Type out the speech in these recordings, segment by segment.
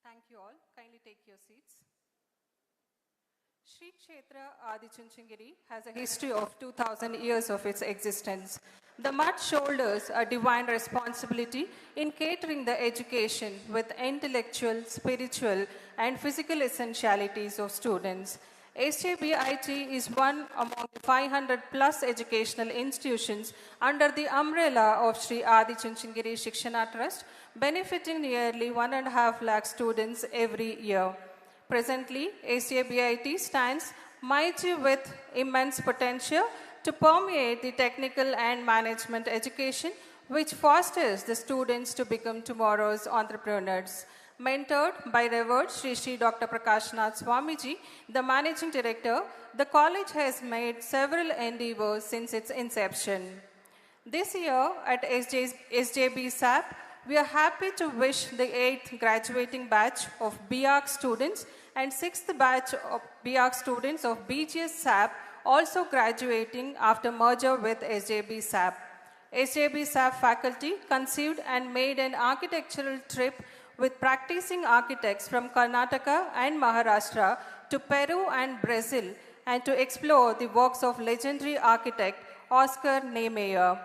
Thank you all. Kindly take your seats. Sjbit Graduation has a history of 2000 years of its existence. The mud shoulders a divine responsibility in catering the education with intellectual, spiritual, and physical essentialities of students. Sjbit is one among the 500 plus educational institutions under the umbrella of Sri Adi Chunchandgiri Shikshana Trust, benefiting nearly 1.5 lakh students every year. Presently, Sjbit stands mighty with immense potential to permeate the technical and management education, which fosters the students to become tomorrow's entrepreneurs. Mentored by Revered Sri Dr. Prakashnath Swamiji, the Managing Director, the college has made several endeavors since its inception. This year at SJB SAP, we are happy to wish the 8th graduating batch of BARC students and 6th batch of BARC students of BGS SAP also graduating after merger with SJB SAP. SJB SAP faculty conceived and made an architectural trip with practicing architects from Karnataka and Maharashtra to Peru and Brazil and to explore the works of legendary architect Oscar Niemeyer.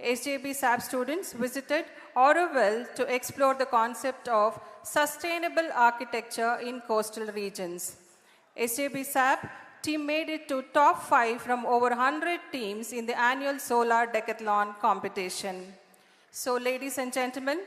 SJB SAP students visited Oroville to explore the concept of sustainable architecture in coastal regions. SJB SAP team made it to top 5 from over 100 teams in the annual Solar Decathlon competition. So, ladies and gentlemen,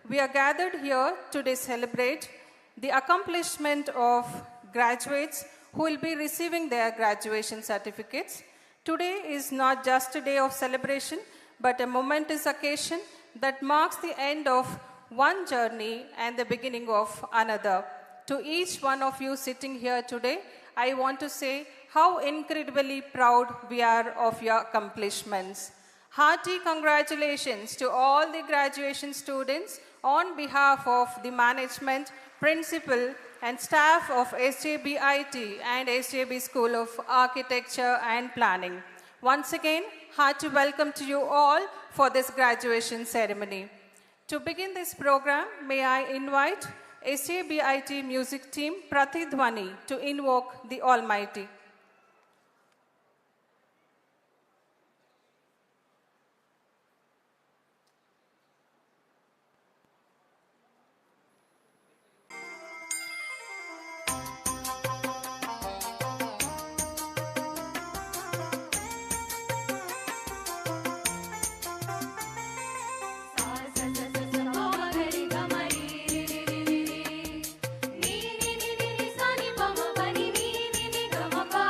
we are gathered here today to celebrate the accomplishment of graduates who will be receiving their graduation certificates. Today is not just a day of celebration, but a momentous occasion that marks the end of one journey and the beginning of another. To each one of you sitting here today, I want to say how incredibly proud we are of your accomplishments. Hearty congratulations to all the graduation students on behalf of the management, principal, and staff of SJBIT and SJB School of Architecture and Planning. Once again, hearty welcome to you all for this graduation ceremony. To begin this program, may I invite SJBIT music team Pratidhwani to invoke the Almighty. Ni ni ni ni ni sa ni pa ma pa ni ni ni ni ga ma pa.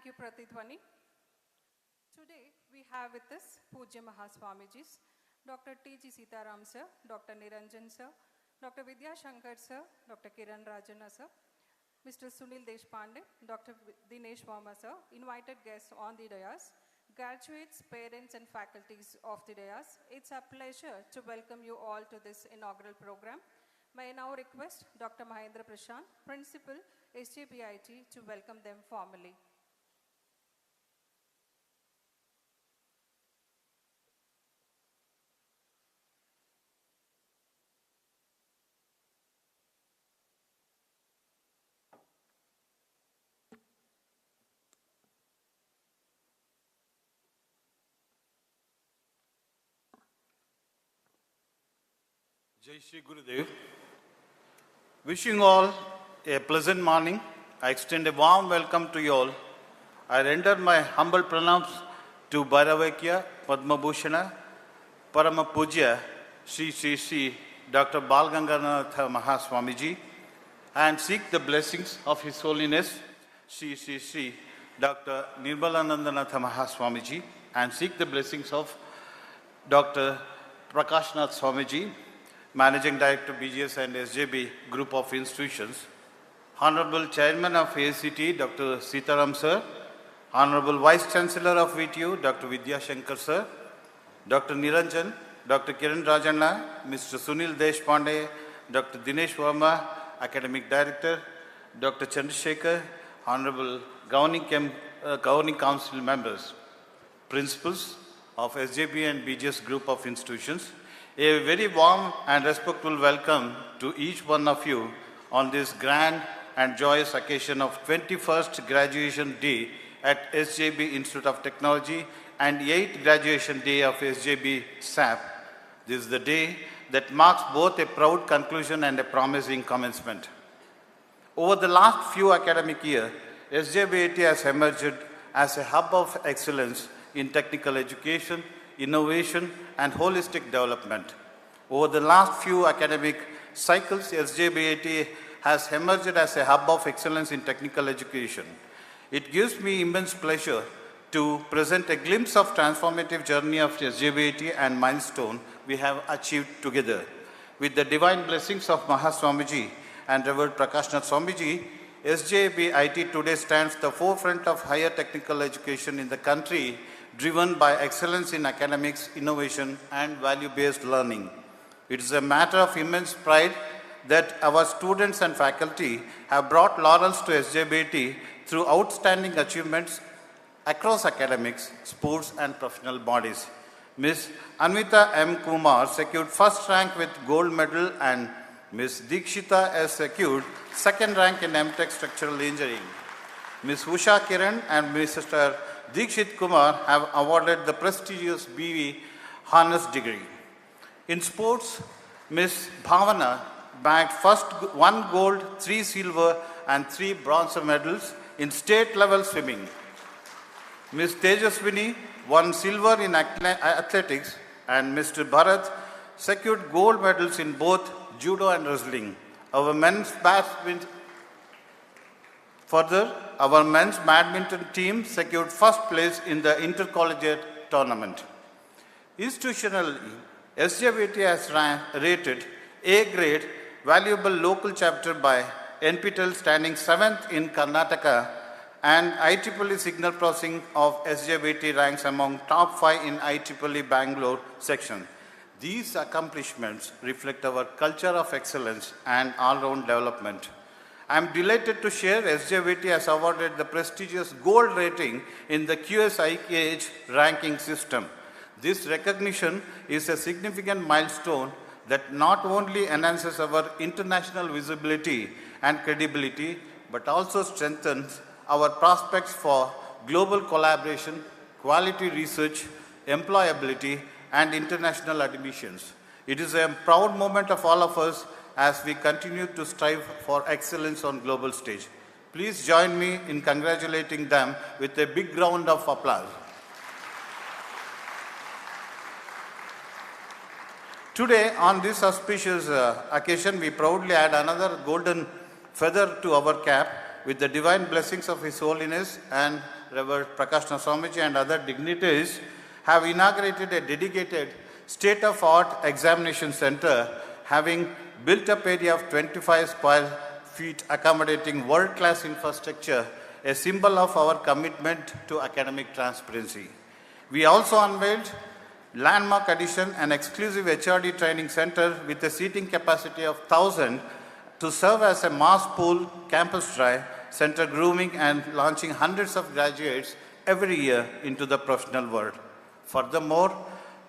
Thank you, Pratidwani. Today, we have with us Pujya Mahaswamijis, Dr. T.G. Sitaram sir, Dr. Niranjan sir, Dr. Vidya Shankar sir, Dr. Kiran Rajana sir, Mr. Sunil Deshpande, Dr. Dinesh Verma sir, invited guests on the dais, graduates, parents and faculties of the dais. It's a pleasure to welcome you all to this inaugural program. May I now request Dr. Mahendra Prashant, Principal, SJBIT, to welcome them formally. Jai Shri Gurudev. Wishing all a pleasant morning. I extend a warm welcome to you all. I render my humble pranams to Bhairavakya, Padma Bhushana, Parama Pujya, Sri Dr. Balganganatha Mahaswamiji, and seek the blessings of His Holiness, Sri Dr. Nirmalanandanatha Mahaswamiji, and seek the blessings of Dr. Prakashnath Swamiji, Managing Director BGS and SJB Group of Institutions, Honorable Chairman of ACT, Dr. Sitaram Sir, Honorable Vice Chancellor of VTU, Dr. Vidya Shankar Sir, Dr. Niranjan, Dr. Kiran Rajana, Mr. Sunil Deshpande, Dr. Dinesh Verma, Academic Director, Dr. Chandrasekhar, Honorable Governing Council members, Principals of SJB and BGS Group of Institutions, a very warm and respectful welcome to each one of you on this grand and joyous occasion of 21st Graduation Day at SJB Institute of Technology and 8th Graduation Day of SJB SAP. This is the day that marks both a proud conclusion and a promising commencement. Over the last few academic years, SJBIT has emerged as a hub of excellence in technical education, innovation, and holistic development. Over the last few academic cycles, SJBIT has emerged as a hub of excellence in technical education. It gives me immense pleasure to present a glimpse of transformative journey of SJBIT and milestone we have achieved together. With the divine blessings of Mahaswamiji and Revered Prakashnath Swamiji, SJBIT today stands at the forefront of higher technical education in the country, driven by excellence in academics, innovation, and value-based learning. It is a matter of immense pride that our students and faculty have brought laurels to SJBIT through outstanding achievements across academics, sports, and professional bodies. Ms. Anvita M. Kumar secured first rank with gold medal, and Ms. Dikshita has secured second rank in MTech Structural Engineering. Ms. Usha Kiran and Mr. Dikshit Kumar have awarded the prestigious BV Honors degree. In sports, Ms. Bhavana bagged first 1 gold, 3 silver, and 3 bronze medals in state-level swimming. Ms. Tejaswini won silver in athletics, and Mr. Bharat secured gold medals in both judo and wrestling. Our men's badminton team secured first place in the intercollegiate tournament. Institutionally, SJBIT has rated A grade valuable local chapter by NPTEL, standing 7th in Karnataka, and IEEE signal processing of SJBIT ranks among top 5 in IEEE Bangalore section. These accomplishments reflect our culture of excellence and all-round development. I am delighted to share SJBIT has awarded the prestigious gold rating in the QSIKH ranking system. This recognition is a significant milestone that not only enhances our international visibility and credibility, but also strengthens our prospects for global collaboration, quality research, employability, and international admissions. It is a proud moment of all of us as we continue to strive for excellence on global stage. Please join me in congratulating them with a big round of applause. Today, on this auspicious occasion, we proudly add another golden feather to our cap with the divine blessings of His Holiness and Reverend Prakashna Swamiji and other dignitaries have inaugurated a dedicated state-of-art examination center having built-up area of 25 square feet accommodating world-class infrastructure, a symbol of our commitment to academic transparency. We also unveiled landmark addition, an exclusive HRD training center with a seating capacity of 1,000 to serve as a mass pool campus drive, center grooming and launching hundreds of graduates every year into the professional world. Furthermore,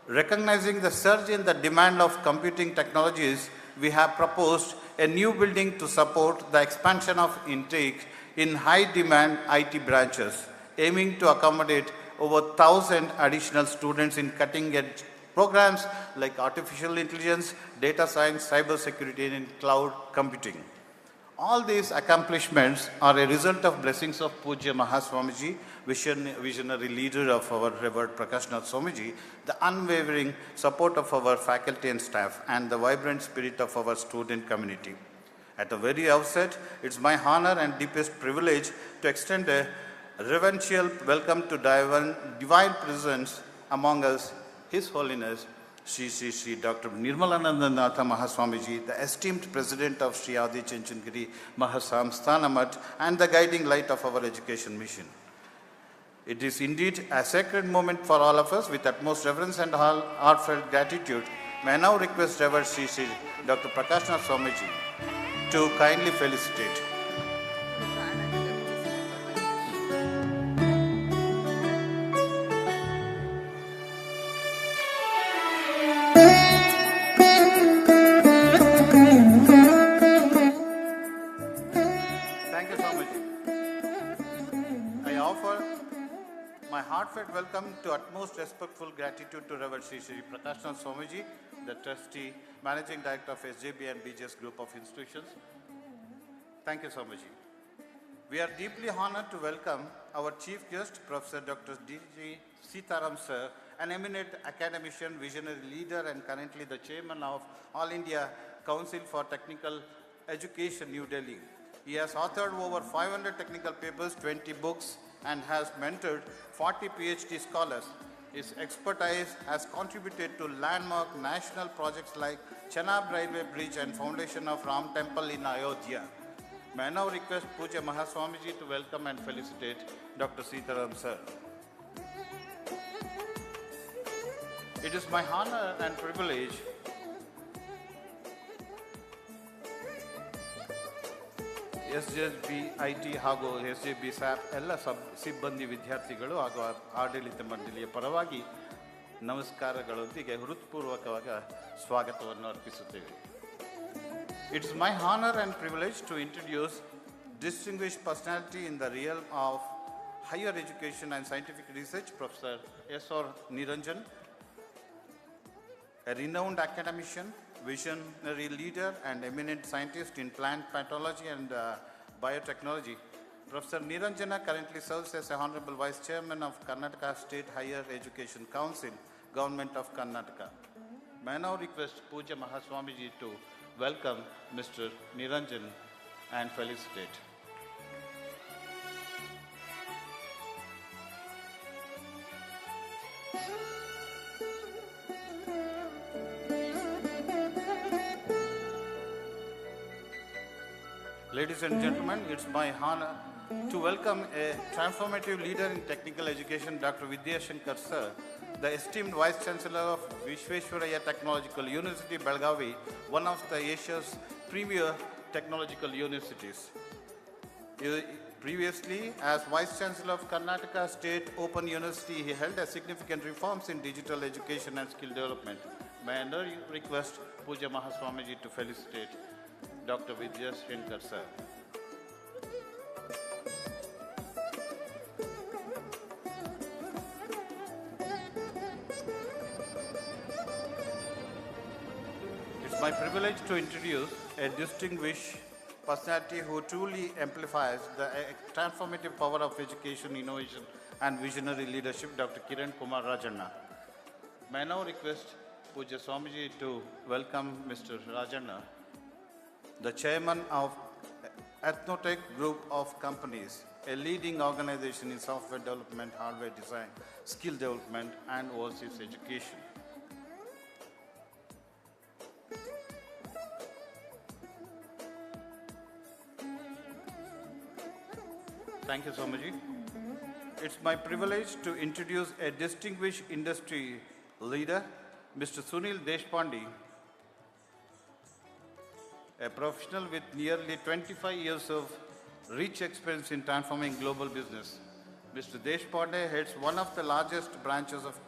recognizing the surge in the demand of computing technologies, we have proposed a new building to support the expansion of intake in high-demand IT branches, aiming to accommodate over 1,000 additional students in cutting-edge programs like artificial intelligence, data science, cybersecurity, and cloud computing. All these accomplishments are a result of blessings of Pujya Mahaswamiji, visionary leader of our Revered Prakashnath Swamiji, the unwavering support of our faculty and staff, and the vibrant spirit of our student community. At the very outset, it's my honor and deepest privilege to extend a reverential welcome to divine presence among us, His Holiness Shri Dr. Nirmalanandanatha Mahaswamiji, the esteemed President of Sri Adi Chanchandgiri Mahasamsthana Math and the guiding light of our education mission. It is indeed a sacred moment for all of us. With utmost reverence and heartfelt gratitude, may I now request Reverend Sri Dr. Prakashnath Swamiji to kindly felicitate. Thank you, Swamiji. I offer my heartfelt welcome to utmost respectful gratitude to Reverend Sri Prakashnath Swamiji, the Trustee, Managing Director of SJB and BGS Group of Institutions. Thank you, Swamiji. We are deeply honored to welcome our Chief Guest, Professor Dr. D.G. Sitaram Sir, an eminent academician, visionary leader, and currently the Chairman of All India Council for Technical Education, New Delhi. He has authored over 500 technical papers, 20 books, and has mentored 40 PhD scholars. His expertise has contributed to landmark national projects like Chenab Railway Bridge and foundation of Ram Temple in Ayodhya. May I now request Pujya Mahaswamiji to welcome and felicitate Dr. Sitaram Sir. It is my honor and privilege SJB IT ಹಾಗೂ SJB SAP ಎಲ್ಲ ಸಿಬ್ಬಂದಿ ವಿದ್ಯಾರ್ಥಿಗಳು ಹಾಗೂ ಆಡಳಿತ ಮಂಡಳಿಯ ಪರವಾಗಿ ನಮಸ್ಕಾರಗಳೊಂದಿಗೆ ಹೃತ್ಪೂರ್ವಕವಾಗಿ ಸ್ವಾಗತವನ್ನು ಅರ್ಪಿಸುತ್ತೇವೆ. It's my honor and privilege to introduce distinguished personality in the realm of higher education and scientific research, Professor S.R. Niranjan, a renowned academician, visionary leader, and eminent scientist in plant pathology and biotechnology. Professor Niranjana currently serves as a Honorable Vice Chairman of Karnataka State Higher Education Council, Government of Karnataka. May I now request Pujya Mahaswamiji to welcome Mr. Niranjan and felicitate. Ladies and gentlemen, it's my honor to welcome a transformative leader in technical education, Dr. Vidyashankar Sir, the esteemed Vice Chancellor of Vishveshwaraya Technological University, Belgavi, one of the Asia's premier technological universities. Previously, as Vice Chancellor of Karnataka State Open University, he held a significant reforms in digital education and skill development. May I now request Pujya Mahaswamiji to felicitate Dr. Vidyashankar Sir. It's my privilege to introduce a distinguished personality who truly amplifies the transformative power of education, innovation, and visionary leadership, Dr. Kiran Kumar Rajanna. May I now request Pujya Swamiji to welcome Mr. Rajanna, the Chairman of Ethnotech Group of Companies, a leading organization in software development, hardware design, skill development, and overseas education. Thank you, Somaji. It's my privilege to introduce a distinguished industry leader, Mr. Sunil Deshpande, a professional with nearly 25 years of rich experience in transforming global business. Mr. Deshpande heads one of the largest branches of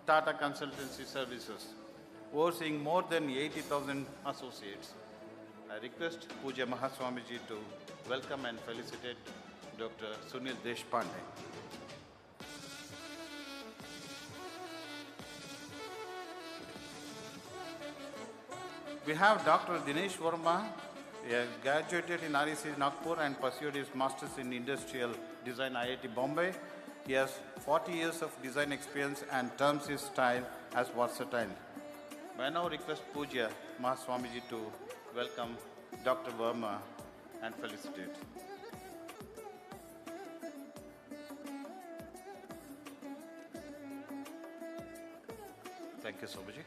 Tata Consultancy Services, overseeing more than 80,000 associates. I request Pooja Mahaswamiji to welcome and felicitate Dr. Sunil Deshpande. We have Dr. Dinesh Verma. He graduated in REC Nagpur and pursued his Masters in Industrial Design IIT Bombay. He has 40 years of design experience and terms his style as versatile. May I now request Pooja Mahaswamiji to welcome Dr. Verma and felicitate. Thank you, Sobaji.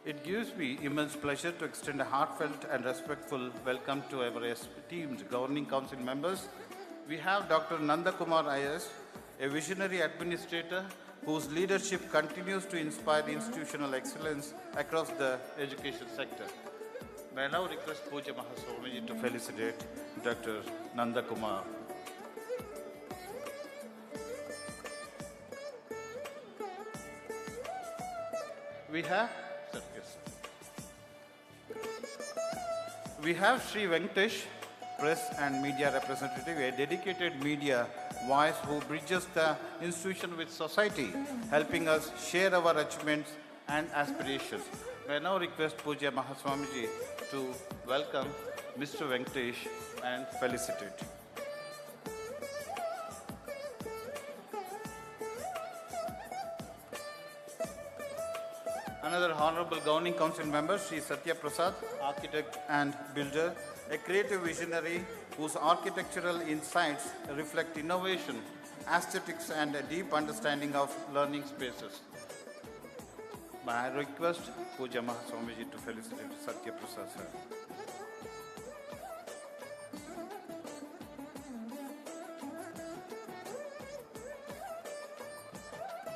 It gives me immense pleasure to extend a heartfelt and respectful welcome to our esteemed governing council members. We have Dr. Nanda Kumar IS, a visionary administrator whose leadership continues to inspire institutional excellence across the education sector. May I now request Pooja Mahaswamiji to felicitate Dr. Nanda Kumar. We have Sri Venkatesh, press and media representative, a dedicated media voice who bridges the institution with society, helping us share our achievements and aspirations. May I now request Pooja Mahaswamiji to welcome Mr. Venkatesh and felicitate. Another Honorable Governing Council member, Sri Satya Prasad, architect and builder, a creative visionary whose architectural insights reflect innovation, aesthetics, and a deep understanding of learning spaces. May I request Pooja Mahaswamiji to felicitate Satya Prasad, sir.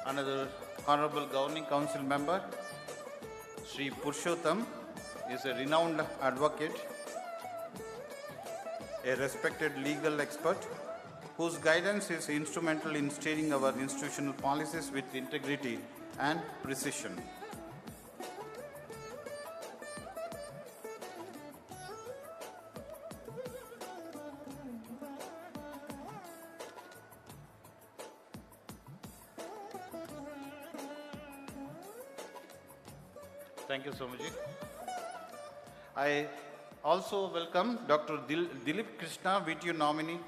Another Honorable Governing Council member, Sri Purushottam, is a renowned advocate, a respected legal expert, whose guidance is instrumental in steering our institutional policies with integrity and precision. Thank you so much. I also welcome Dr. Dilip Krishna, VTU nominee,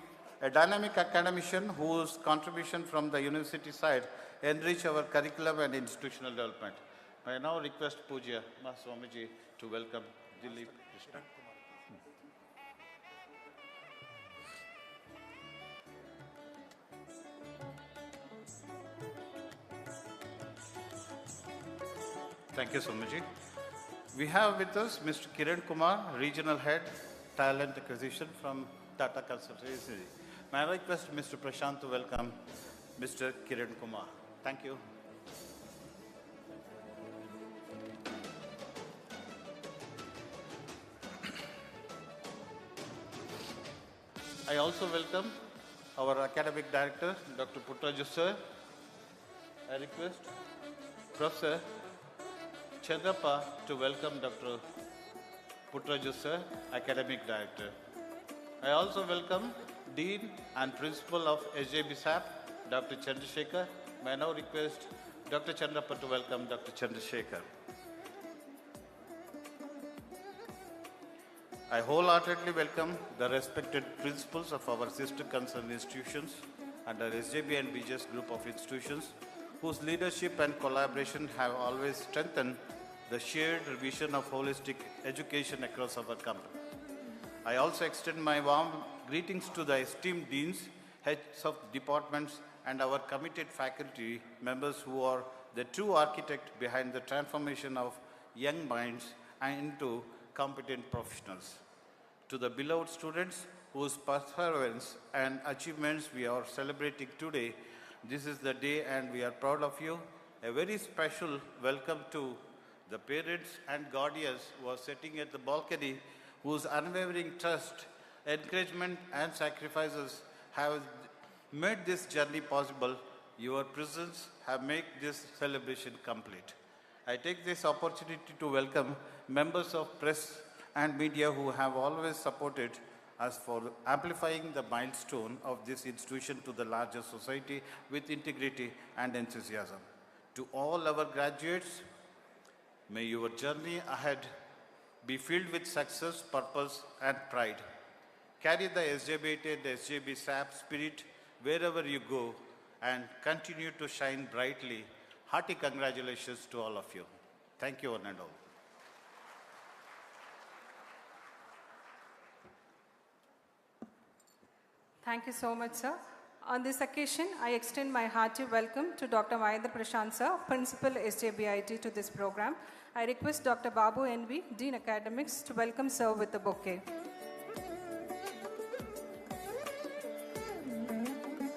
a dynamic academician whose contribution from the university side enrich our curriculum and institutional development. I now request Pooja Mahaswamiji to welcome Dilip Krishna. Thank you so much. We have with us Mr. Kiran Kumar, Regional Head, Talent Acquisition from Tata Consultancy. May I request Mr. Prashant to welcome Mr. Kiran Kumar. Thank you. I also welcome our Academic Director, Dr. Puttraju sir. I request Professor Chandrappa to welcome Dr. Puttraju sir, Academic Director. I also welcome Dean and Principal of SJB SAP, Dr. Chandrasekhar. May I now request Dr. Chandrappa to welcome Dr. Chandrasekhar. I wholeheartedly welcome the respected principals of our sister concerned institutions under SJB and BJS group of institutions, whose leadership and collaboration have always strengthened the shared vision of holistic education across our company. I also extend my warm greetings to the esteemed deans, heads of departments, and our committed faculty members who are the true architect behind the transformation of young minds into competent professionals. To the beloved students whose perseverance and achievements we are celebrating today, this is the day and we are proud of you. A very special welcome to the parents and guardians who are sitting at the balcony, whose unwavering trust, encouragement and sacrifices have made this journey possible. Your presence have made this celebration complete. I take this opportunity to welcome members of press and media who have always supported us for amplifying the milestone of this institution to the larger society with integrity and enthusiasm. To all our graduates, may your journey ahead be filled with success, purpose, and pride. Carry the SJBT and SJB SAP spirit wherever you go and continue to shine brightly. Hearty congratulations to all of you. Thank you, one and all. Thank you so much, sir. On this occasion, I extend my hearty welcome to Dr. Mahendra Prashant, sir, Principal SJBIT, to this program. I request Dr. Babu NV, Dean Academics, to welcome sir with a bouquet.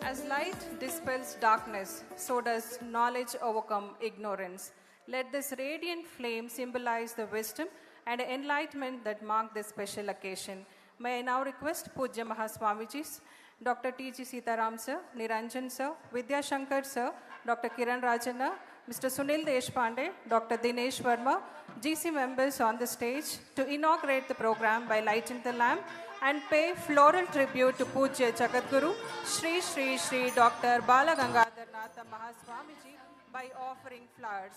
As light dispels darkness, so does knowledge overcome ignorance. Let this radiant flame symbolize the wisdom and enlightenment that mark this special occasion. May I now request Pujya Mahaswamijis, Dr. T.G. Sitaram sir, Niranjan sir, Vidya Shankar sir, Dr. Kiran Rajana, Mr. Sunil Deshpande, Dr. Dinesh Verma, GC members on the stage to inaugurate the program by lighting the lamp and pay floral tribute to Pujya Jagadguru, Shri Shri Shri Dr. Bala Gangadhar Natha Mahaswamiji by offering flowers.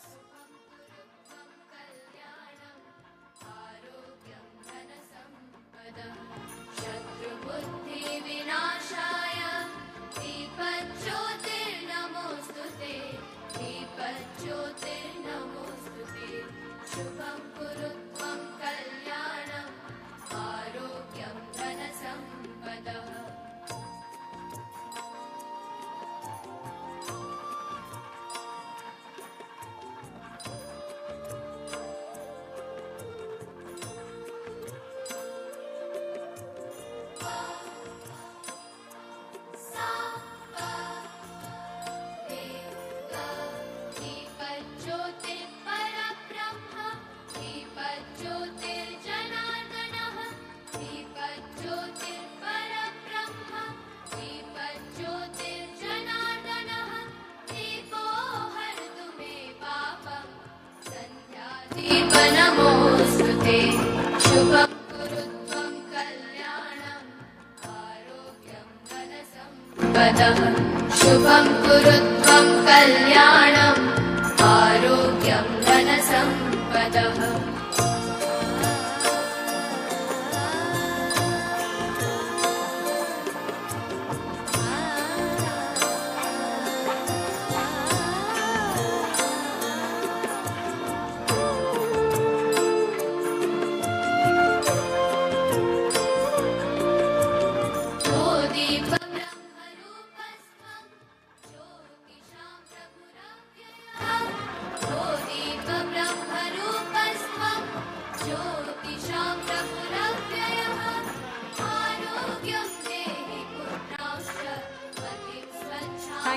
नमोस्तुते शुभं कुरुत्वं कल्याणं आरोग्यं धनसम्पदः शुभं कुरुत्वं कल्याणं आरोग्यं धनसम्पदः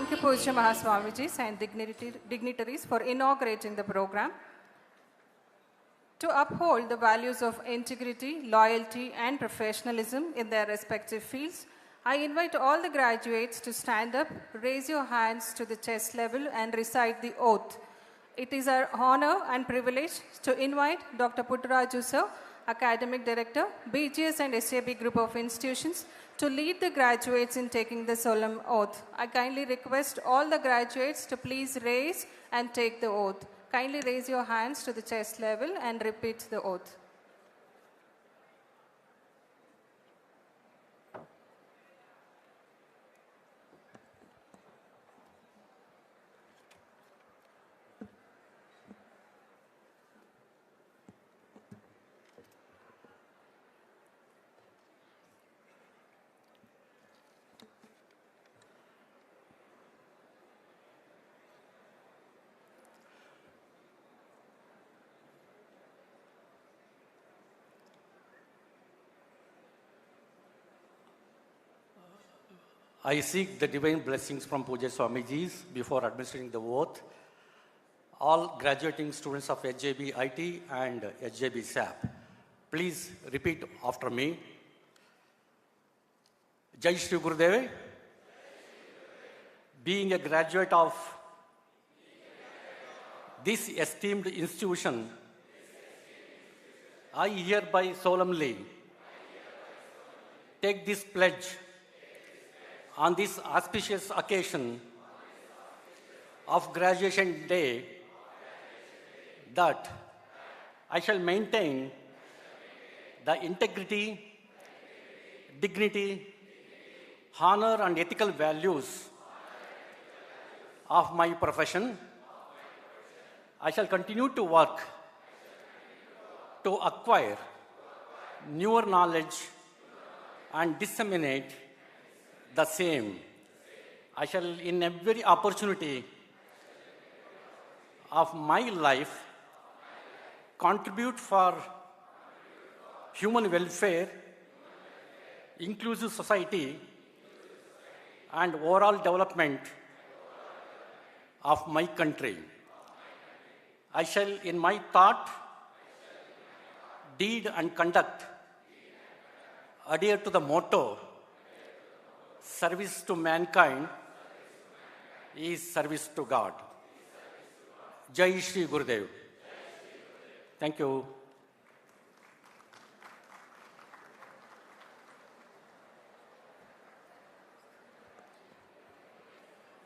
Thank you, Pujya Mahaswamijis and dignitaries for inaugurating the program. To uphold the values of integrity, loyalty, and professionalism in their respective fields, I invite all the graduates to stand up, raise your hands to the chest level, and recite the oath. It is our honor and privilege to invite Dr. Puttaraju sir, Academic Director, BGS and SJB Group of Institutions, to lead the graduates in taking the solemn oath. I kindly request all the graduates to please raise and take the oath. Kindly raise your hands to the chest level and repeat the oath. I seek the divine blessings from Pujya Swamijis before administering the oath. All graduating students of Sjb IT and Sjb SAP, please repeat after me. Jai Shri Gurudev. Being a graduate of this esteemed institution, I hereby solemnly take this pledge on this auspicious occasion of graduation day that I shall maintain the integrity, dignity, honor and ethical values of my profession. I shall continue to work to acquire newer knowledge and disseminate the same. I shall, in every opportunity of my life, contribute for human welfare, inclusive society, and overall development of my country. I shall, in my thought, deed and conduct, adhere to the motto, service to mankind is service to God. Jai Shri Gurudev. Thank you.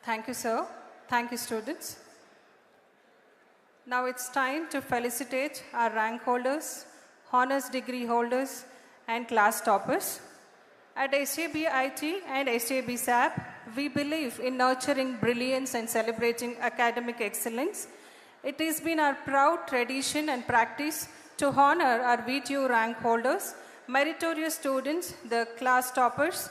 Thank you, sir. Thank you, students. Now it's time to felicitate our rank holders, honors degree holders, and class toppers. At Sjb IT and Sjb SAP, we believe in nurturing brilliance and celebrating academic excellence. It has been our proud tradition and practice to honor our VTU rank holders, meritorious students, the class toppers,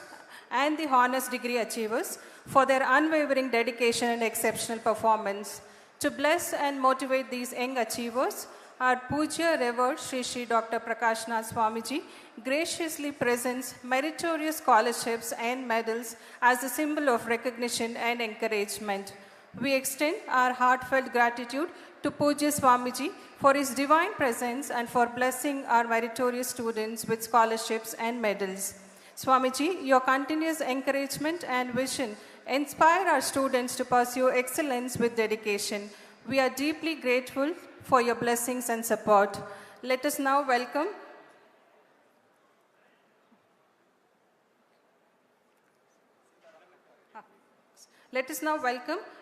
and the honors degree achievers for their unwavering dedication and exceptional performance. To bless and motivate these young achievers, our Pujya Revered Shri Dr. Prakashnath Swamiji graciously presents meritorious scholarships and medals as a symbol of recognition and encouragement. We extend our heartfelt gratitude to Pujya Swamiji for his divine presence and for blessing our meritorious students with scholarships and medals. Swamiji, your continuous encouragement and vision inspire our students to pursue excellence with dedication. We are deeply grateful for your blessings and support. Let us now welcome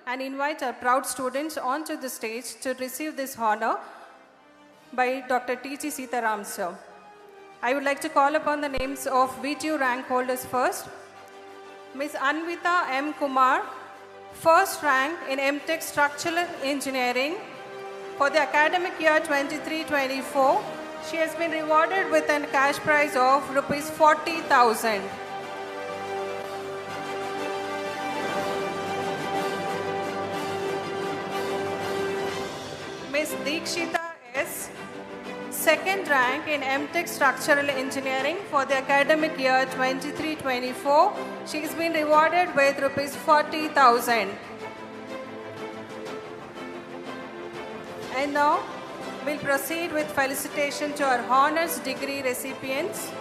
and invite our proud students onto the stage to receive this honor by Dr. T.G. Sitaram sir. I would like to call upon the names of VTU rank holders first. Ms. Anvita M. Kumar, first rank in MTech Structural Engineering for the academic year 23-24. She has been rewarded with a cash prize of Rs 40,000. Ms. Deekshita S., second rank in MTech Structural Engineering for the academic year 23-24. She has been rewarded with Rs 40,000. And now, we'll proceed with felicitation to our honors degree recipients.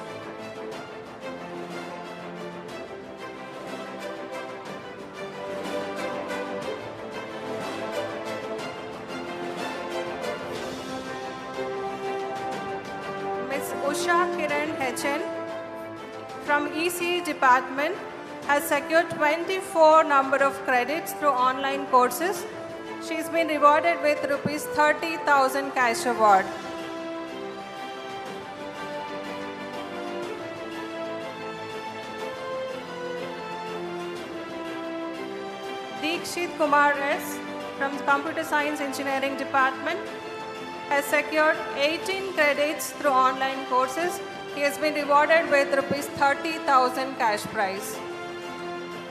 Usha Kiran HN from ECE department has secured 24 number of credits through online courses. She has been rewarded with Rs 30,000 cash award. Deekshit Kumar S. from Computer Science Engineering Department has secured 18 credits through online courses. He has been rewarded with Rs 30,000 cash prize.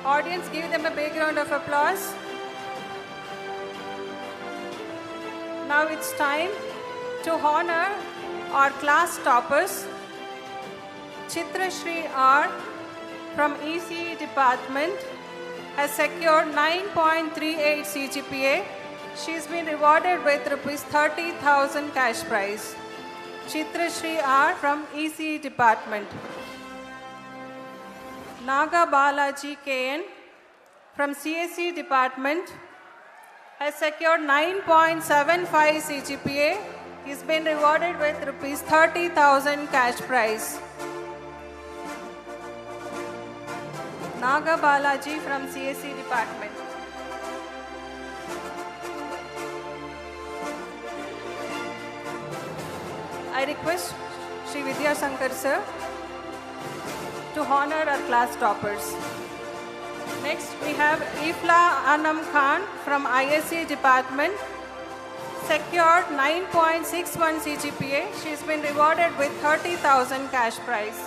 Audience, give them a big round of applause. Now it's time to honor our class toppers. Chitra Shri R. from ECE department has secured 9.38 CGPA. She's been rewarded with rupees 30,000 cash prize. Chitrashri R from ECE department. Naga Balaji KN from CSE department has secured 9.75 CGPA. He's been rewarded with rupees 30,000 cash prize. Naga Balaji from CSE department. I request Shri Vidya Shankar sir to honor our class toppers. Next we have Ifla Anam Khan from ISE department, secured 9.61 CGPA. She's been rewarded with 30,000 cash prize.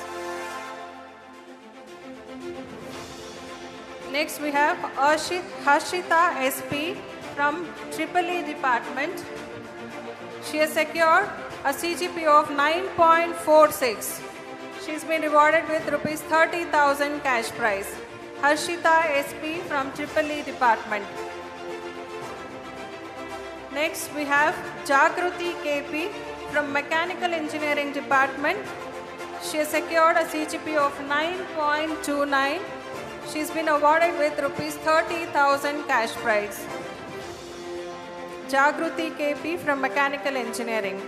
Next we have Harshita SP from EEE department. She has secured a CGPA of 9.46. She's been rewarded with rupees 30,000 cash prize. Harshita SP from EEE department. Next we have Jagruti KP from Mechanical Engineering department. She has secured a CGPA of 9.29. She's been awarded with rupees 30,000 cash prize. Jagruti KP from Mechanical Engineering.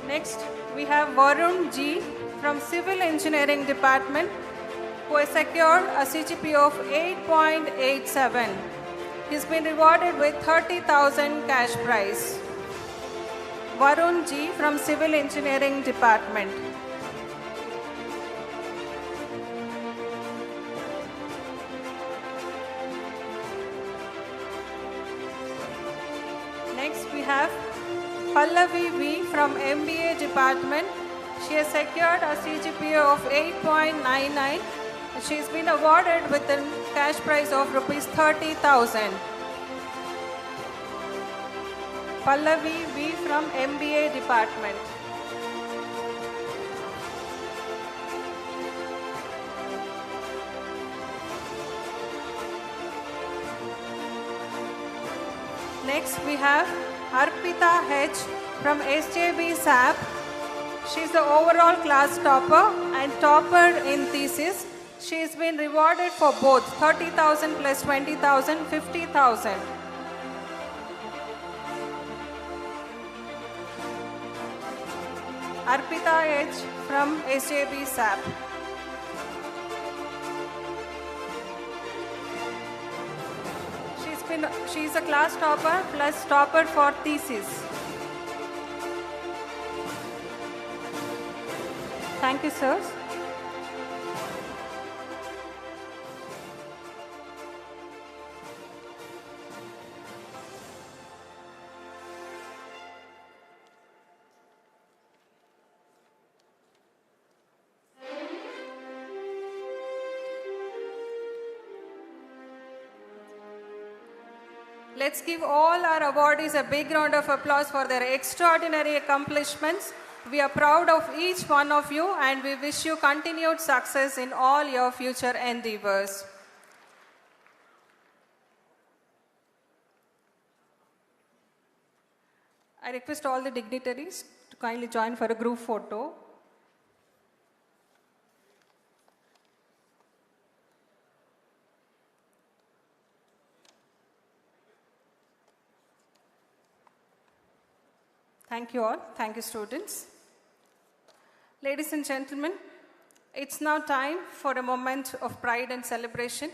Next we have Varun G from Civil Engineering department, who has secured a CGPA of 8.87. He's been rewarded with 30,000 cash prize. Varun G from Civil Engineering department. Next we have Pallavi V from MBA department. She has secured a CGPA of 8.99. She's been awarded with a cash prize of rupees 30,000. Pallavi V from MBA department. Next we have Arpita H from SJB SAP. She's the overall class topper and topper in thesis. She's been rewarded for both 30,000 plus 20,000, 50,000. Arpita H from SJB SAP. She's a class topper plus topper for thesis. Thank you, sirs. Let's give all our awardees a big round of applause for their extraordinary accomplishments. We are proud of each one of you and we wish you continued success in all your future endeavors. I request all the dignitaries to kindly join for a group photo. Thank you all. Thank you, students. Ladies and gentlemen, it's now time for a moment of pride and celebration.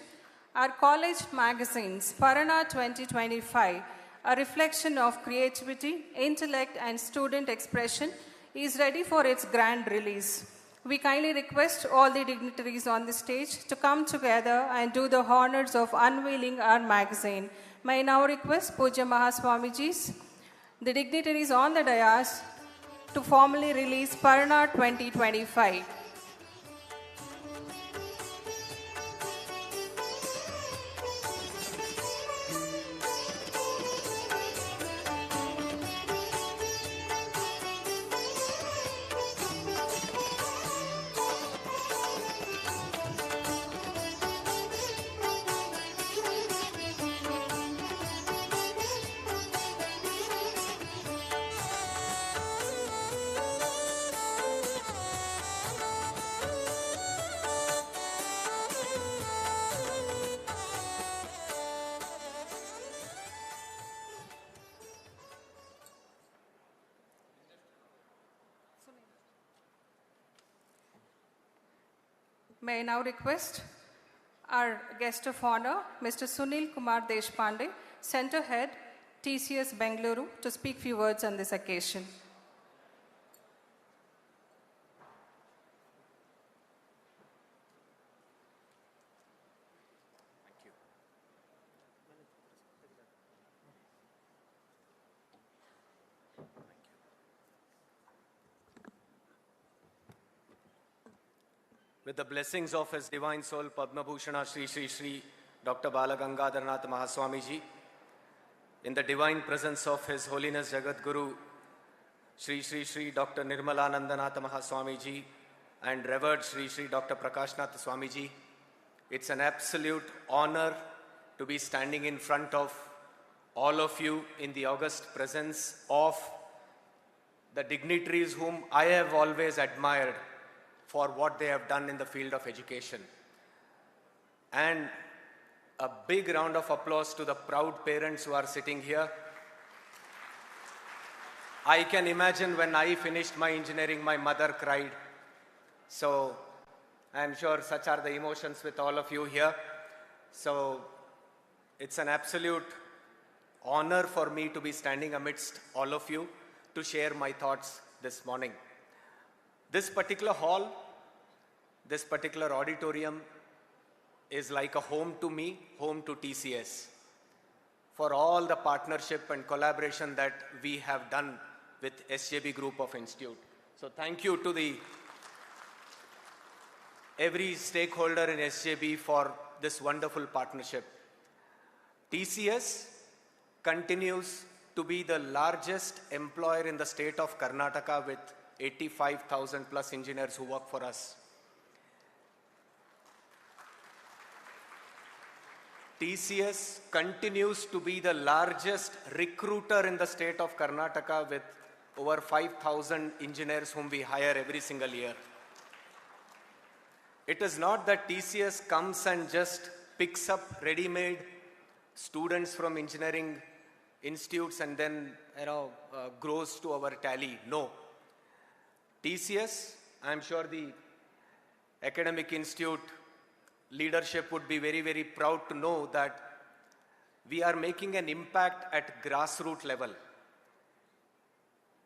Our college magazine, Sparana 2025, a reflection of creativity, intellect, and student expression, is ready for its grand release. We kindly request all the dignitaries on the stage to come together and do the honors of unveiling our magazine. May I now request Pujya Mahaswamijis, the dignitaries on the dais, to formally release Sparana 2025. May I now request our guest of honor, Mr. Sunil Kumar Deshpande, Center Head, TCS Bengaluru, to speak few words on this occasion. With the blessings of His Divine Soul, Padma Bhushana Shri Shri Shri Dr. Bala Gangadharnath Mahaswamiji, in the divine presence of His Holiness Jagat Guru, Shri Shri Shri Dr. Nirmalanandanath Mahaswamiji, and Revered Shri Shri Dr. Prakashnath Swamiji, it's an absolute honor to be standing in front of all of you in the august presence of the dignitaries whom I have always admired for what they have done in the field of education. And a big round of applause to the proud parents who are sitting here. I can imagine when I finished my engineering, my mother cried. So I'm sure such are the emotions with all of you here. So it's an absolute honor for me to be standing amidst all of you to share my thoughts this morning. This particular hall, this particular auditorium is like a home to me, home to TCS, for all the partnership and collaboration that we have done with SJB Group of Institute. So thank you to every stakeholder in SJB for this wonderful partnership. TCS continues to be the largest employer in the state of Karnataka with 85,000 plus engineers who work for us. TCS continues to be the largest recruiter in the state of Karnataka with over 5,000 engineers whom we hire every single year. It is not that TCS comes and just picks up ready-made students from engineering institutes and then grows to our tally. No. TCS, I'm sure the academic institute leadership would be very, very proud to know that we are making an impact at grassroots level.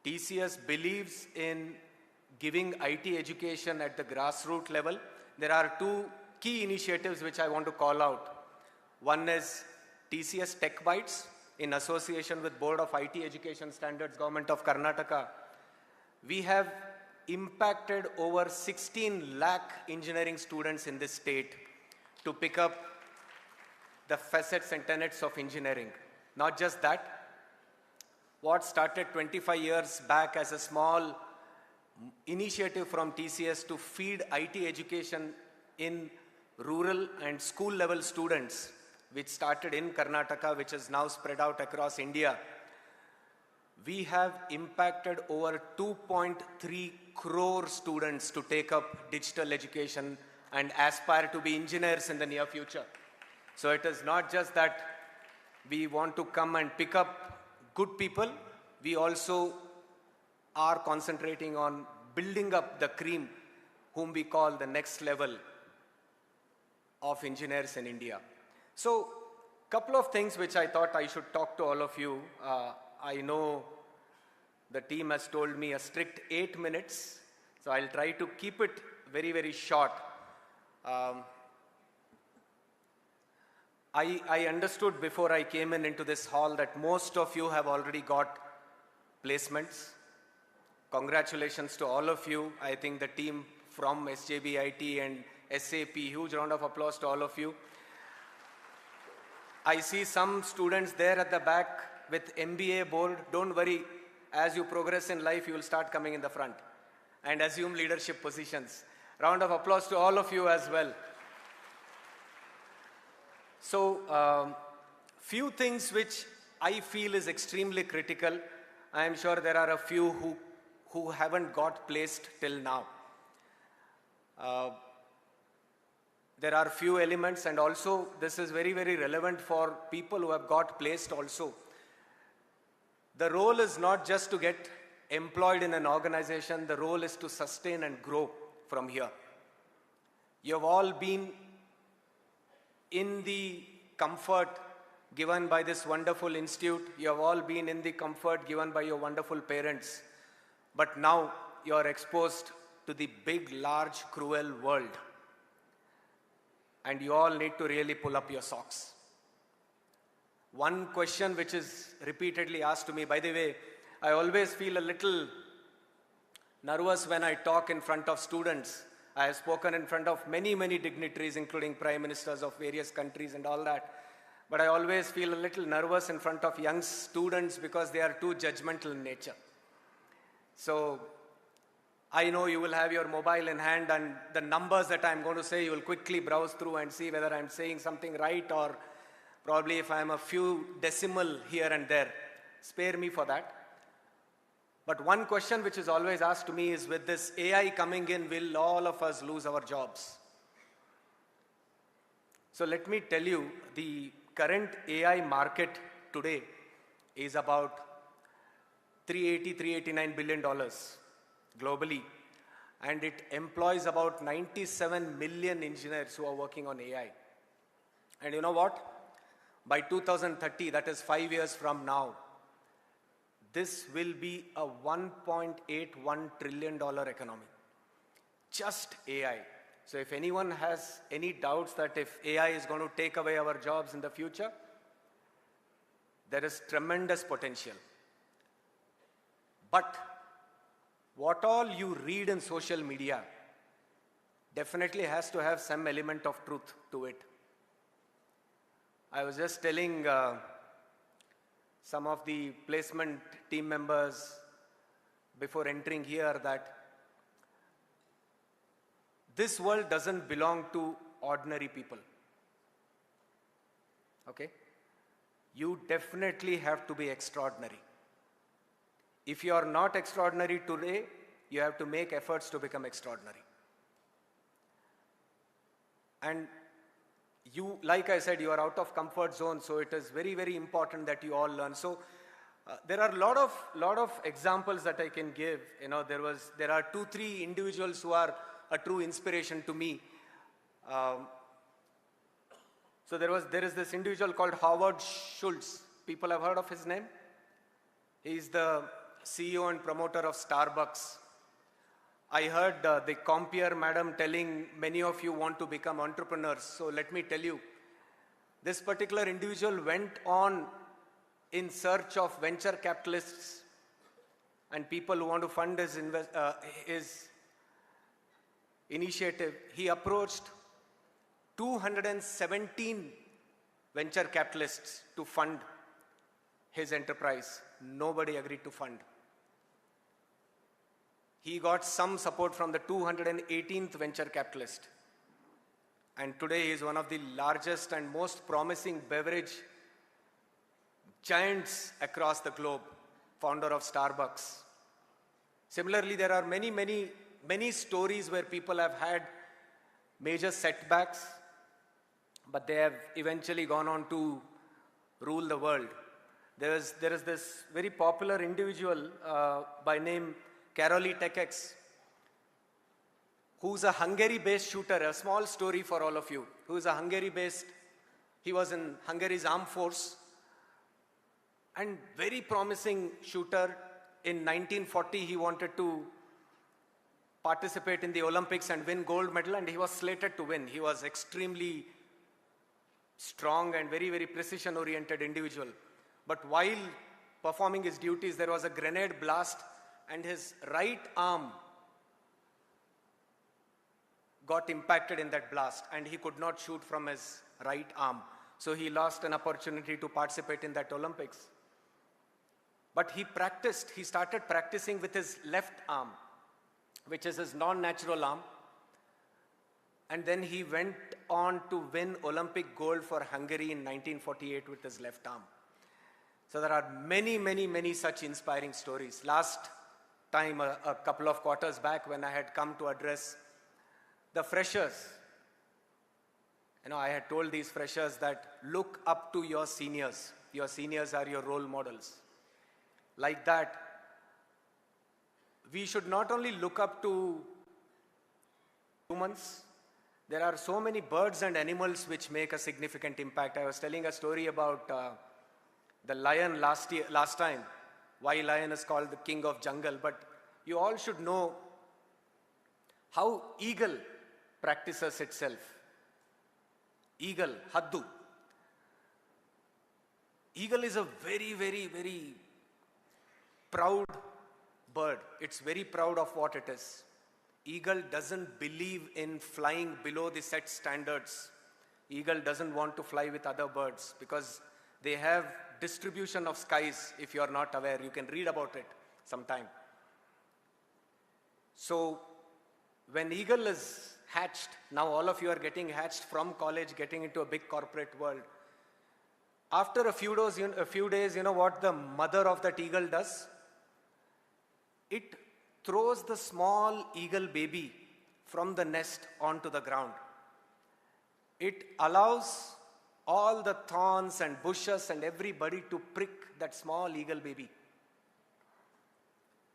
TCS believes in giving IT education at the grassroots level. There are two key initiatives which I want to call out. One is TCS Tech Bytes in association with Board of IT Education Standards, Government of Karnataka. We have impacted over 16 lakh engineering students in this state to pick up the facets and tenets of engineering. Not just that, what started 25 years back as a small initiative from TCS to feed IT education in rural and school level students, which started in Karnataka, which is now spread out across India. We have impacted over 2.3 crore students to take up digital education and aspire to be engineers in the near future. So it is not just that we want to come and pick up good people, we also are concentrating on building up the cream, whom we call the next level of engineers in India. So, couple of things which I thought I should talk to all of you. I know the team has told me a strict 8 minutes, so I'll try to keep it very, very short. I understood before I came into this hall that most of you have already got placements. Congratulations to all of you. I think the team from SJB IT and SAP, huge round of applause to all of you. I see some students there at the back with MBA board. Don't worry, as you progress in life, you will start coming in the front and assume leadership positions. Round of applause to all of you as well. So, few things which I feel is extremely critical. I am sure there are a few who haven't got placed till now. There are few elements, and also this is very, very relevant for people who have got placed also. The role is not just to get employed in an organization, the role is to sustain and grow from here. You have all been in the comfort given by this wonderful institute. You have all been in the comfort given by your wonderful parents. But now you are exposed to the big, large, cruel world. And you all need to really pull up your socks. One question which is repeatedly asked to me, by the way, I always feel a little nervous when I talk in front of students. I have spoken in front of many, many dignitaries, including prime ministers of various countries and all that. But I always feel a little nervous in front of young students because they are too judgmental in nature. So I know you will have your mobile in hand, and the numbers that I'm going to say, you will quickly browse through and see whether I'm saying something right, or probably if I'm a few decimal here and there. Spare me for that. But one question which is always asked to me is, with this AI coming in, will all of us lose our jobs? So let me tell you, the current AI market today is about $389 billion globally. And it employs about 97 million engineers who are working on AI. And you know what? By 2030, that is 5 years from now, this will be a $1.81 trillion economy. Just AI. So if anyone has any doubts that if AI is going to take away our jobs in the future, there is tremendous potential. But what all you read in social media definitely has to have some element of truth to it. I was just telling some of the placement team members before entering here that this world doesn't belong to ordinary people. Okay? You definitely have to be extraordinary. If you are not extraordinary today, you have to make efforts to become extraordinary. And you, like I said, you are out of comfort zone, so it is very, very important that you all learn. So there are a lot of examples that I can give. You know, there are 2-3 individuals who are a true inspiration to me. So there is this individual called Howard Schultz. People have heard of his name? He is the CEO and promoter of Starbucks. I heard the compeer madam telling many of you want to become entrepreneurs. So let me tell you, this particular individual went on in search of venture capitalists and people who want to fund his initiative. He approached 217 venture capitalists to fund his enterprise. Nobody agreed to fund. He got some support from the 218th venture capitalist. And today he is one of the largest and most promising beverage giants across the globe, founder of Starbucks. Similarly, there are many stories where people have had major setbacks, but they have eventually gone on to rule the world. There is this very popular individual by name Karoli Tekex, who's a Hungary-based shooter. A small story for all of you. Who is a Hungary-based, he was in Hungary's armed force, and very promising shooter. In 1940, he wanted to participate in the Olympics and win gold medal, and he was slated to win. He was extremely strong and very, very precision-oriented individual. But while performing his duties, there was a grenade blast, and his right arm got impacted in that blast, and he could not shoot from his right arm. So he lost an opportunity to participate in that Olympics. But he started practicing with his left arm, which is his non-natural arm. And then he went on to win Olympic gold for Hungary in 1948 with his left arm. So there are many such inspiring stories. Last time, a couple of quarters back, when I had come to address the freshers, I had told these freshers that look up to your seniors. Your seniors are your role models. Like that, we should not only look up to humans, There are so many birds and animals which make a significant impact. I was telling a story about the lion last time, why lion is called the king of jungle, but you all should know how eagle practices itself. Eagle, haddu. Eagle is a very, very, very proud bird. It's very proud of what it is. Eagle doesn't believe in flying below the set standards. Eagle doesn't want to fly with other birds because they have distribution of skies. If you are not aware, you can read about it sometime. So when eagle is hatched, now all of you are getting hatched from college, getting into a big corporate world. After a few days, you know what the mother of that eagle does? It throws the small eagle baby from the nest onto the ground. It allows all the thorns and bushes and everybody to prick that small eagle baby.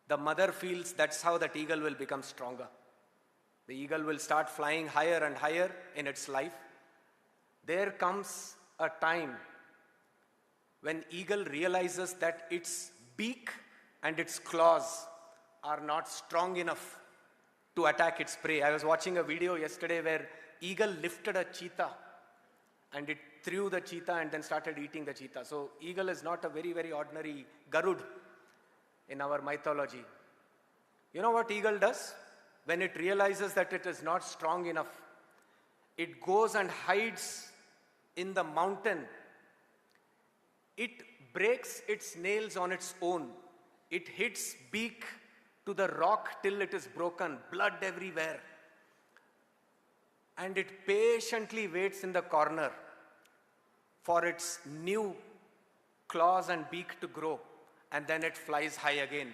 The mother feels that's how that eagle will become stronger. The eagle will start flying higher and higher in its life. There comes a time when eagle realizes that its beak and its claws are not strong enough to attack its prey. I was watching a video yesterday where eagle lifted a cheetah and it threw the cheetah and then started eating the cheetah. So eagle is not a very, very ordinary Garud in our mythology. You know what eagle does? When it realizes that it is not strong enough, it goes and hides in the mountain. It breaks its nails on its own. It hits beak to the rock till it is broken, blood everywhere. And it patiently waits in the corner for its new claws and beak to grow. And then it flies high again.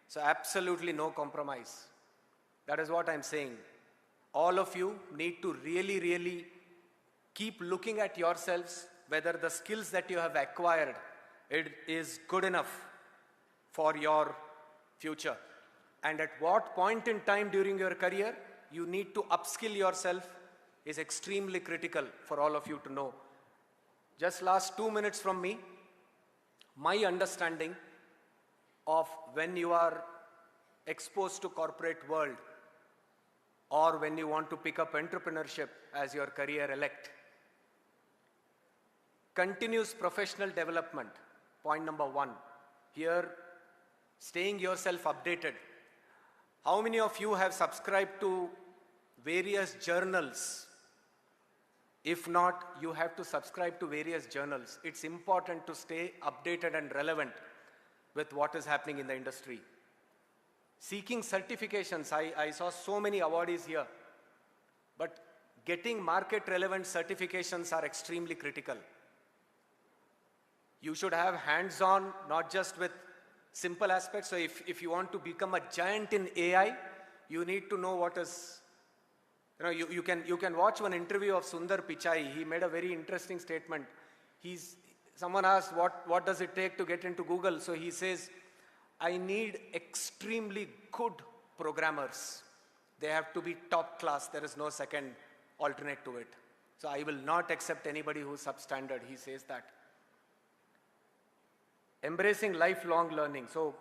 So absolutely no compromise. That is what I'm saying. All of you need to really, really keep looking at yourselves, whether the skills that you have acquired, it is good enough for your future. And at what point in time during your career you need to upskill yourself is extremely critical for all of you to know. Just last 2 minutes from me, my understanding of when you are exposed to corporate world or when you want to pick up entrepreneurship as your career elect. Continuous professional development, point number 1. Here, staying yourself updated. How many of you have subscribed to various journals? If not, you have to subscribe to various journals. It's important to stay updated and relevant with what is happening in the industry. Seeking certifications, I saw so many awardees here, but getting market relevant certifications are extremely critical. You should have hands-on, not just with simple aspects. So if you want to become a giant in AI, you need to know what is, you can watch one interview of Sundar Pichai. He made a very interesting statement. Someone asked, what does it take to get into Google? So he says, I need extremely good programmers. They have to be top class. There is no second alternate to it. So I will not accept anybody who's substandard. He says that. Embracing lifelong learning. So,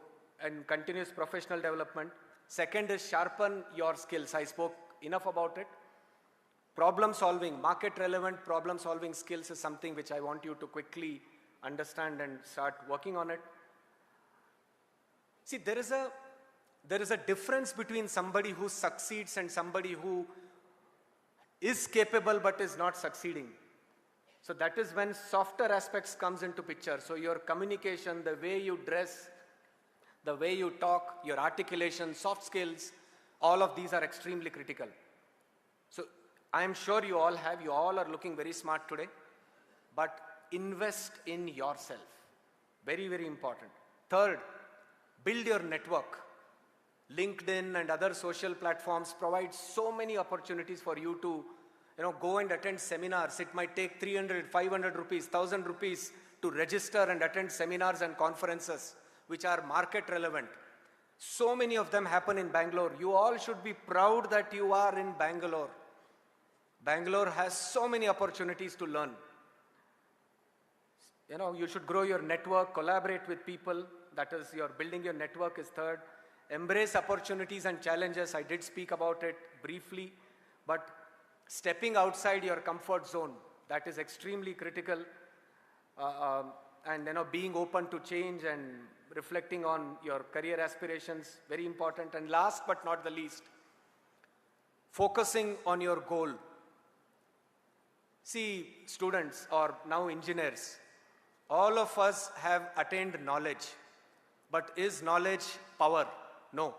and continuous professional development. Second is sharpen your skills. I spoke enough about it. Problem solving, market relevant problem solving skills is something which I want you to quickly understand and start working on it. See, there is a difference between somebody who succeeds and somebody who is capable but is not succeeding. So that is when softer aspects comes into picture. So your communication, the way you dress, the way you talk, your articulation, soft skills, all of these are extremely critical. So I am sure you all are looking very smart today, but invest in yourself. Very, very important. Third, build your network. LinkedIn and other social platforms provide so many opportunities for you to go and attend seminars. It might take 300, 500 rupees, 1000 rupees to register and attend seminars and conferences which are market relevant. So many of them happen in Bangalore. You all should be proud that you are in Bangalore. Bangalore has so many opportunities to learn. You know, you should grow your network, collaborate with people. That is, your building your network is third. Embrace opportunities and challenges. I did speak about it briefly, but stepping outside your comfort zone, that is extremely critical. And being open to change and reflecting on your career aspirations, very important. And last but not the least, focusing on your goal. See, students or now engineers, all of us have attained knowledge, but is knowledge power? No.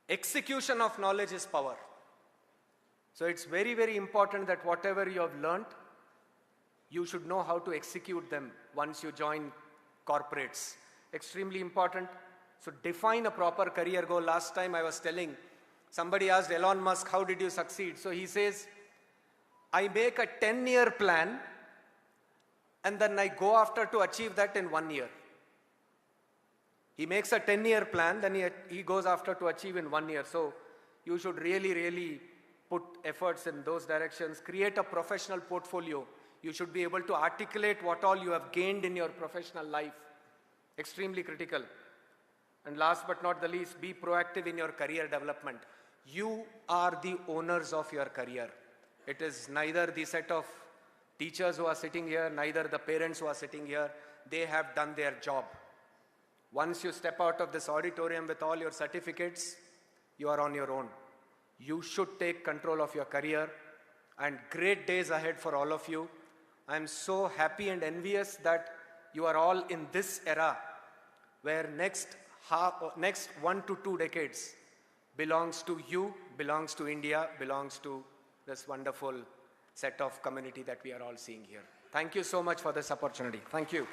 Execution of knowledge is power. So it's very, very important that whatever you have learned, you should know how to execute them once you join corporates. Extremely important. So define a proper career goal. Last time I was telling, somebody asked Elon Musk, how did you succeed? So he says, I make a 10-year plan and then I go after to achieve that in 1 year. He makes a 10-year plan, then he goes after to achieve in 1 year. So you should really, really put efforts in those directions. Create a professional portfolio. You should be able to articulate what all you have gained in your professional life. Extremely critical. And last but not the least, be proactive in your career development. You are the owners of your career. It is neither the set of teachers who are sitting here, neither the parents who are sitting here. They have done their job. Once you step out of this auditorium with all your certificates, you are on your own. You should take control of your career, and great days ahead for all of you. I am so happy and envious that you are all in this era where next 1 to 2 decades belongs to you, belongs to India, belongs to this wonderful set of community that we are all seeing here. Thank you so much for this opportunity. Thank you.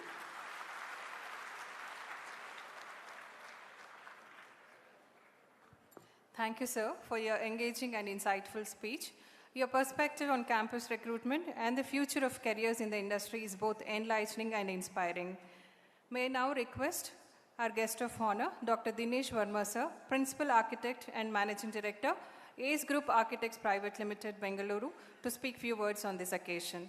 Thank you, sir, for your engaging and insightful speech. Your perspective on campus recruitment and the future of careers in the industry is both enlightening and inspiring. May I now request our guest of honor, Dr. Dinesh Verma, sir, Principal Architect and Managing Director, ACE Group Architects Private Limited, Bengaluru, to speak few words on this occasion.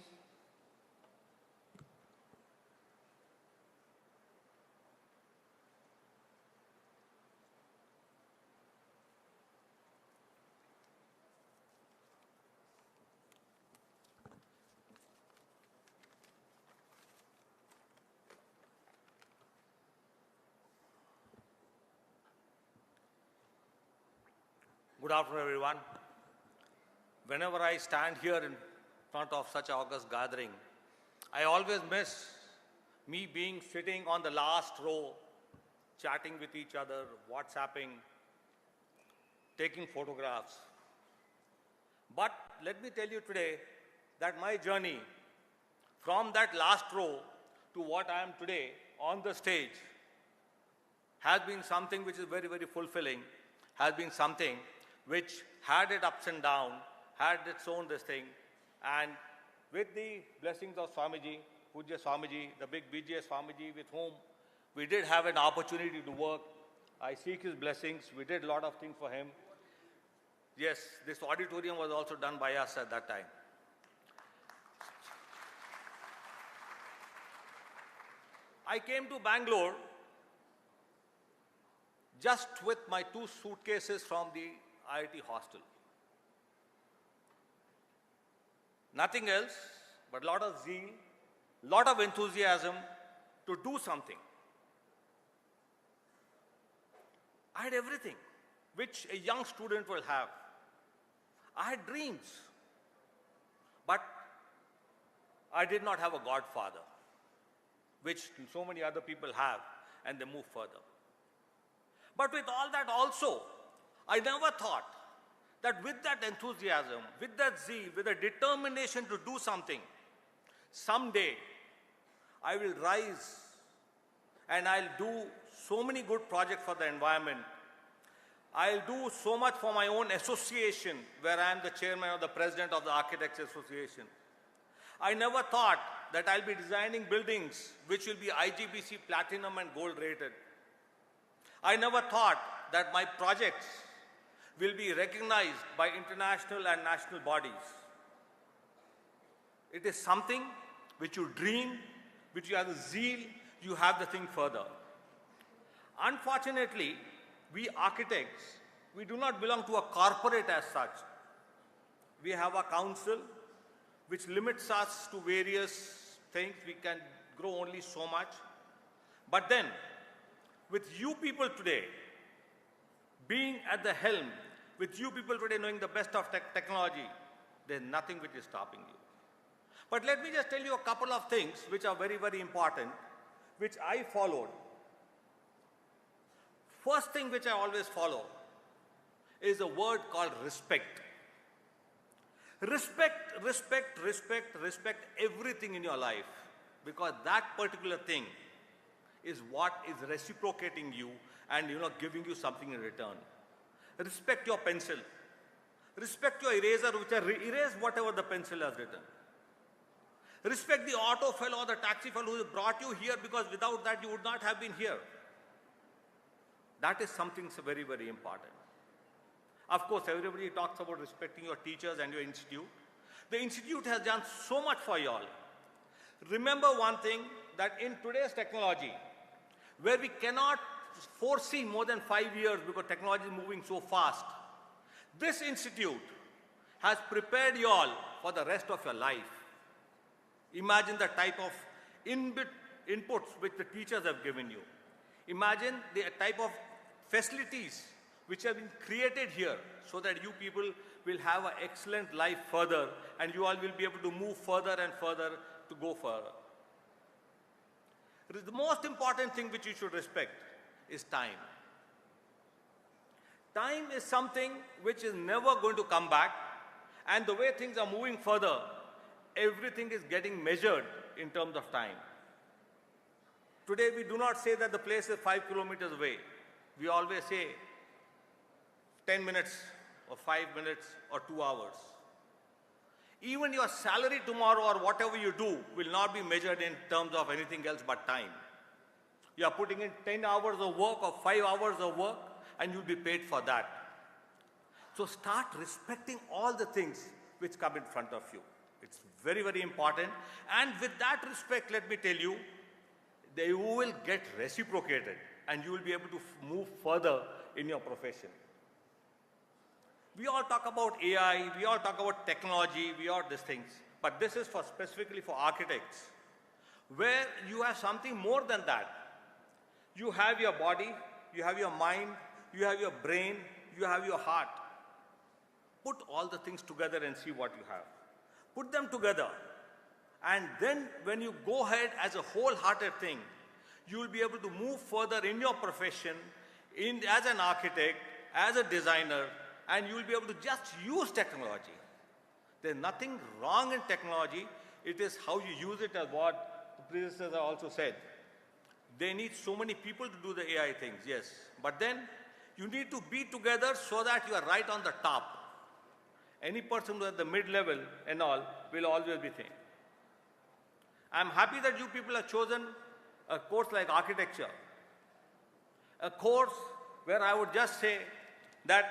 Good afternoon, everyone. Whenever I stand here in front of such an august gathering, I always miss me being sitting on the last row, chatting with each other, WhatsApping, taking photographs. But let me tell you today that my journey from that last row to what I am today on the stage has been something which is very, very fulfilling, has been something which had its ups and downs, had its own this thing. And with the blessings of Swamiji, Pujya Swamiji, the big BGS Swamiji, with whom we did have an opportunity to work, I seek his blessings. We did a lot of things for him. Yes, this auditorium was also done by us at that time. I came to Bangalore just with my 2 suitcases from the IIT hostel. Nothing else but a lot of zeal, lot of enthusiasm to do something. I had everything which a young student will have. I had dreams, but I did not have a godfather, which so many other people have, and they move further. But with all that also, I never thought that with that enthusiasm, with that zeal, with a determination to do something, someday I will rise and I'll do so many good projects for the environment. I'll do so much for my own association, where I am the chairman or the president of the Architects Association. I never thought that I'll be designing buildings which will be IGBC Platinum and Gold rated. I never thought that my projects will be recognized by international and national bodies. It is something which you dream, which you have the zeal, you have the thing further. Unfortunately, we architects, we do not belong to a corporate as such. We have a council which limits us to various things. We can grow only so much. But then, with you people today being at the helm, with you people today knowing the best of technology, there's nothing which is stopping you. But let me just tell you a couple of things which are very, very important, which I followed. First thing which I always follow is a word called respect. Respect, respect, respect, respect everything in your life, because that particular thing is what is reciprocating you and giving you something in return. Respect your pencil. Respect your eraser, which erase whatever the pencil has written. Respect the auto fellow or the taxi fellow who brought you here, because without that you would not have been here. That is something very, very important. Of course, everybody talks about respecting your teachers and your institute. The institute has done so much for you all. Remember one thing, that in today's technology, where we cannot foresee more than 5 years because technology is moving so fast, this institute has prepared you all for the rest of your life. Imagine the type of inputs which the teachers have given you. Imagine the type of facilities which have been created here so that you people will have an excellent life further, and you all will be able to move further and further to go further. The most important thing which you should respect is time. Time is something which is never going to come back, and the way things are moving further, everything is getting measured in terms of time. Today we do not say that the place is 5 kilometers away. We always say 10 minutes or 5 minutes or 2 hours. Even your salary tomorrow or whatever you do will not be measured in terms of anything else but time. You are putting in 10 hours of work or 5 hours of work, and you'll be paid for that. So start respecting all the things which come in front of you. It's very, very important. And with that respect, let me tell you, you will get reciprocated and you will be able to move further in your profession. We all talk about AI, we all talk about technology, we all these things. But this is specifically for architects, where you have something more than that. You have your body, you have your mind, you have your brain, you have your heart. Put all the things together and see what you have. Put them together. And then when you go ahead as a wholehearted thing, you will be able to move further in your profession, as an architect, as a designer, and you will be able to just use technology. There's nothing wrong in technology. It is how you use it, as what the predecessor also said. They need so many people to do the AI things, yes. But then you need to be together so that you are right on the top. Any person who is at the mid-level and all will always be thin. I'm happy that you people have chosen a course like architecture. A course where I would just say that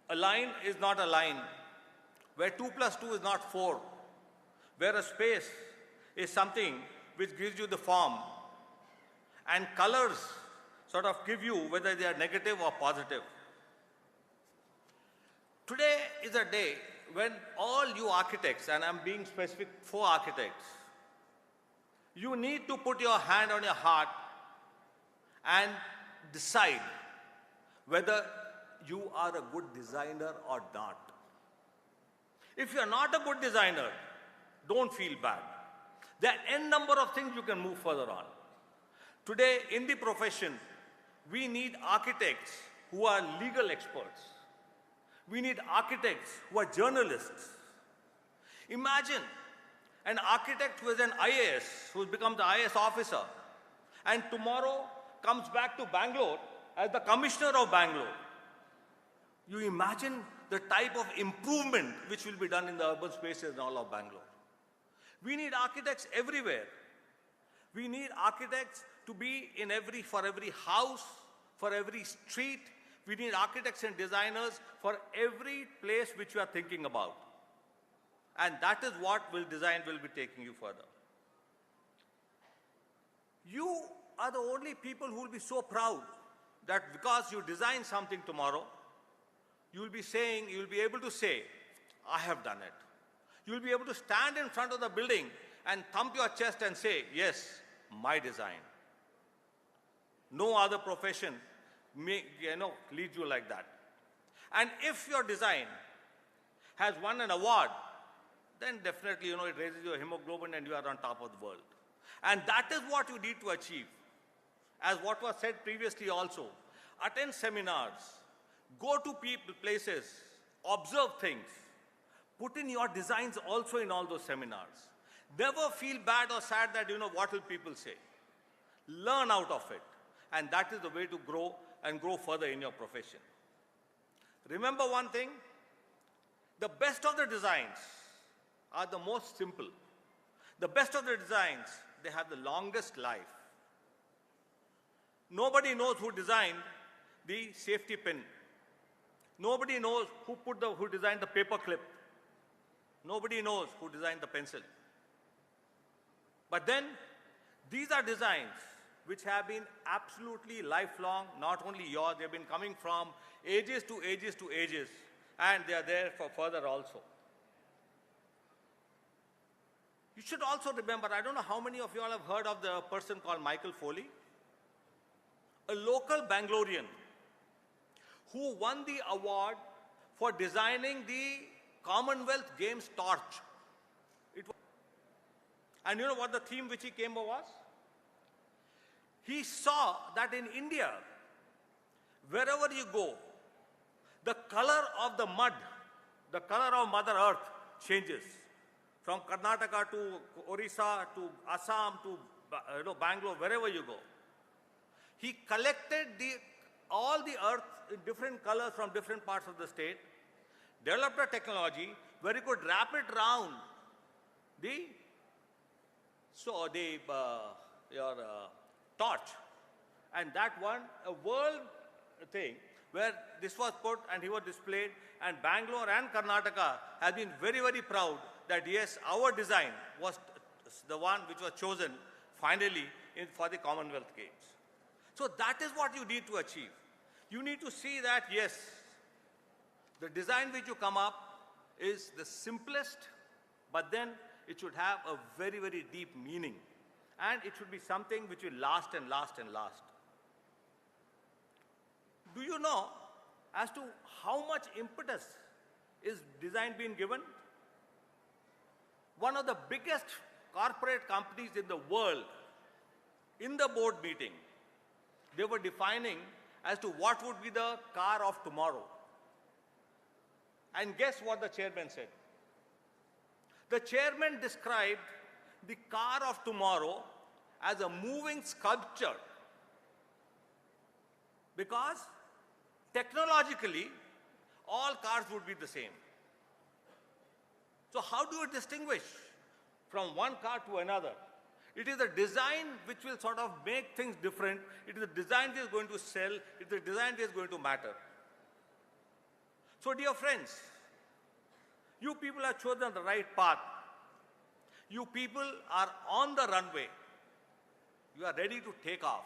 a line is not a line, where 2 plus 2 is not 4, where a space is something which gives you the form, and colors sort of give you whether they are negative or positive. Today is a day when all you architects, and I'm being specific for architects, you need to put your hand on your heart and decide whether you are a good designer or not. If you are not a good designer, don't feel bad. There are n number of things you can move further on. Today, in the profession, we need architects who are legal experts. We need architects who are journalists. Imagine an architect who is an IAS, who becomes the IAS officer, and tomorrow comes back to Bangalore as the commissioner of Bangalore. You imagine the type of improvement which will be done in the urban spaces in all of Bangalore. We need architects everywhere. We need architects to be in for every house, for every street, We need architects and designers for every place which you are thinking about. And that is what design will be taking you further. You are the only people who will be so proud that because you design something tomorrow, you will be able to say, I have done it. You will be able to stand in front of the building and thump your chest and say, yes, my design. No other profession may, lead you like that. And if your design has won an award, then definitely, it raises your hemoglobin and you are on top of the world. And that is what you need to achieve. As what was said previously also, attend seminars, go to places, observe things, put in your designs also in all those seminars. Never feel bad or sad that, what will people say. Learn out of it. And that is the way to grow and grow further in your profession. Remember one thing, the best of the designs are the most simple. The best of the designs, they have the longest life. Nobody knows who designed the safety pin. Nobody knows who designed the paper clip. Nobody knows who designed the pencil. But then, these are designs which have been absolutely lifelong, not only yours, they've been coming from ages to ages to ages, and they are there for further also. You should also remember, I don't know how many of you all have heard of the person called Michael Foley, a local Bangalorean who won the award for designing the Commonwealth Games torch. And you know what the theme which he came up was? He saw that in India, wherever you go, the color of the mud, the color of Mother Earth changes. From Karnataka to Orissa to Assam to Bangalore, wherever you go. He collected all the earth in different colors from different parts of the state, developed a technology where he could wrap it around your torch. And that won a world thing where this was put and he was displayed, and Bangalore and Karnataka have been very, very proud that yes, our design was the one which was chosen finally for the Commonwealth Games. So that is what you need to achieve. You need to see that yes, the design which you come up is the simplest, but then it should have a very, very deep meaning. And it should be something which will last and last and last. Do you know as to how much impetus is design being given? One of the biggest corporate companies in the world, in the board meeting, they were defining as to what would be the car of tomorrow. And guess what the chairman said? The chairman described the car of tomorrow as a moving sculpture, because technologically, all cars would be the same. So how do you distinguish from one car to another? It is the design which will sort of make things different. It is the design which is going to sell. It is the design which is going to matter. So dear friends, you people have chosen the right path. You people are on the runway. You are ready to take off.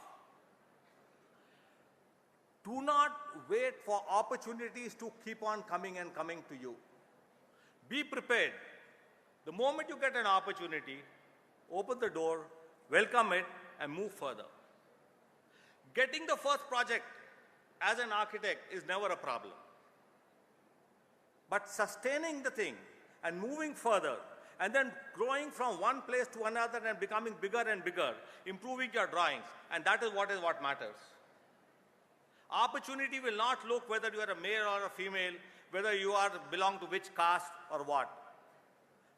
Do not wait for opportunities to keep on coming and coming to you. Be prepared. The moment you get an opportunity, open the door, welcome it, and move further. Getting the first project as an architect is never a problem. But sustaining the thing and moving further, and then growing from one place to another and becoming bigger and bigger, improving your drawings, and that is what matters. Opportunity will not look whether you are a male or a female, whether you belong to which caste or what.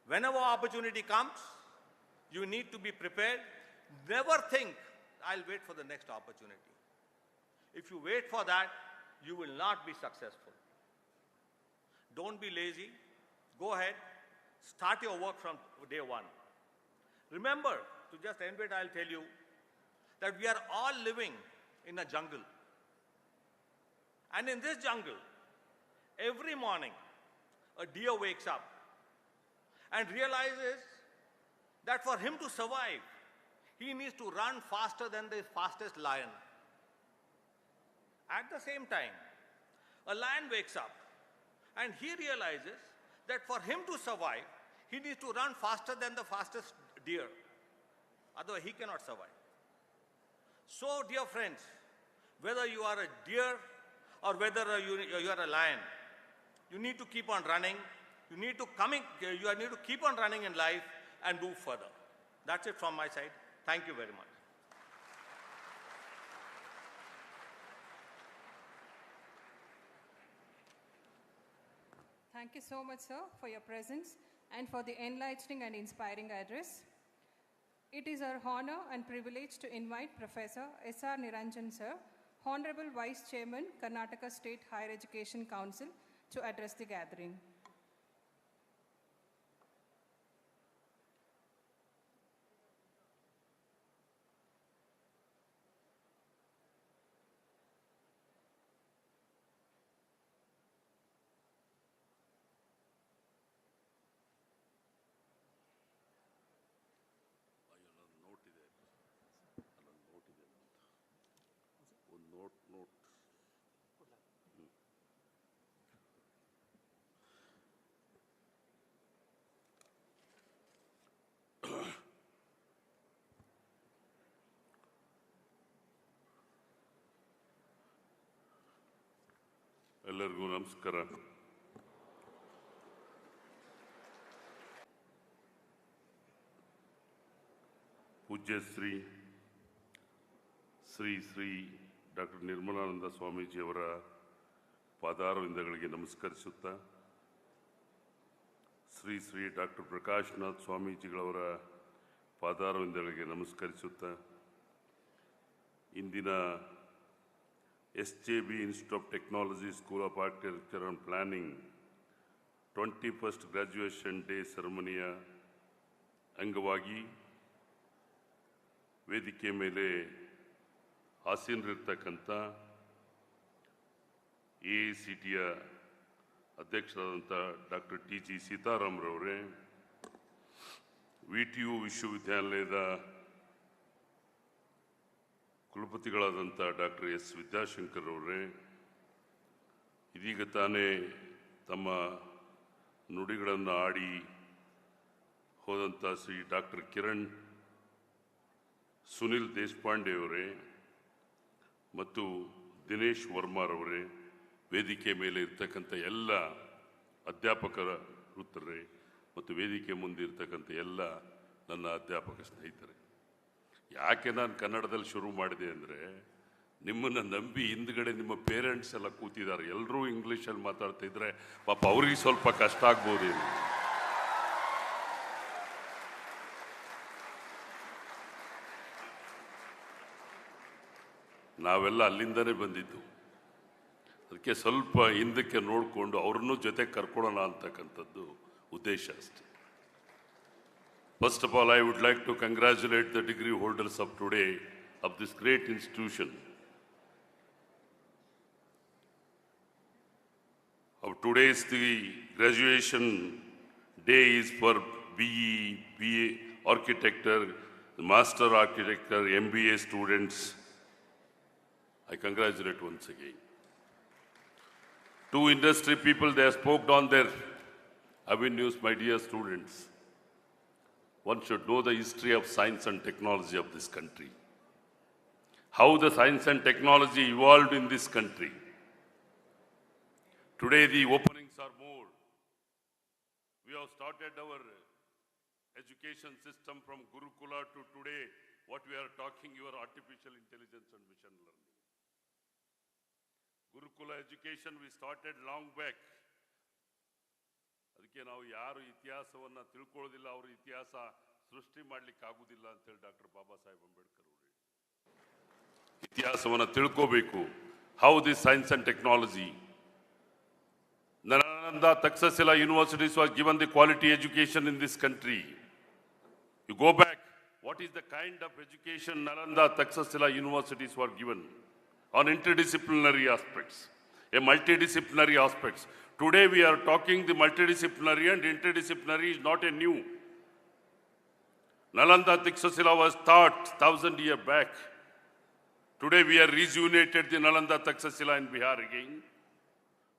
Whenever opportunity comes, you need to be prepared. Never think, I'll wait for the next opportunity. If you wait for that, you will not be successful. Don't be lazy. Go ahead. Start your work from day one. Remember, to just end it, I'll tell you that we are all living in a jungle. And in this jungle, every morning, a deer wakes up and realizes that for him to survive, he needs to run faster than the fastest lion. At the same time, a lion wakes up and he realizes that for him to survive, he needs to run faster than the fastest deer. Otherwise, he cannot survive. So, dear friends, whether you are a deer or whether you are a lion, you need to keep on running. You need to keep on running in life and move further. That's it from my side. Thank you very much. Thank you so much, sir, for your presence and for the enlightening and inspiring address. It is our honor and privilege to invite Professor S.R. Niranjan, sir, Honorable Vice Chairman, Karnataka State Higher Education Council, to address the gathering. ಎಲ್ಲರಿಗೂ ನಮಸ್ಕಾರ. ಪೂಜ್ಯ Shri doctor Nirmalananda ಸ್ವಾಮೀಜಿಯವರ ಪಾದಾರವಿಂದಗಳಿಗೆ ನಮಸ್ಕರಿಸುತ್ತಾ, Shri doctor Prakashnath ಸ್ವಾಮೀಜಿಗಳವರ ಪಾದಾರವಿಂದಗಳಿಗೆ ನಮಸ್ಕರಿಸುತ್ತಾ, ಇಂದಿನ Sjbit Institute of Technology School of Architecture and Planning 21st Graduation Day ceremoniಯ ಅಂಗವಾಗಿ ವೇದಿಕೆ ಮೇಲೆ ಆಸೀನರಿರ್ತಕ್ಕಂಥ AICTಯ ಅಧ್ಯಕ್ಷರಾದಂಥ doctor TG. ಸೀತಾರಾಮ್ರವರೇ, VTU ವಿಶ್ವವಿದ್ಯಾಲಯದ ಕುಲಪತಿಗಳಾದಂಥ ಡಾಕ್ಟರ್ ಎಸ್. ವಿದ್ಯಾಶಂಕರ್ ಅವರೇ, ಇದೀಗ ತಾನೇ ತಮ್ಮ ನುಡಿಗಳನ್ನು ಆಡಿ ಹೋದಂಥ ಶ್ರೀ ಡಾಕ್ಟರ್ ಕಿರಣ್ ಸುನಿಲ್ ದೇಶಪಾಂಡೆ ಅವರೇ ಮತ್ತು ದಿನೇಶ್ ವರ್ಮಾರವರೇ, ವೇದಿಕೆ ಮೇಲೆ ಇರ್ತಕ್ಕಂಥ ಎಲ್ಲ ಅಧ್ಯಾಪಕರ ವೃತ್ತರೇ ಮತ್ತು ವೇದಿಕೆ ಮುಂದೆ ಇರ್ತಕ್ಕಂಥ ಎಲ್ಲ ನನ್ನ ಅಧ್ಯಾಪಕ ಸ್ನೇಹಿತರೆ, ಯಾಕೆ ನಾನು ಕನ್ನಡದಲ್ಲಿ ಶುರು ಮಾಡಿದೆ ಅಂದರೆ, ನಿಮ್ಮನ್ನು ನಂಬಿ ಹಿಂದ್ಗಡೆ ನಿಮ್ಮ ಪೇರೆಂಟ್ಸ್ ಎಲ್ಲ ಕೂತಿದ್ದಾರೆ. ಎಲ್ಲರೂ ಇಂಗ್ಲೀಷಲ್ಲಿ ಮಾತಾಡ್ತಾ ಇದ್ರೆ ಪಾಪ ಅವ್ರಿಗೆ ಸ್ವಲ್ಪ ಕಷ್ಟ ಆಗ್ಬೋದೇನು. ನಾವೆಲ್ಲ ಅಲ್ಲಿಂದನೇ ಬಂದಿದ್ದು, ಅದಕ್ಕೆ ಸ್ವಲ್ಪ ಹಿಂದಕ್ಕೆ ನೋಡಿಕೊಂಡು ಅವ್ರನ್ನೂ ಜೊತೆ ಕರ್ಕೊಳ್ಳೋಣ ಅಂತಕ್ಕಂಥದ್ದು ಉದ್ದೇಶ ಅಷ್ಟೆ. First of all, I would like to congratulate the degree holders of today of this great institution. Of today's the graduation day is for BE, BA architecture, master architecture, MBA students. I congratulate once again. Two industry people, they have spoken on their avenues, my dear students. One should know the history of science and technology of this country. How the science and technology evolved in this country. Today the openings are more. We have started our education system from Gurukula to today, what we are talking, your artificial intelligence and machine learning. Gurukula education we started long back. ಅದಕ್ಕೆ ನಾವು ಯಾರು ಇತಿಹಾಸವನ್ನು ತಿಳ್ಕೊಳ್ಳೋದಿಲ್ಲ, ಅವ್ರ ಇತಿಹಾಸ ಸೃಷ್ಟಿ ಮಾಡಲಿಕ್ಕೆ ಆಗುವುದಿಲ್ಲ ಅಂತೇಳಿ ಡಾಕ್ಟರ್ ಬಾಬಾ ಸಾಹೇಬ್ ಅಂಬೇಡ್ಕರ್ ಅವರು ಇತಿಹಾಸವನ್ನು ತಿಳ್ಕೋಬೇಕು. How this science and technology. Nalanda, Taxila universities was given the quality education in this country. You go back, what is the kind of education Nalanda, Taxila universities were given on interdisciplinary aspects? a multidisciplinary aspects. Today we are talking the multidisciplinary and interdisciplinary is not a new. Nalanda Takshashila was taught 1,000 years back. Today we are rejuvenated the Nalanda Takshashila in Bihar again.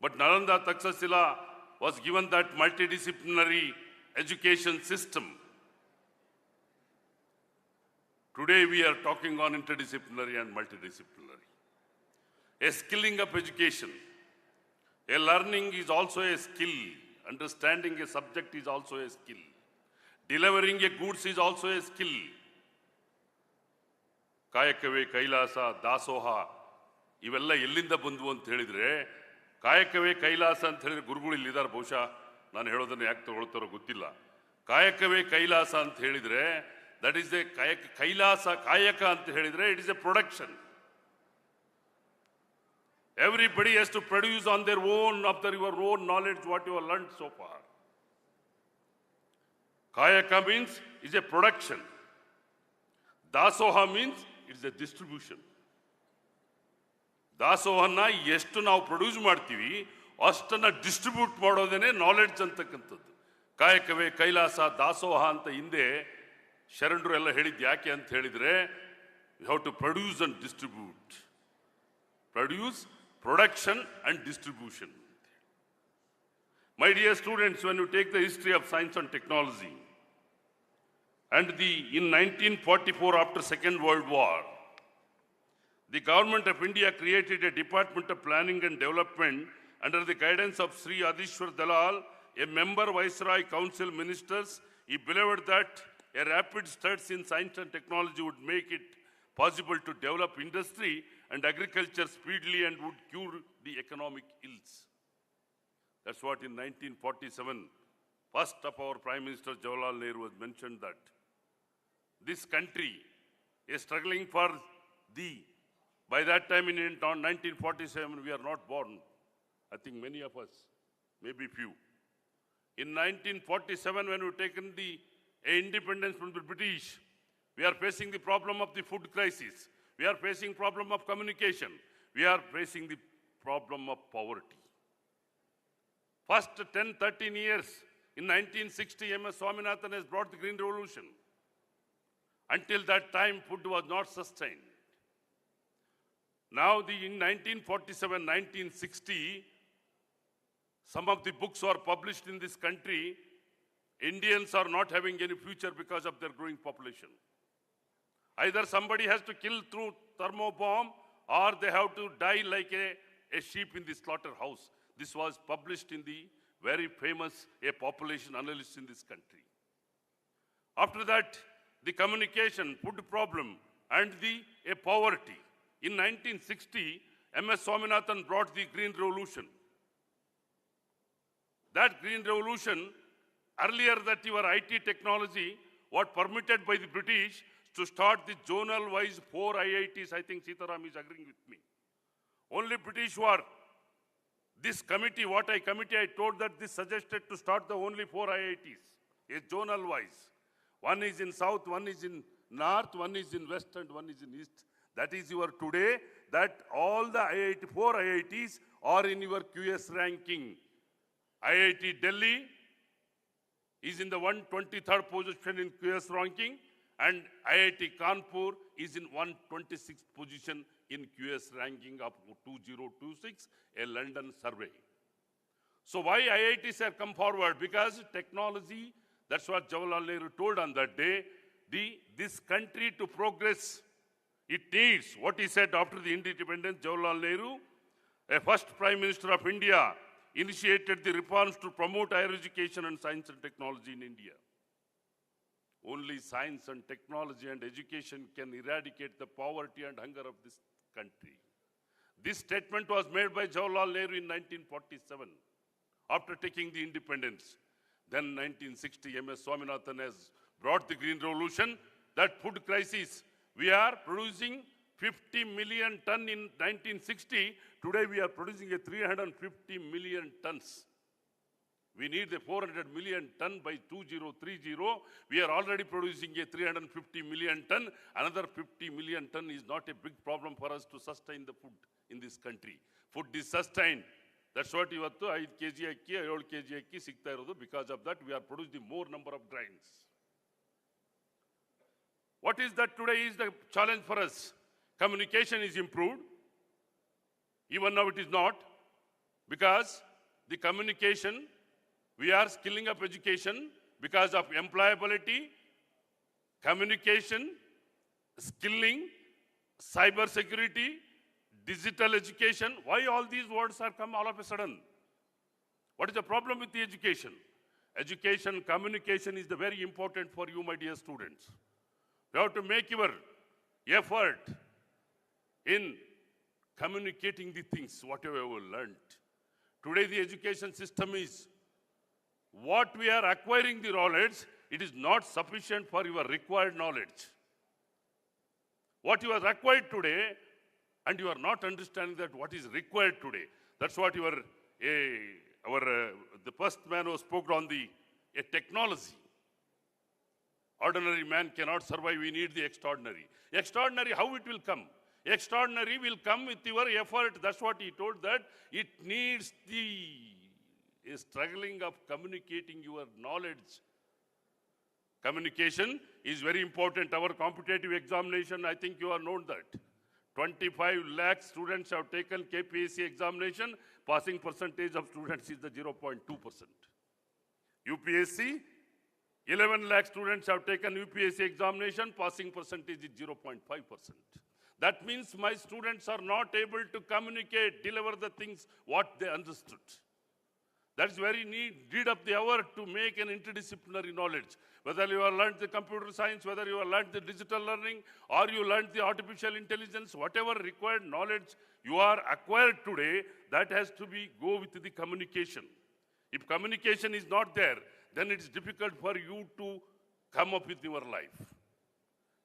But Nalanda Takshashila was given that multidisciplinary education system. Today we are talking on interdisciplinary and multidisciplinary. A skilling of education. A learning is also a skill. Understanding a subject is also a skill. Delivering a goods is also a skill. ಕಾಯಕವೇ ಕೈಲಾಸ ದಾಸೋಹ ಇವೆಲ್ಲ ಎಲ್ಲಿಂದ ಬಂದ್ವು ಅಂತ ಹೇಳಿದ್ರೆ ಕಾಯಕವೇ ಕೈಲಾಸ ಅಂತ ಹೇಳಿದ್ರೆ ಗುರುಗಳು ಇಲ್ಲಿದ್ದಾರೆ ಬಹುಶಃ ನಾನು ಹೇಳೋದನ್ನು ಯಾಕೆ ತಗೊಳ್ತಾರೋ ಗೊತ್ತಿಲ್ಲ ಕಾಯಕವೇ ಕೈಲಾಸ ಅಂತ ಹೇಳಿದ್ರೆ ದಟ್ ಈಸ್ ಎ ಕೈಲಾಸ ಕಾಯಕ ಅಂತ ಹೇಳಿದ್ರೆ it is A production everybody has to produce on their own of your own knowledge what you have learned so far kayaka means is a production dasoha means it's a distribution ದಾಸೋಹನ್ನ ಎಷ್ಟು ನಾವು produce ಮಾಡ್ತೀವಿ ಅಷ್ಟನ್ನ distribute ಮಾಡೋದೇನೆ knowledge ಅಂತಕ್ಕಂಥದ್ದು ಕಾಯಕವೇ ಕೈಲಾಸ ದಾಸೋಹ ಅಂತ ಹಿಂದೆ ಶರಣರು ಎಲ್ಲ ಹೇಳಿದ್ದು ಯಾಕೆ ಅಂತ ಹೇಳಿದ್ರೆ you have to produce and distribute produce production and distribution my dear students when you take the history of science and technology and in 1944 after Second World War the government of India created a Department of Planning and Development under the guidance of Sri Adishwar Dalal, a member Viceroy Council Ministers. He believed that a rapid studies in science and technology would make it possible to develop industry and agriculture speedily and would cure the economic ills. That's what in 1947, first of our Prime Minister Jawaharlal Nehru was mentioned that this country is struggling for the. By that time in 1947, we are not born. I think many of us, maybe few. In 1947, when we taken the independence from the British, we are facing the problem of the food crisis. We are facing problem of communication. We are facing the problem of poverty. First 10, 13 years, in 1960, M.S. Swaminathan has brought the Green Revolution. Until that time, food was not sustained. Now, in 1947, 1960, some of the books were published in this country. Indians are not having any future because of their growing population. Either somebody has to kill through thermo bomb or they have to die like a sheep in the slaughterhouse. This was published in the very famous population analyst in this country. After that, the communication, food problem and the poverty. In 1960, M.S. Swaminathan brought the Green Revolution. That Green Revolution, earlier that your IT technology was permitted by the British to start the zonal-wise 4 IITs. I think Sitaram is agreeing with me. Only British were. This committee, I told that this suggested to start the only 4 IITs, zonal-wise. One is in south, one is in north, one is in west and one is in east. That is your today, that all the 4 IITs are in your QS ranking. IIT Delhi is in the 123rd position in QS ranking and IIT Kanpur is in 126th position in QS ranking of 2026, a London survey. So why IITs have come forward? Because technology, that's what Jawaharlal Nehru told on that day, this country to progress, it needs, what he said after the independence, Jawaharlal Nehru, a first Prime Minister of India, initiated the reforms to promote higher education and science and technology in India. Only science and technology and education can eradicate the poverty and hunger of this country. This statement was made by Jawaharlal Nehru in 1947, after taking the independence. Then 1960, M.S. Swaminathan has brought the Green Revolution, that food crisis. We are producing 50 million ton in 1960. Today we are producing 350 million tons. We need the 400 million ton by 2030. We are already producing a 350 million ton. Another 50 million ton is not a big problem for us to sustain the food in this country. Food is sustained. That's what ಇವತ್ತು 5 kg ಅಕ್ಕಿ 7 kg ಅಕ್ಕಿ ಸಿಗ್ತಾ ಇರೋದು. Because of that, we are producing more number of grains. What is that today is the challenge for us? Communication is improved. Even now it is not. Because the communication, we are skilling up education because of employability, communication, skilling, cyber security, digital education. Why all these words are come all of a sudden? What is the problem with the education? Education, communication is the very important for you, my dear students. You have to make your effort in communicating the things, whatever you have learned. Today the education system is, what we are acquiring the knowledge, it is not sufficient for your required knowledge. What you are acquired today, and you are not understanding that what is required today. That's what the first man who spoke on the technology. Ordinary man cannot survive, we need the extraordinary. Extraordinary, how it will come? Extraordinary will come with your effort. That's what he told, that it needs the struggling of communicating your knowledge. Communication is very important. Our competitive examination, I think you have known that. 25 lakh students have taken KPSC examination. Passing percentage of students is the 0.2%. UPSC, 11 lakh students have taken UPSC examination. Passing percentage is 0.5%. That means my students are not able to communicate, deliver the things what they understood. That's very need of the hour to make an interdisciplinary knowledge. Whether you have learned the computer science, whether you have learned the digital learning, or you learned the artificial intelligence, whatever required knowledge you are acquired today, that has to be go with the communication. If communication is not there, then it's difficult for you to come up with your life.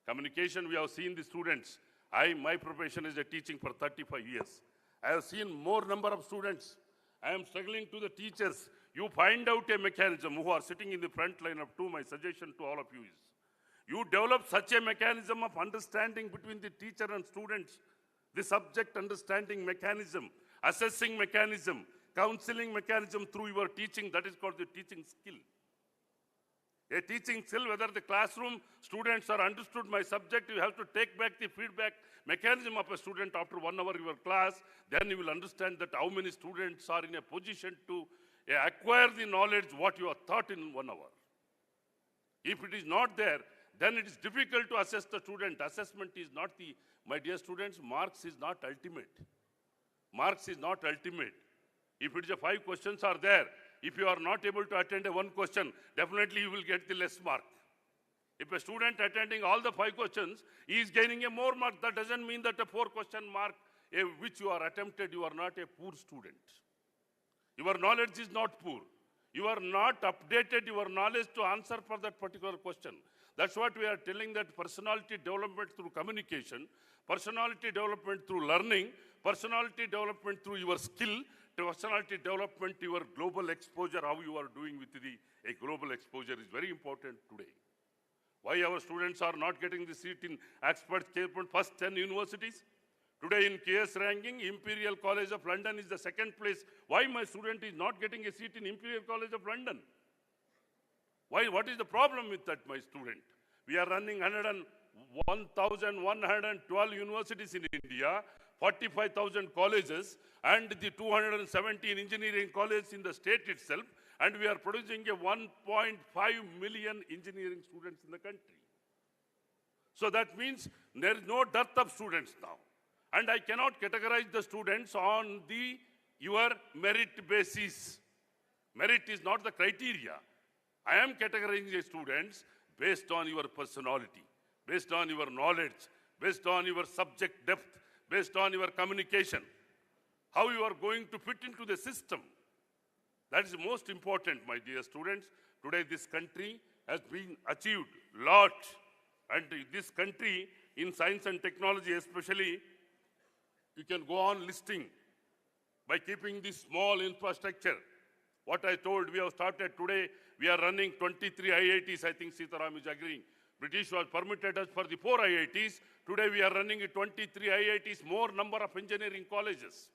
Communication, we have seen the students. My profession is a teaching for 35 years. I have seen more number of students. I am struggling to the teachers. You find out a mechanism who are sitting in the front line of two. My suggestion to all of you is, you develop such a mechanism of understanding between the teacher and students, the subject understanding mechanism, assessing mechanism, counseling mechanism through your teaching. That is called the teaching skill. A teaching skill, whether the classroom students are understood my subject, you have to take back the feedback mechanism of a student after 1 hour of your class. Then you will understand that how many students are in a position to acquire the knowledge what you have taught in 1 hour. If it is not there, then it is difficult to assess the student. Assessment is not the, my dear students, marks is not ultimate. Marks is not ultimate. If it is a 5 questions are there, if you are not able to attend a 1 question, definitely you will get the less mark. If a student attending all the 5 questions, he is gaining a more mark. That doesn't mean that a 4 question mark which you are attempted, you are not a poor student. Your knowledge is not poor. You are not updated your knowledge to answer for that particular question. That's what we are telling, that personality development through communication, personality development through learning, personality development through your skill, personality development, your global exposure, how you are doing with a global exposure is very important today. Why our students are not getting the seat in expert first 10 universities? Today in KS ranking, Imperial College of London is the 2nd place. Why my student is not getting a seat in Imperial College of London? Why? What is the problem with that, my student? We are running 1,112 universities in India, 45,000 colleges, and the 217 engineering colleges in the state itself, and we are producing a 1.5 million engineering students in the country. So that means there is no dearth of students now. And I cannot categorize the students on your merit basis. Merit is not the criteria. I am categorizing the students based on your personality, based on your knowledge, based on your subject depth, based on your communication, how you are going to fit into the system. That is most important, my dear students. Today this country has been achieved a lot. And this country in science and technology especially, you can go on listing by keeping this small infrastructure. What I told, we have started today, we are running 23 IITs, I think Sitaram is agreeing. British was permitted us for the 4 IITs. Today we are running 23 IITs, more number of engineering colleges,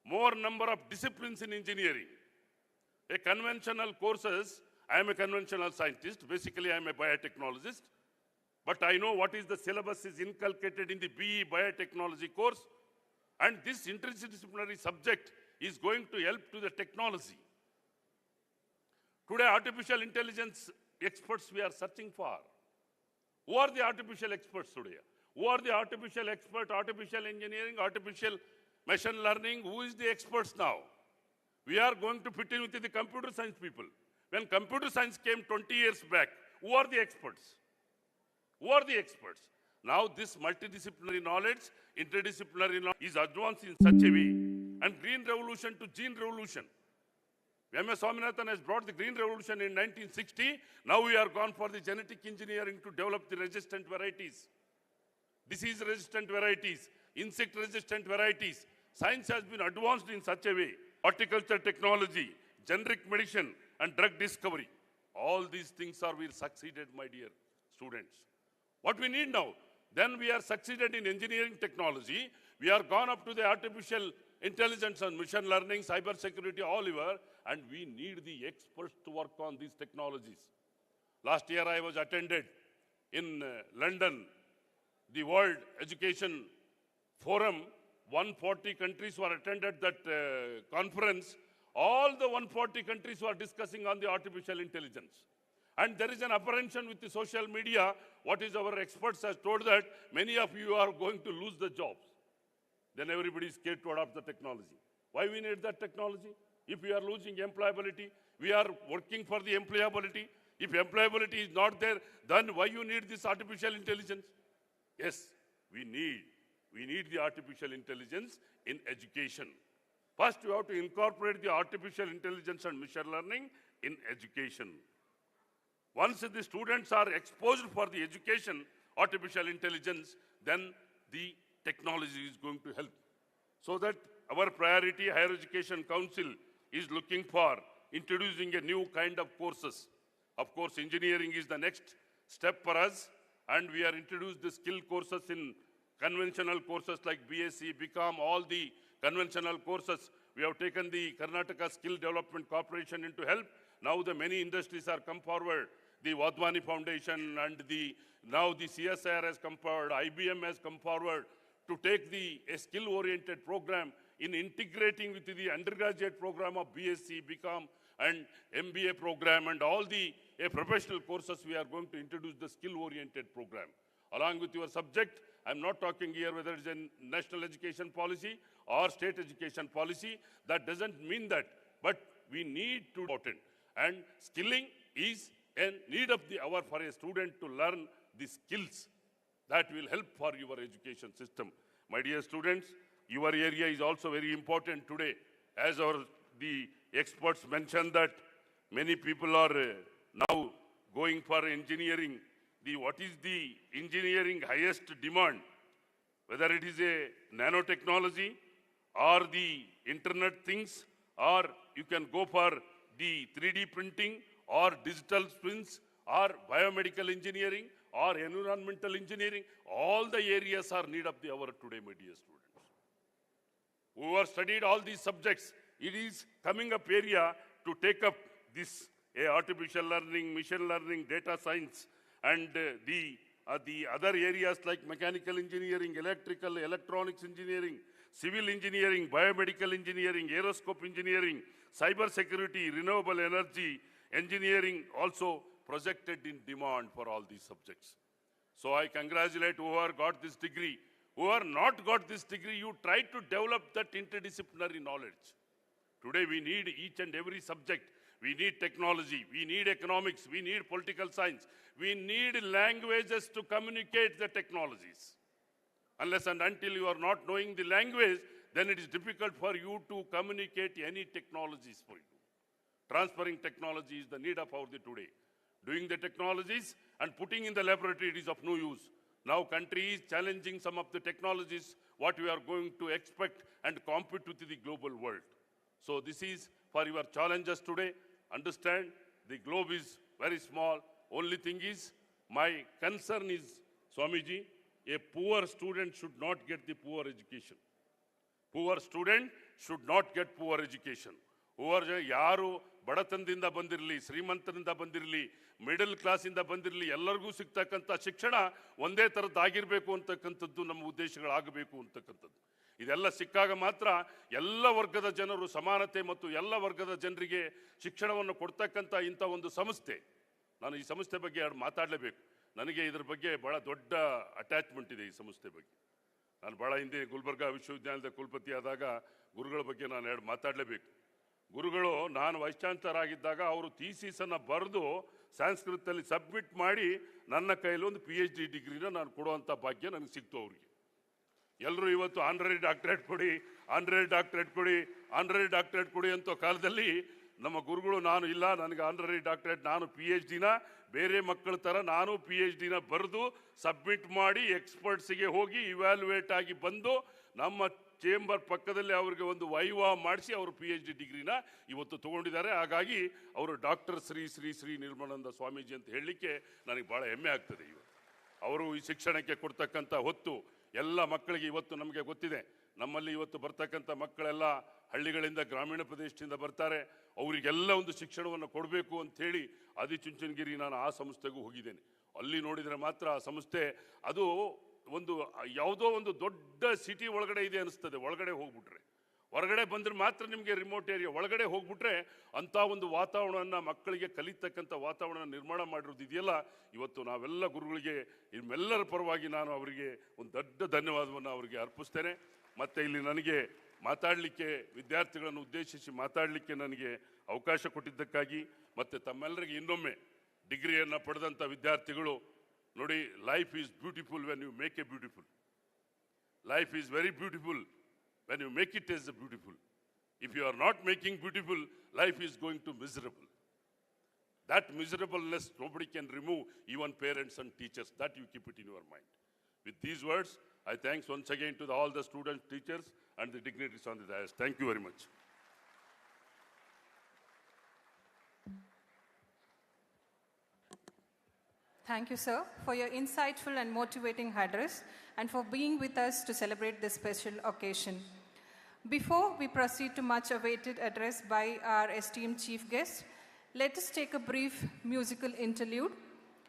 more number of disciplines in engineering. A conventional courses, I am a conventional scientist, basically I am a biotechnologist, but I know what is the syllabus is inculcated in the BE biotechnology course, and this interdisciplinary subject is going to help to the technology. Today, artificial intelligence experts we are searching for. Who are the artificial experts today? Who are the artificial expert, artificial engineering, artificial machine learning? Who is the experts now? We are going to fit in with the computer science people. When computer science came 20 years back, who are the experts? Who are the experts? Now this multidisciplinary knowledge, interdisciplinary knowledge is advanced in such a way. And green revolution to gene revolution. M.S. Swaminathan has brought the green revolution in 1960. Now we are gone for the genetic engineering to develop the resistant varieties, disease resistant varieties, insect resistant varieties. Science has been advanced in such a way. Horticulture technology, generic medicine and drug discovery. All these things are we succeeded, my dear students. What we need now, then we are succeeded in engineering technology. We are gone up to the artificial intelligence and machine learning, cyber security, all over, and we need the experts to work on these technologies. Last year I was attended in London, the World Education Forum. 140 countries were attended that conference. All the 140 countries were discussing on the artificial intelligence. And there is an apprehension with the social media. What is our experts has told that many of you are going to lose the jobs. Then everybody is scared to adopt the technology. Why we need that technology? If we are losing employability, we are working for the employability. If employability is not there, then why you need this artificial intelligence? Yes, we need the artificial intelligence in education. First, you have to incorporate the artificial intelligence and machine learning in education. Once the students are exposed for the education, artificial intelligence, then the technology is going to help. So that our priority Higher Education Council is looking for introducing a new kind of courses. Of course, engineering is the next step for us, and we are introduced the skill courses in conventional courses like BSc, BCom, all the conventional courses. We have taken the Karnataka Skill Development Corporation into help. Now the many industries are come forward. The Wadhwani Foundation and now the CSIR has come forward, IBM has come forward to take a skill-oriented program in integrating with the undergraduate program of BSc, BCom and MBA program and all the professional courses. We are going to introduce the skill-oriented program. Along with your subject, I'm not talking here whether it's a national education policy or state education policy. That doesn't mean that, but we need to important. And skilling is a need of the hour for a student to learn the skills that will help for your education system. My dear students, your area is also very important today. As the experts mentioned that many people are now going for engineering. What is the engineering highest demand? Whether it is a nanotechnology or the internet things, or you can go for the 3D printing or digital twins or biomedical engineering or environmental engineering, all the areas are need of the hour today, my dear students. Who have studied all these subjects, it is coming up area to take up this artificial learning, machine learning, data science, and the other areas like mechanical engineering, electrical, electronics engineering, civil engineering, biomedical engineering, aerospace engineering, cyber security, renewable energy, engineering also projected in demand for all these subjects. So I congratulate whoever got this degree. Whoever not got this degree, you try to develop that interdisciplinary knowledge. Today we need each and every subject. We need technology, we need economics, we need political science, we need languages to communicate the technologies. Unless and until you are not knowing the language, then it is difficult for you to communicate any technologies for you. Transferring technology is the need of our day today. Doing the technologies and putting in the laboratory, it is of no use. Now country is challenging some of the technologies, what we are going to expect and compete with the global world. So this is for your challenges today. Understand, the globe is very small. Only thing is, my concern is, Swamiji, a poor student should not get the poor education. Poor student should not get poor education. ಯಾರು ಬಡತನದಿಂದ ಬಂದಿರಲಿ, ಶ್ರೀಮಂತರಿಂದ ಬಂದಿರಲಿ, middle ಕ್ಲಾಸಿಂದ ಬಂದಿರಲಿ, ಎಲ್ಲರಿಗೂ ಸಿಗ್ತಕ್ಕಂಥ ಶಿಕ್ಷಣ ಒಂದೇ ಥರದ್ದಾಗಿರಬೇಕು ಅಂತಕ್ಕಂಥದ್ದು ನಮ್ಮ ಉದ್ದೇಶಗಳಾಗಬೇಕು ಅಂತಕ್ಕಂಥದ್ದು. ಇದೆಲ್ಲ ಸಿಕ್ಕಾಗ ಮಾತ್ರ ಎಲ್ಲ ವರ್ಗದ ಜನರು ಸಮಾನತೆ ಮತ್ತು ಎಲ್ಲ ವರ್ಗದ ಜನರಿಗೆ ಶಿಕ್ಷಣವನ್ನು ಕೊಡ್ತಕ್ಕಂಥ ಇಂಥ ಒಂದು ಸಂಸ್ಥೆ. ನಾನು ಈ ಸಂಸ್ಥೆ ಬಗ್ಗೆ ಮಾತಾಡಲೇಬೇಕು. ನನಗೆ ಇದ್ರ ಬಗ್ಗೆ ಭಾಳ ದೊಡ್ಡ ಅಟ್ಯಾಚ್ಮೆಂಟ್ ಇದೆ ಈ ಸಂಸ್ಥೆ ಬಗ್ಗೆ. ನಾನು ಭಾಳ ಹಿಂದೆ ಗುಲ್ಬರ್ಗಾ ವಿಶ್ವವಿದ್ಯಾಲಯದ ಕುಲಪತಿ ಆದಾಗ ಗುರುಗಳ ಬಗ್ಗೆ ನಾನು ಮಾತಾಡಲೇಬೇಕು. ಗುರುಗಳು ನಾನು ವೈಸ್ ಚಾನ್ಸಲರ್ ಆಗಿದ್ದಾಗ ಅವರು ಥೀಸಿಸನ್ನು ಬರೆದು ಸಂಸ್ಕೃತದಲ್ಲಿ ಸಬ್ಮಿಟ್ ಮಾಡಿ ನನ್ನ ಕೈಯಲ್ಲಿ ಒಂದು PhD ಡಿಗ್ರಿನ ನಾನು ಕೊಡುವಂಥ ಭಾಗ್ಯ ನನಗೆ ಸಿಕ್ತು ಅವ್ರಿಗೆ. ಎಲ್ಲರೂ ಇವತ್ತು ಆನರರಿ ಡಾಕ್ಟರೇಟ್ ಕೊಡಿ, ಆನರರಿ ಡಾಕ್ಟರೇಟ್ ಕೊಡಿ, ಆನರರಿ ಡಾಕ್ಟರೇಟ್ ಕೊಡಿ ಅಂತ ಕಾಲದಲ್ಲಿ ನಮ್ಮ ಗುರುಗಳು ನಾನು ಇಲ್ಲ, ನನಗೆ ಆನರರಿ ಡಾಕ್ಟರೇಟ್, ನಾನು PhDನ ಬೇರೆ ಮಕ್ಕಳ ಥರ ನಾನು PhDನ ಬರೆದು ಸಬ್ಮಿಟ್ ಮಾಡಿ ಎಕ್ಸ್ಪರ್ಟ್ಸಿಗೆ ಹೋಗಿ ಇವ್ಯಾಲ್ಯುವೇಟ್ ಆಗಿ ಬಂದು ನಮ್ಮ ಚೇಂಬರ್ ಪಕ್ಕದಲ್ಲಿ ಅವರಿಗೆ ಒಂದು ವೈವಾ ಮಾಡಿಸಿ ಅವರು PhD ಡಿಗ್ರಿನ ಇವತ್ತು ತೊಗೊಂಡಿದ್ದಾರೆ. ಹಾಗಾಗಿ ಅವರು ಡಾಕ್ಟರ್ ಶ್ರೀ ಶ್ರೀ ಶ್ರೀ ನಿರ್ಮಲಾನಂದ ಸ್ವಾಮೀಜಿ ಅಂತ ಹೇಳಲಿಕ್ಕೆ ನನಗೆ ಭಾಳ ಹೆಮ್ಮೆ ಆಗ್ತದೆ. ಇವತ್ತು ಅವರು ಈ ಶಿಕ್ಷಣಕ್ಕೆ ಕೊಡ್ತಕ್ಕಂಥ ಹೊತ್ತು ಎಲ್ಲ ಮಕ್ಕಳಿಗೆ ಇವತ್ತು ನಮಗೆ ಗೊತ್ತಿದೆ. ನಮ್ಮಲ್ಲಿ ಇವತ್ತು ಬರ್ತಕ್ಕಂಥ ಮಕ್ಕಳೆಲ್ಲ ಹಳ್ಳಿಗಳಿಂದ, ಗ್ರಾಮೀಣ ಪ್ರದೇಶದಿಂದ ಬರ್ತಾರೆ. ಅವರಿಗೆಲ್ಲ ಒಂದು ಶಿಕ್ಷಣವನ್ನು ಕೊಡಬೇಕು ಅಂಥೇಳಿ ಆದಿಚುಂಚನಗಿರಿ ನಾನು ಆ ಸಂಸ್ಥೆಗೂ ಹೋಗಿದ್ದೇನೆ. ಅಲ್ಲಿ ನೋಡಿದರೆ ಮಾತ್ರ ಆ ಸಂಸ್ಥೆ ಅದು ಒಂದು ಯಾವುದೋ ಒಂದು ದೊಡ್ಡ ಸಿಟಿ ಒಳಗಡೆ ಇದೆ ಅನಿಸ್ತದೆ. ಒಳಗಡೆ ಹೋಗ್ಬಿಟ್ರೆ, ಹೊರಗಡೆ ಬಂದರೆ ಮಾತ್ರ ನಿಮಗೆ ರಿಮೋಟ್ ಏರಿಯಾ, ಒಳಗಡೆ ಹೋಗ್ಬಿಟ್ರೆ ಅಂಥ ಒಂದು ವಾತಾವರಣವನ್ನು ಮಕ್ಕಳಿಗೆ ಕಲಿತಕ್ಕಂಥ ವಾತಾವರಣ ನಿರ್ಮಾಣ ಮಾಡಿರೋದು ಇದೆಯಲ್ಲ. ಇವತ್ತು ನಾವೆಲ್ಲ ಗುರುಗಳಿಗೆ ನಿಮ್ಮೆಲ್ಲರ ಪರವಾಗಿ ನಾನು ಅವರಿಗೆ ಒಂದು ದೊಡ್ಡ ಧನ್ಯವಾದವನ್ನು ಅವರಿಗೆ ಅರ್ಪಿಸ್ತೇನೆ. ಮತ್ತು ಇಲ್ಲಿ ನನಗೆ ಮಾತಾಡಲಿಕ್ಕೆ, ವಿದ್ಯಾರ್ಥಿಗಳನ್ನು ಉದ್ದೇಶಿಸಿ ಮಾತಾಡಲಿಕ್ಕೆ ನನಗೆ ಅವಕಾಶ ಕೊಟ್ಟಿದ್ದಕ್ಕಾಗಿ ಮತ್ತು ತಮ್ಮೆಲ್ಲರಿಗೆ ಇನ್ನೊಮ್ಮೆ ಡಿಗ್ರಿಯನ್ನು ಪಡೆದಂಥ ವಿದ್ಯಾರ್ಥಿಗಳು ನೋಡಿ, life is beautiful when you make a beautiful. Life is very beautiful when you make it as a beautiful. If you are not making beautiful, life is going to miserable. That miserableness nobody can remove, even parents and teachers. That you keep it in your mind. With these words, I thanks once again to all the students, teachers and the dignitaries on the dais. Thank you very much. Thank you, sir, for your insightful and motivating address and for being with us to celebrate this special occasion. Before we proceed to much awaited address by our esteemed chief guest, let us take a brief musical interlude.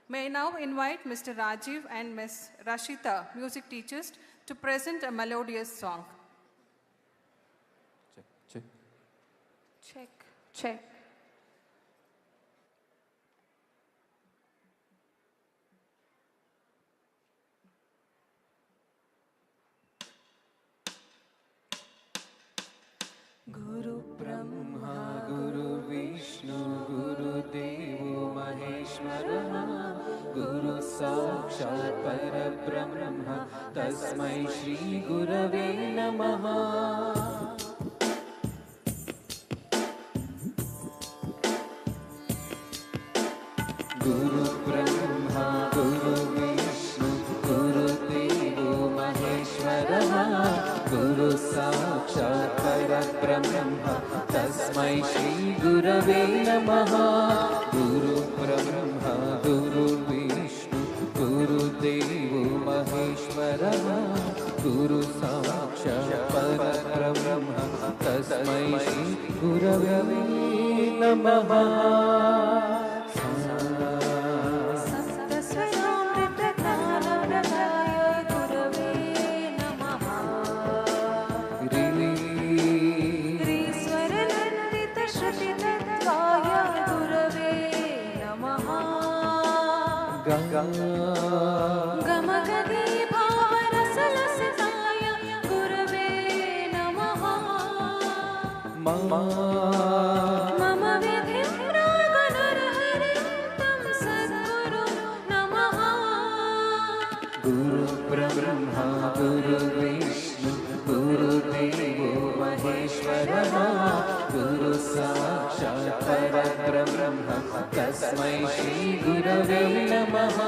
May I now invite Mr. Rajiv and Ms. Rashita, music teachers, to present a melodious song. Check, check. Check, check. गुरु ब्रह्मा गुरु विष्णु गुरुदेवो महेश्वरः गुरु साक्षात् परब्रह्म तस्मै श्री गुरवे नमः. गुरु ब्रह्मा गुरु विष्णु गुरुदेवो महेश्वरः गुरु साक्षात् परब्रह्म तस्मै श्री गुरवे नमः. गुरु ब्रह्मा गुरु विष्णु गुरुदेवो महेश्वरः गुरु साक्षात् परब्रह्म तस्मै श्री गुरवे नमः. गमगदे भावरसलसताय गुरवे नमः. मम विधिम्रागनरहरितं सद्गुरु नमः. गुरु ब्रह्मा गुरु विष्णु गुरुदेवो महेश्वरः गुरु साक्षात् परब्रह्म तस्मै श्री गुरवे नमः.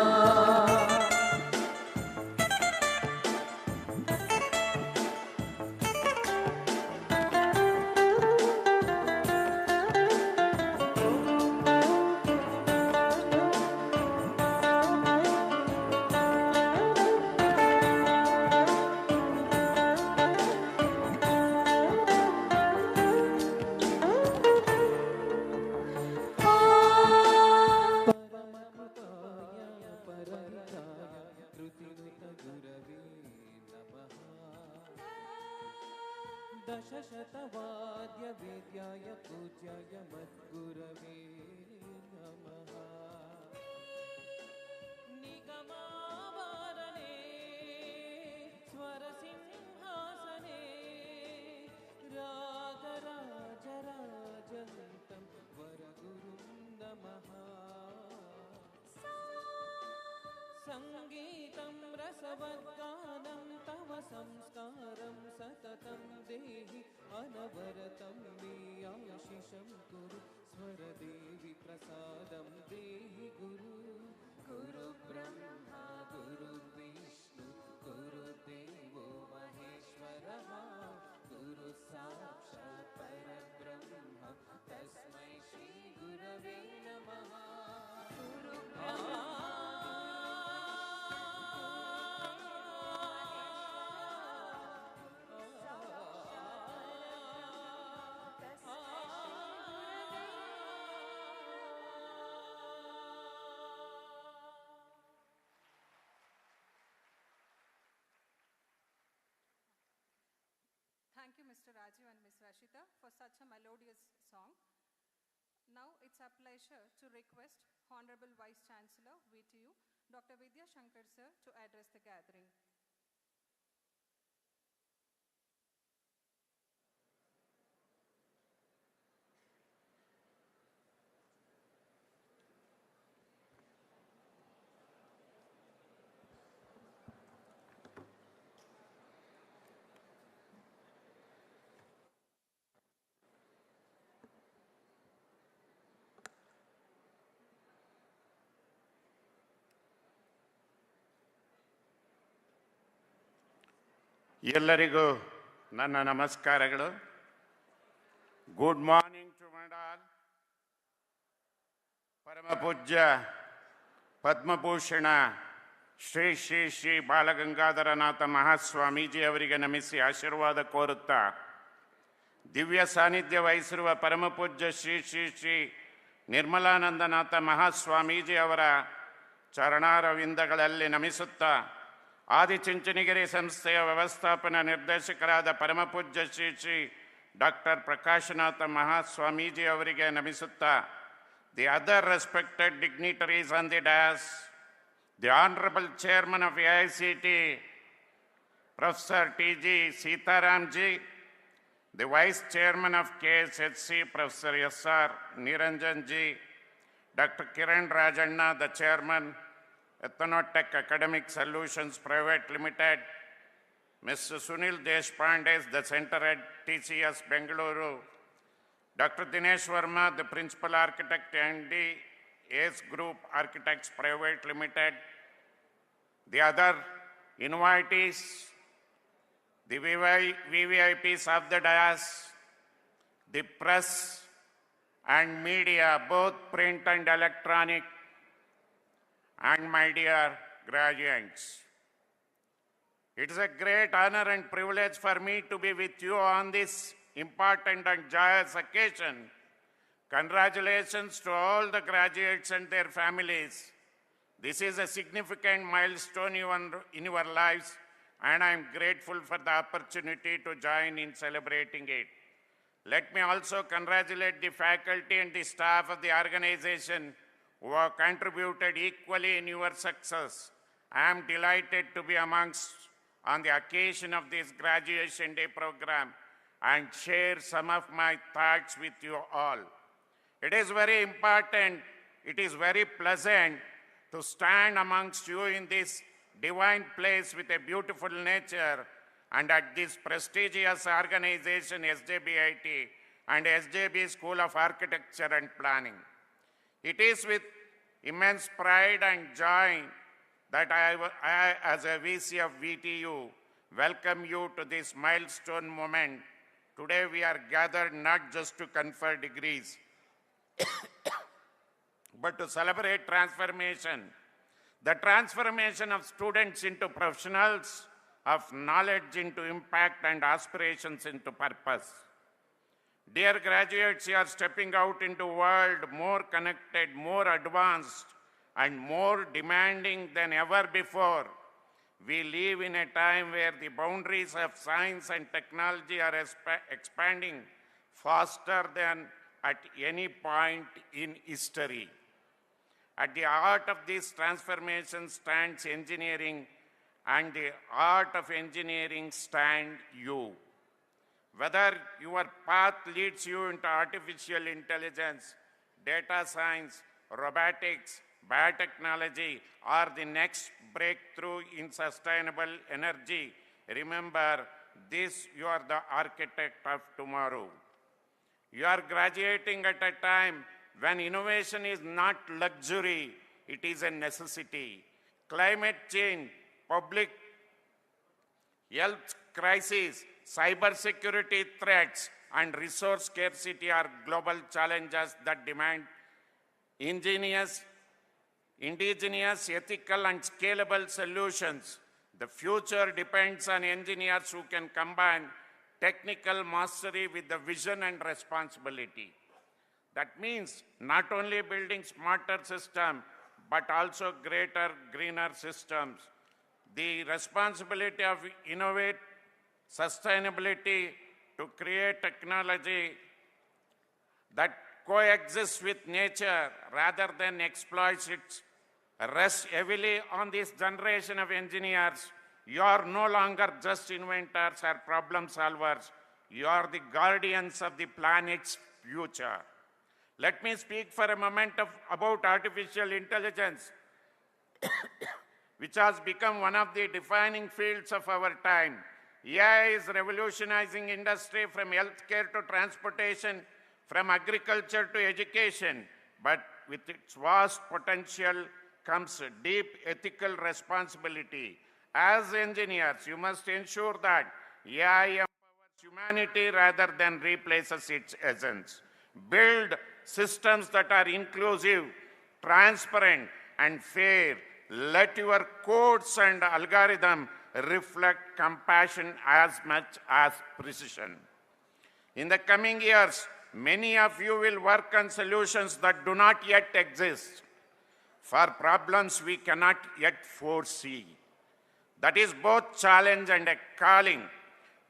सर्वसहिताय कृतिनुतगुरवे नमः दशशतवाद्यवेद्याय पूज्याय मद्गुरवे नमः निगमावरणे स्वरसिंहासने रागराजराजन्तं वरगुरुं नमः सङ्गीतं रसवद्गानं तव संस्कारं सततं देहि अनवरतं मे आशिषं कुरु स्वरदेवि प्रसादं देहि गुरु गुरु ब्रह्मा गुरुर्विष्णु गुरुदेवो महेश्वरः गुरु साक्षात् परब्रह्म तस्मै श्री गुरवे नमः गुरु Thank you, Mr. Raju and Ms. Rashita, for such a melodious song. Now it's our pleasure to request Honorable Vice Chancellor, VTU, Dr. Vidya Shankar sir, to address the gathering. ಎಲ್ಲರಿಗೂ ನನ್ನ ನಮಸ್ಕಾರಗಳು. Good morning to all. ಪರಮ ಪೂಜ್ಯ ಪದ್ಮಭೂಷಣ ಶ್ರೀ ಶ್ರೀ ಶ್ರೀ ಬಾಲಗಂಗಾಧರನಾಥ ಮಹಾಸ್ವಾಮೀಜಿ ಅವರಿಗೆ ನಮಿಸಿ ಆಶೀರ್ವಾದ ಕೋರುತ್ತಾ, ದಿವ್ಯ ಸಾನ್ನಿಧ್ಯ ವಹಿಸಿರುವ ಪರಮ ಪೂಜ್ಯ ಶ್ರೀ ಶ್ರೀ ಶ್ರೀ ನಿರ್ಮಲಾನಂದನಾಥ ಮಹಾಸ್ವಾಮೀಜಿ ಅವರ ಚರಣಾರವಿಂದಗಳಲ್ಲಿ ನಮಿಸುತ್ತಾ, ಆದಿಚುಂಚನಗಿರಿ ಸಂಸ್ಥೆಯ ವ್ಯವಸ್ಥಾಪನಾ ನಿರ್ದೇಶಕರಾದ ಪರಮಪೂಜ್ಯ ಶ್ರೀ ಶ್ರೀ ಡಾಕ್ಟರ್ ಪ್ರಕಾಶನಾಥ ಮಹಾಸ್ವಾಮೀಜಿ ಅವರಿಗೆ ನಮಿಸುತ್ತಾ, the other respected dignitaries on the dais, the honourable chairman of AICT, Professor T.G. Sitaramji, the Vice Chairman of KSHC, Professor S.R. Niranjanji, Dr. Kiran Rajanna, the Chairman, Ethanotech Academic Solutions Private Limited, Mr. Sunil Deshpande, the Center at TCS Bengaluru, Dr. Dinesh Verma, the Principal Architect, MD, ACE Group Architects Private Limited, the other invitees, the VVIPs of the dais, the press and media, both print and electronic, and my dear graduates. It is a great honor and privilege for me to be with you on this important and joyous occasion. Congratulations to all the graduates and their families. This is a significant milestone in your lives, and I am grateful for the opportunity to join in celebrating it. Let me also congratulate the faculty and the staff of the organization who have contributed equally in your success. I am delighted to be amongst on the occasion of this graduation day program and share some of my thoughts with you all. It is very important, it is very pleasant to stand amongst you in this divine place with a beautiful nature and at this prestigious organization SJBIT and SJB School of Architecture and Planning. It is with immense pride and joy that I, as a VC of VTU, welcome you to this milestone moment. Today we are gathered not just to confer degrees, but to celebrate transformation. The transformation of students into professionals, of knowledge into impact, and aspirations into purpose. Dear graduates, you are stepping out into a world more connected, more advanced, and more demanding than ever before. We live in a time where the boundaries of science and technology are expanding faster than at any point in history. At the heart of this transformation stands engineering, and the art of engineering stand you. Whether your path leads you into artificial intelligence, data science, robotics, biotechnology, or the next breakthrough in sustainable energy, remember this: you are the architect of tomorrow. You are graduating at a time when innovation is not luxury, it is a necessity. Climate change, public health crisis, cybersecurity threats, and resource scarcity are global challenges that demand indigenous, ethical, and scalable solutions. The future depends on engineers who can combine technical mastery with the vision and responsibility. That means not only building smarter systems, but also greater, greener systems. The responsibility of innovate sustainability to create technology that coexists with nature rather than exploits it rests heavily on this generation of engineers. You are no longer just inventors or problem solvers. You are the guardians of the planet's future. Let me speak for a moment about artificial intelligence, which has become one of the defining fields of our time. AI is revolutionizing industry from healthcare to transportation, from agriculture to education. But with its vast potential comes deep ethical responsibility. As engineers, you must ensure that AI empowers humanity rather than replaces its essence. Build systems that are inclusive, transparent, and fair. Let your codes and algorithm reflect compassion as much as precision. In the coming years, many of you will work on solutions that do not yet exist, for problems we cannot yet foresee. That is both challenge and a calling.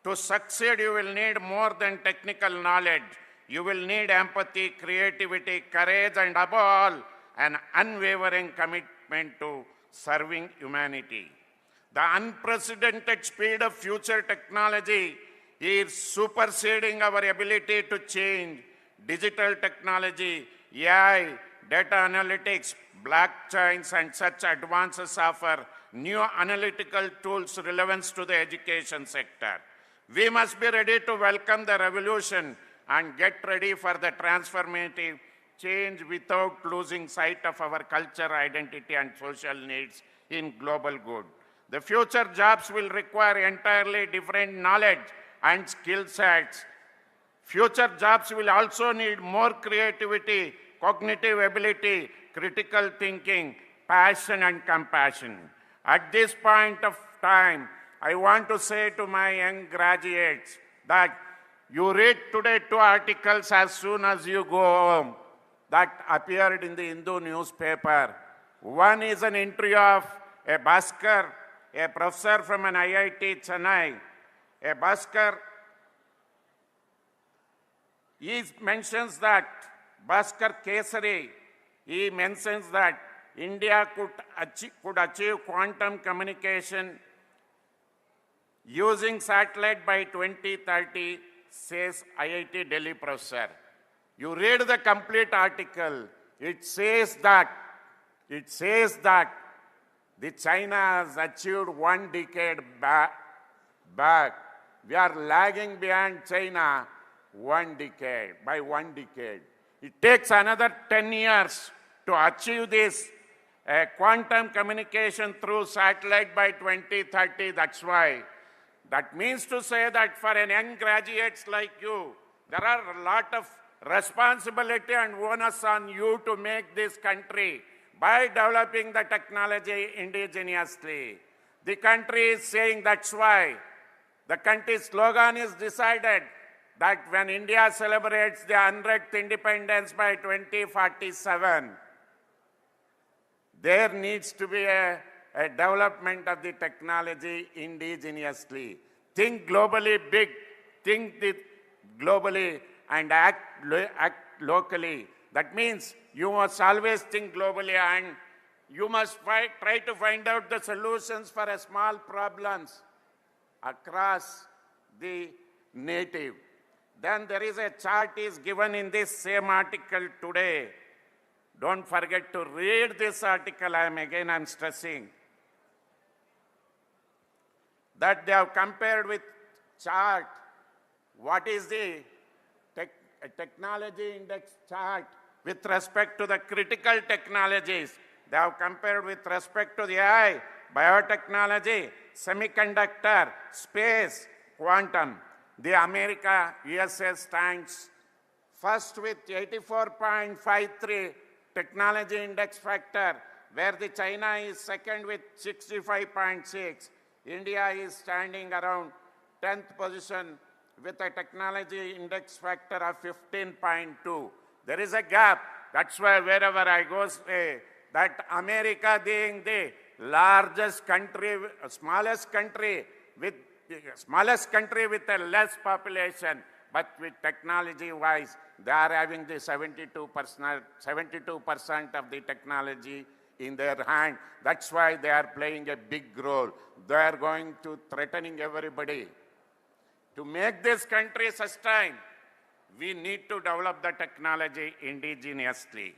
To succeed, you will need more than technical knowledge. You will need empathy, creativity, courage, and above all, an unwavering commitment to serving humanity. The unprecedented speed of future technology is superseding our ability to change. Digital technology, AI, data analytics, blockchains, and such advances offer new analytical tools relevant to the education sector. We must be ready to welcome the revolution and get ready for the transformative change without losing sight of our culture, identity, and social needs in global good. The future jobs will require entirely different knowledge and skill sets. Future jobs will also need more creativity, cognitive ability, critical thinking, passion, and compassion. At this point of time, I want to say to my young graduates that you read today 2 articles as soon as you go home that appeared in the Hindu newspaper. One is an interview of a Bhaskar, a professor from an IIT Chennai. A Bhaskar, he mentions that, Bhaskar Kesari, he mentions that India could achieve quantum communication using satellite by 2030, says IIT Delhi professor. You read the complete article. It says that the China has achieved 1 decade back. We are lagging behind China by 1 decade. It takes another 10 years to achieve this quantum communication through satellite by 2030. That's why. That means to say that for an young graduates like you, there are a lot of responsibility and onus on you to make this country by developing the technology indigenously. The country is saying that's why. The country's slogan is decided that when India celebrates the 100th independence by 2047, there needs to be a development of the technology indigenously. Think globally big, think globally and act locally. That means you must always think globally and you must try to find out the solutions for small problems across the native. Then there is a chart is given in this same article today. Don't forget to read this article. I'm stressing that they have compared with chart. What is the technology index chart with respect to the critical technologies? They have compared with respect to the AI, biotechnology, semiconductor, space, quantum. The USA stands first with 84.53 technology index factor, where the China is second with 65.6. India is standing around 10th position with a technology index factor of 15.2. There is a gap. That's why wherever I go say that America being the largest country, smallest country with a less population, but with technology-wise, they are having the 72% of the technology in their hand. That's why they are playing a big role. They are going to threatening everybody. To make this country sustain, we need to develop the technology indigenously.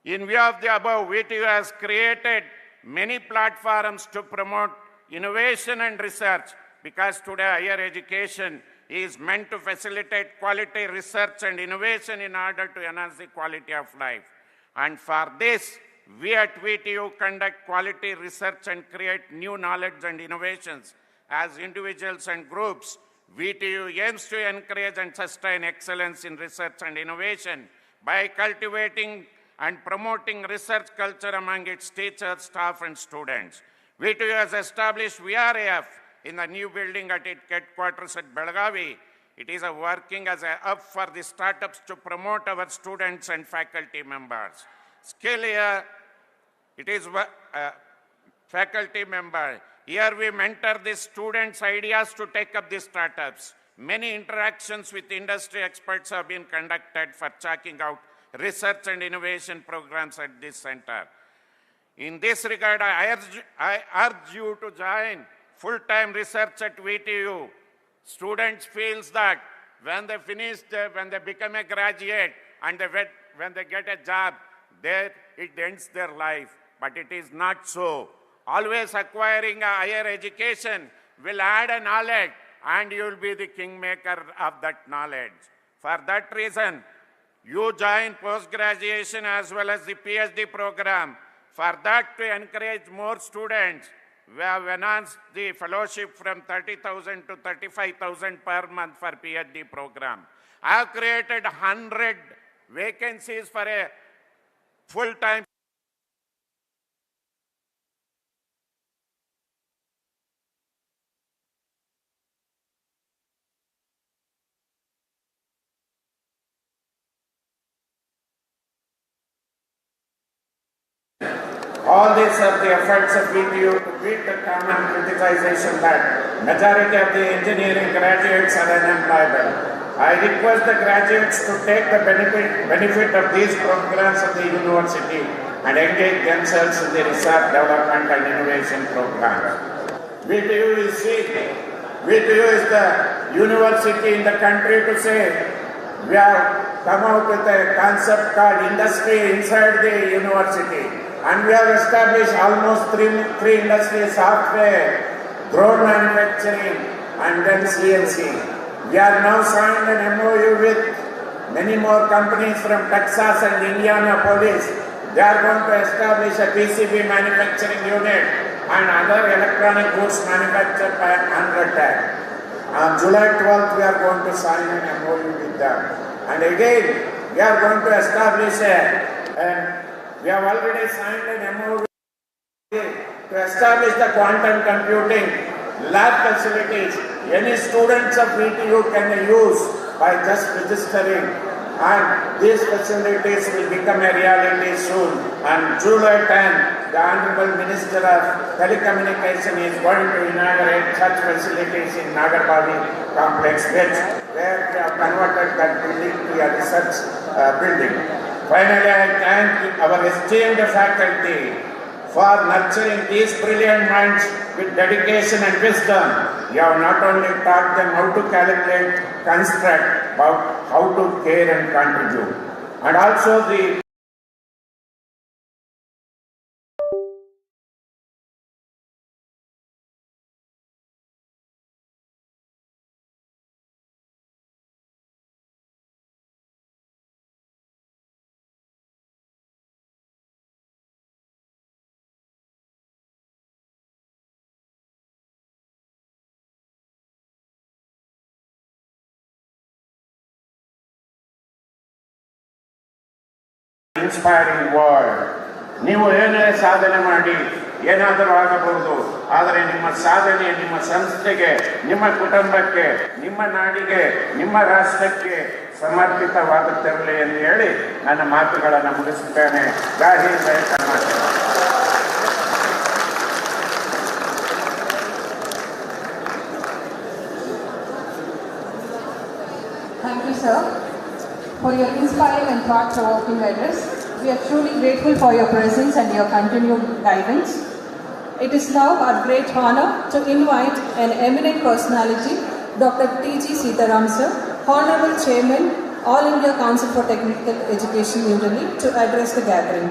In view of the above, WTU has created many platforms to promote innovation and research, because today higher education is meant to facilitate quality research and innovation in order to enhance the quality of life. And for this, we at WTU conduct quality research and create new knowledge and innovations. As individuals and groups, WTU aims to encourage and sustain excellence in research and innovation by cultivating and promoting research culture among its teachers, staff, and students. WTU has established VRAF in the new building at its headquarters at Belagavi. It is working as a hub for the startups to promote our students and faculty members. Skill here, it is faculty member. Here we mentor the students' ideas to take up the startups. Many interactions with industry experts have been conducted for checking out research and innovation programs at this center. In this regard, I urge you to join full-time research at WTU. Students feel that when they finish, when they become a graduate and when they get a job, there it ends their life. But it is not so. Always acquiring a higher education will add a knowledge, and you will be the kingmaker of that knowledge. For that reason, you join post-graduation as well as the PhD program. For that, to encourage more students, we have enhanced the fellowship from 30,000 to 35,000 per month for PhD program. I have created 100 vacancies for a full-time All these are the efforts of WTU to beat the common criticization that majority of the engineering graduates are unemployable. I request the graduates to take the benefit of these programs of the university and engage themselves in the research, development and innovation programs. WTU is the university in the country to say we have come out with a concept called industry inside the university. And we have established almost three industries: software, drone manufacturing, and then CNC. We are now signed an MOU with many more companies from Texas and Indianapolis. They are going to establish a PCB manufacturing unit and other electronic goods manufactured by Androtech. On July 12th, we are going to sign an MOU with them. And again, we are going to establish we have already signed an MOU to establish the quantum computing lab facilities. Any students of WTU can use by just registering and these facilities will become a reality soon. And July 10, the Honorable Minister of Telecommunication is going to inaugurate such facilities in Nagarbavi complex, where we have converted that building to a research building. Finally, I thank our esteemed faculty for nurturing these brilliant minds with dedication and wisdom. You have not only taught them how to calculate, construct, but how to care and contribute. And also the inspiring word. ನೀವು ಏನೇ ಸಾಧನೆ ಮಾಡಿ ಏನಾದರೂ ಆಗಬಹುದು, ಆದರೆ ನಿಮ್ಮ ಸಾಧನೆ ನಿಮ್ಮ ಸಂಸ್ಥೆಗೆ, ನಿಮ್ಮ ಕುಟುಂಬಕ್ಕೆ, ನಿಮ್ಮ ನಾಡಿಗೆ, ನಿಮ್ಮ ರಾಷ್ಟ್ರಕ್ಕೆ ಸಮರ್ಪಿತವಾಗುತ್ತಿರಲಿ ಎಂದು ಹೇಳಿ ನನ್ನ ಮಾತುಗಳನ್ನು ಮುಗಿಸುತ್ತೇನೆ. ಜೈ ಹಿಂದ್, ಜೈ Karnataka. Thank you, sir, for your inspiring and thought-provoking address. We are truly grateful for your presence and your continued guidance. It is now our great honor to invite an eminent personality, Dr. T.G. Sitaram, sir, Honorable Chairman, All India Council for Technical Education, New Delhi, to address the gathering.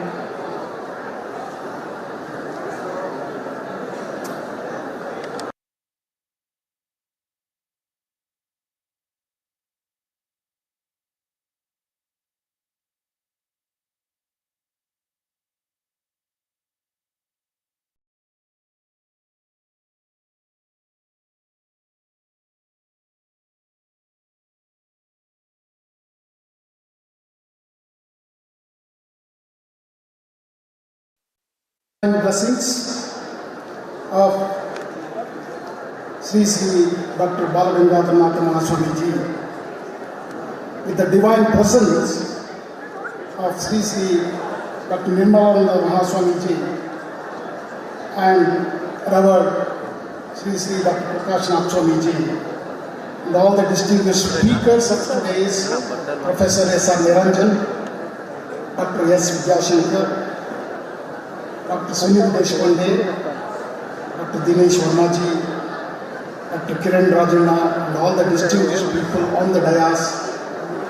Blessings of Sri Dr. Balagangathanatha Mahaswamiji, with the divine presence of Sri Dr. Nirmalananda Mahaswamiji and Reverend Sri Dr. Prakashanath Swamiji, and all the distinguished speakers of today's Professor S.R. Niranjan, Dr. S. Vidyashankar, Dr. Sunil Deshpande, Dr. Dinesh Vermaji, Dr. Kiran Rajana, and all the distinguished people on the dais,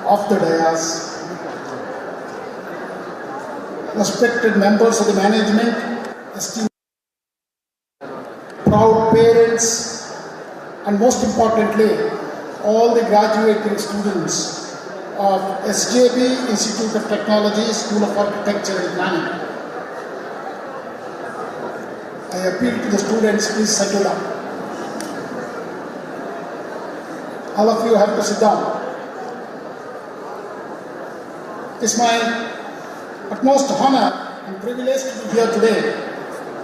off the dais, respected members of the management, esteemed proud parents, and most importantly, all the graduating students of SJB Institute of Technology, School of Architecture and Planning. I appeal to the students, please settle down. All of you have to sit down. It is my utmost honor and privilege to be here today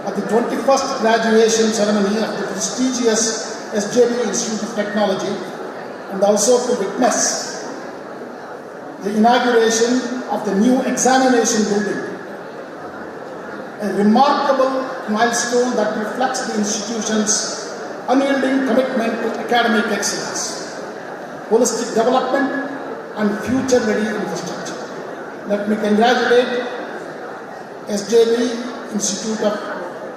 at the 21st graduation ceremony of the prestigious SJB Institute of Technology, and also to witness the inauguration of the new examination building, a remarkable milestone that reflects the institution's unyielding commitment to academic excellence, holistic development, and future-ready infrastructure. Let me congratulate SJB Institute of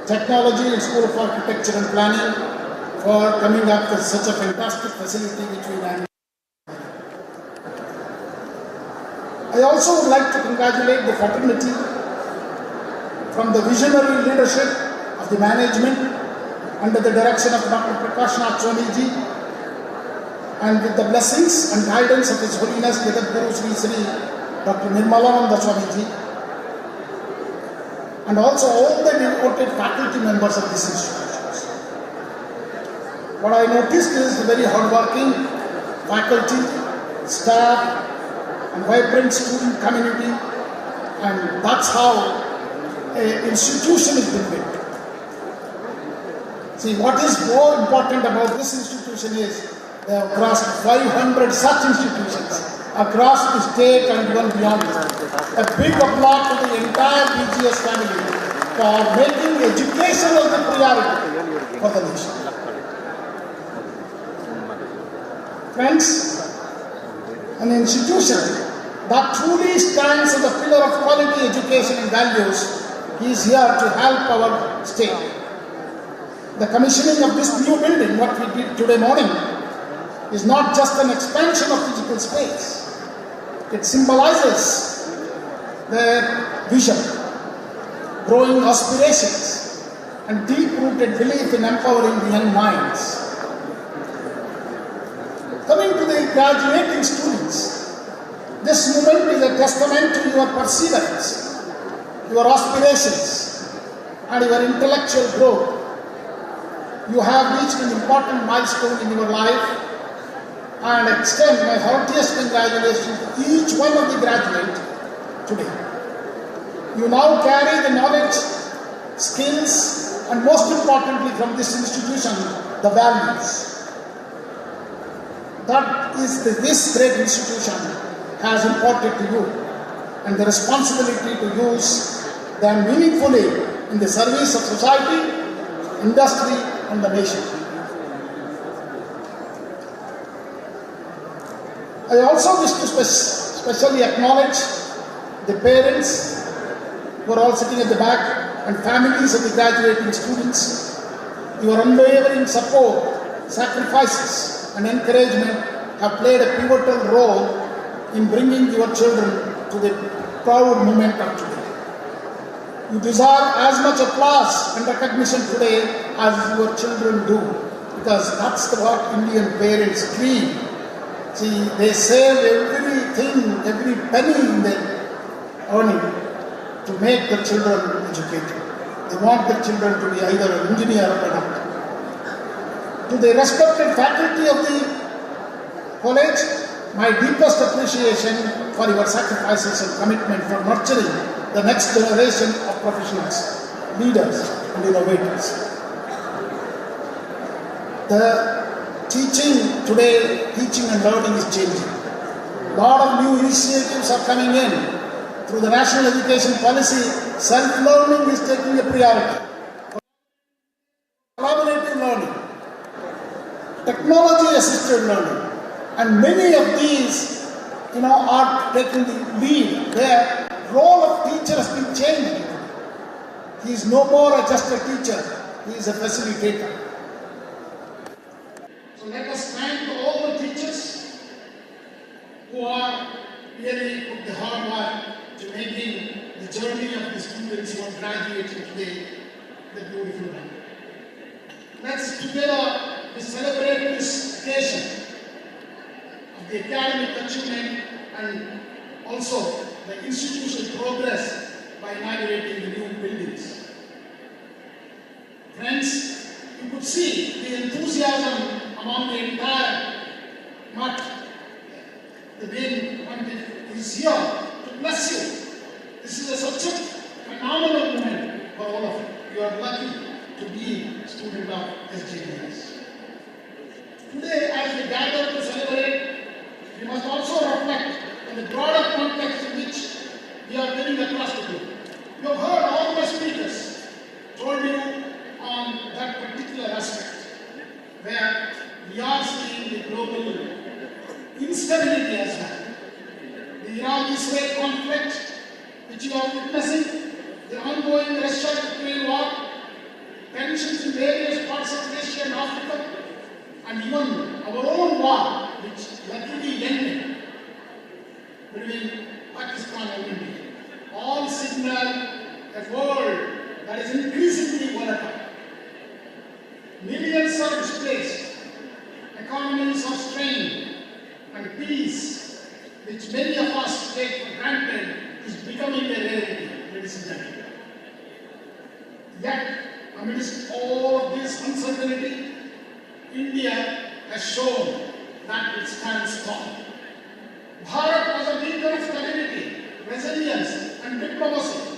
Technology and School of Architecture and Planning for coming up with such a fantastic facility which we have. I also would like to congratulate the fraternity from the visionary leadership of the management under the direction of Dr. Prakashanath Swamiji, and with the blessings and guidance of His Holiness Jagat Guru Sri Dr. Nirmalananda Swamiji, and also all the devoted faculty members of these institutions. What I noticed is the very hardworking faculty, staff, and vibrant student community, and that's how an institution is built. See, what is more important about this institution is they have crossed 500 such institutions across the state and even beyond. A big applause to the entire BGS family for making education as the priority for the nation. Friends, an institution that truly stands as a pillar of quality education and values is here to help our state. The commissioning of this new building, what we did today morning, is not just an expansion of physical space. It symbolizes their vision, growing aspirations, and deep-rooted belief in empowering the young minds. Coming to the graduating students, this movement is a testament to your perseverance, your aspirations, and your intellectual growth. You have reached an important milestone in your life, and extend my heartiest congratulations to each one of the graduates today. You now carry the knowledge, skills, and most importantly from this institution, the values. That is this great institution has imparted to you, and the responsibility to use them meaningfully in the service of society, industry, and the nation. I also wish to specially acknowledge the parents who are all sitting at the back and families of the graduating students. Your unwavering support, sacrifices, and encouragement have played a pivotal role in bringing your children to the proud moment of today. You deserve as much applause and recognition today as your children do, because that's what Indian parents dream. See, they save everything, every penny in their earning to make the children educated. They want the children to be either an engineer or a doctor. To the respected faculty of the college, my deepest appreciation for your sacrifices and commitment for nurturing the next generation of professionals, leaders, and innovators. The teaching today, teaching and learning is changing. A lot of new initiatives are coming in. Through the national education policy, self-learning is taking a priority. Collaborative learning, technology-assisted learning, and many of these, are taking the lead. Their role of teacher has been changed. He is no more just a teacher; he is a facilitator. So let us thank all the teachers who are really put the hard work to making the journey of the students who are graduating today the beautiful one. Let's together celebrate this occasion of the academic achievement and also the institutional progress by inaugurating the new buildings. Friends, you could see the enthusiasm among the entire much. The main point is here to bless you. This is such a phenomenal moment for all of you. You are lucky to be a student of SJBS. Today, as we gather to celebrate, we must also reflect on the broader context in which we are living across the globe. You have heard all my speakers told you on that particular aspect, where we are seeing the global instability as well. The Iran-Israel conflict, which you are witnessing, the ongoing Russia-Ukraine war, tensions in various parts of Asia and Africa, and even our own war, which luckily ended between Pakistan and India, all signal a world that is increasingly volatile. Millions are displaced, economies are strained, and peace, which many of us take for granted, is becoming a rarity, ladies and gentlemen. Yet, amidst all of this uncertainty, India has shown that it stands tall. Bharat was a beacon of stability, resilience, and diplomacy.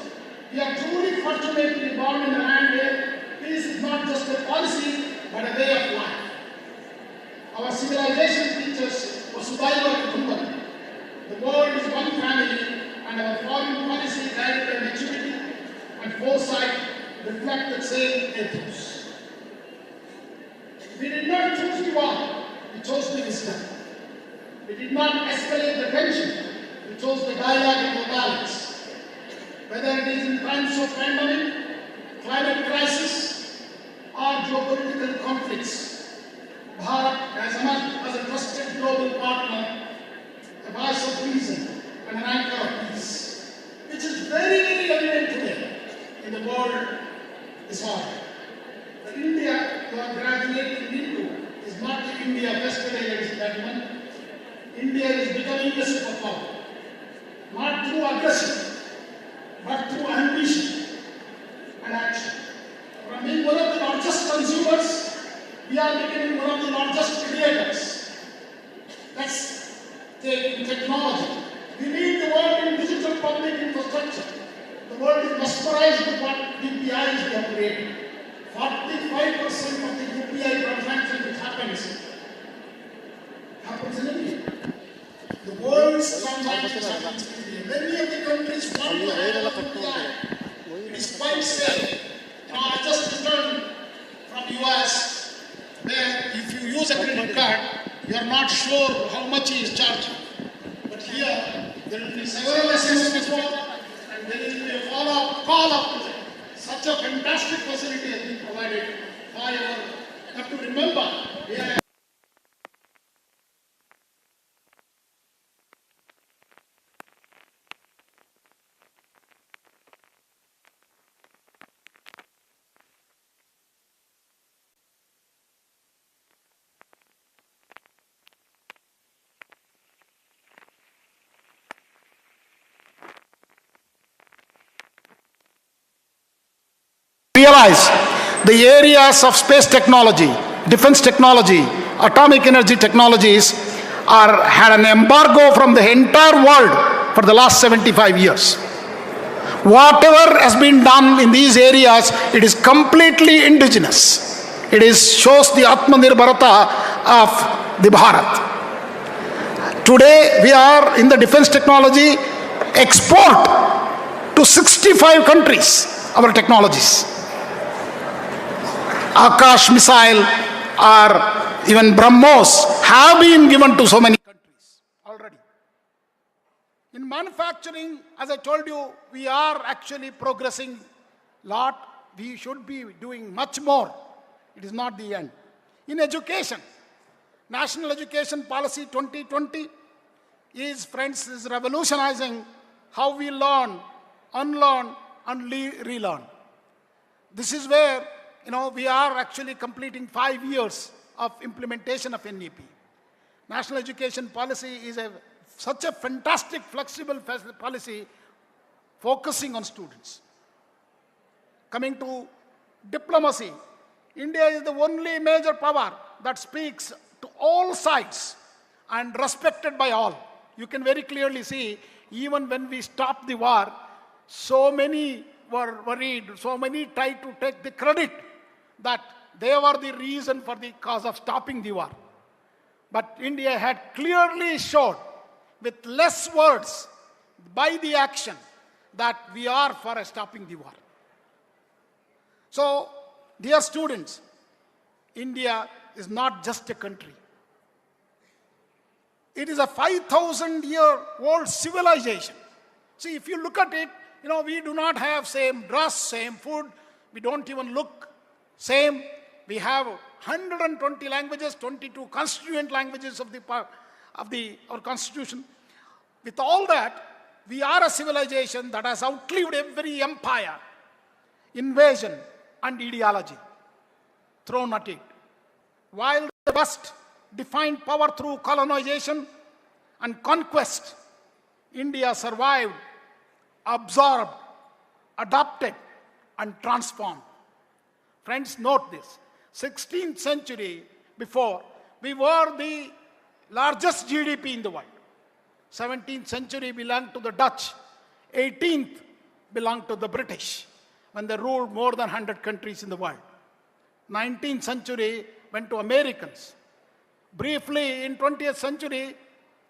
We are truly fortunate to be born in a land where peace is not just a policy, but a way of life. Our civilization teaches Vasudhaiva Kutumbakam, family and our foreign policy guided by maturity and foresight reflect the same ethos. We did not choose the war, we chose the wisdom. We did not escalate the tension, we chose the dialogue and the balance. Whether it is in times of pandemic, climate crisis, or geopolitical conflicts, Bharat has emerged as a trusted global partner, a voice of reason, and an anchor of peace, which is very, very evident today in the world disorder. The India you are graduating into is not the India of yesterday, ladies and gentlemen. India is becoming a superpower, not through aggression, but through ambition and action. From being one of the largest consumers, we are becoming one of the largest creators. Let's take technology. We lead the world in digital public infrastructure. The world is mesmerized with what UPIs we have created. 45% of the UPI transaction which happens in India. The world's transactions happens in India. Many of the countries want to have UPI. It is quite safe. Now I just returned from US, where if you use a credit card, you are not sure how much he is charging. But here, there will be several lessons before, and there will be a follow-up call-up. Such a fantastic facility has been provided by our. You have to remember, we are realize the areas of space technology, defense technology, atomic energy technologies had an embargo from the entire world for the last 75 years. Whatever has been done in these areas, it is completely indigenous. It shows the Atmanirbharata of the Bharat. Today, we are in the defense technology export to 65 countries, our technologies. Akash missile or even BrahMos have been given to so many countries already. In manufacturing, as I told you, we are actually progressing a lot. We should be doing much more. It is not the end. In education, National Education Policy 2020 is revolutionizing how we learn, unlearn, and relearn. This is where we are actually completing 5 years of implementation of NEP. National Education Policy is such a fantastic, flexible policy focusing on students. Coming to diplomacy, India is the only major power that speaks to all sides and respected by all. You can very clearly see, even when we stopped the war, so many were worried, so many tried to take the credit that they were the reason for the cause of stopping the war. But India had clearly showed with less words by the action that we are for stopping the war. So, dear students, India is not just a country. It is a 5,000-year-old civilization. See, if you look at it, we do not have same dress, same food. We don't even look same. We have 120 languages, 22 constituent languages of our constitution. With all that, we are a civilization that has outlived every empire, invasion, and ideology thrown at it. While the West defined power through colonization and conquest, India survived, absorbed, adopted, and transformed. Friends, note this. 16th century before, we were the largest GDP in the world. 17th century belonged to the Dutch. 18th belonged to the British, when they ruled more than 100 countries in the world. 19th century went to Americans. Briefly, in 20th century,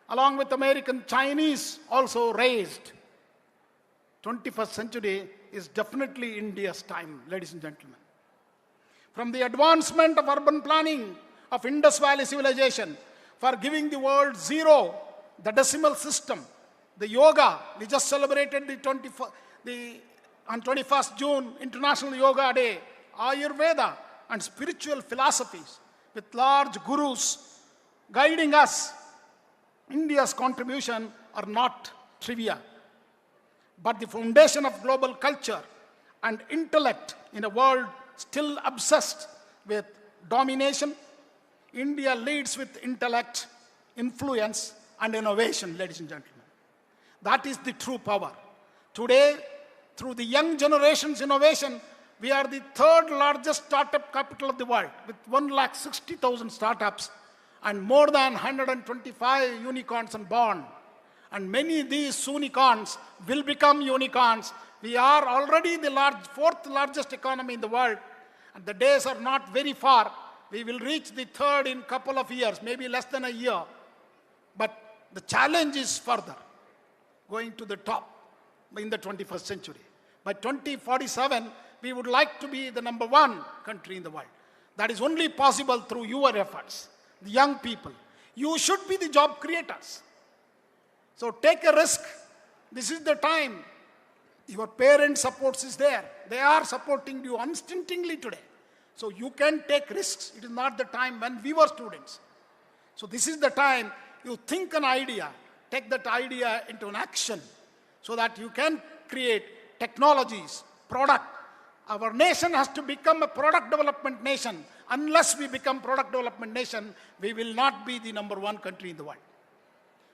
along with American, Chinese also raised. 21st century is definitely India's time, ladies and gentlemen. From the advancement of urban planning of Indus Valley civilization, for giving the world zero, the decimal system, the yoga, we just celebrated on 21st June, International Yoga Day, Ayurveda and spiritual philosophies with large gurus guiding us. India's contribution are not trivial, but the foundation of global culture and intellect in a world still obsessed with domination. India leads with intellect, influence, and innovation, ladies and gentlemen. That is the true power. Today, through the young generation's innovation, we are the third largest startup capital of the world with 160,000 startups and more than 125 unicorns unborn. And many of these unicorns will become unicorns. We are already the fourth largest economy in the world, and the days are not very far. We will reach the third in a couple of years, maybe less than a year. But the challenge is further, going to the top in the 21st century. By 2047, we would like to be the number one country in the world. That is only possible through your efforts, the young people. You should be the job creators. So take a risk. This is the time. Your parents' support is there. They are supporting you unstintingly today. So you can take risks. It is not the time when we were students. So this is the time you think an idea, take that idea into an action so that you can create technologies, product. Our nation has to become a product development nation. Unless we become product development nation, we will not be the number one country in the world.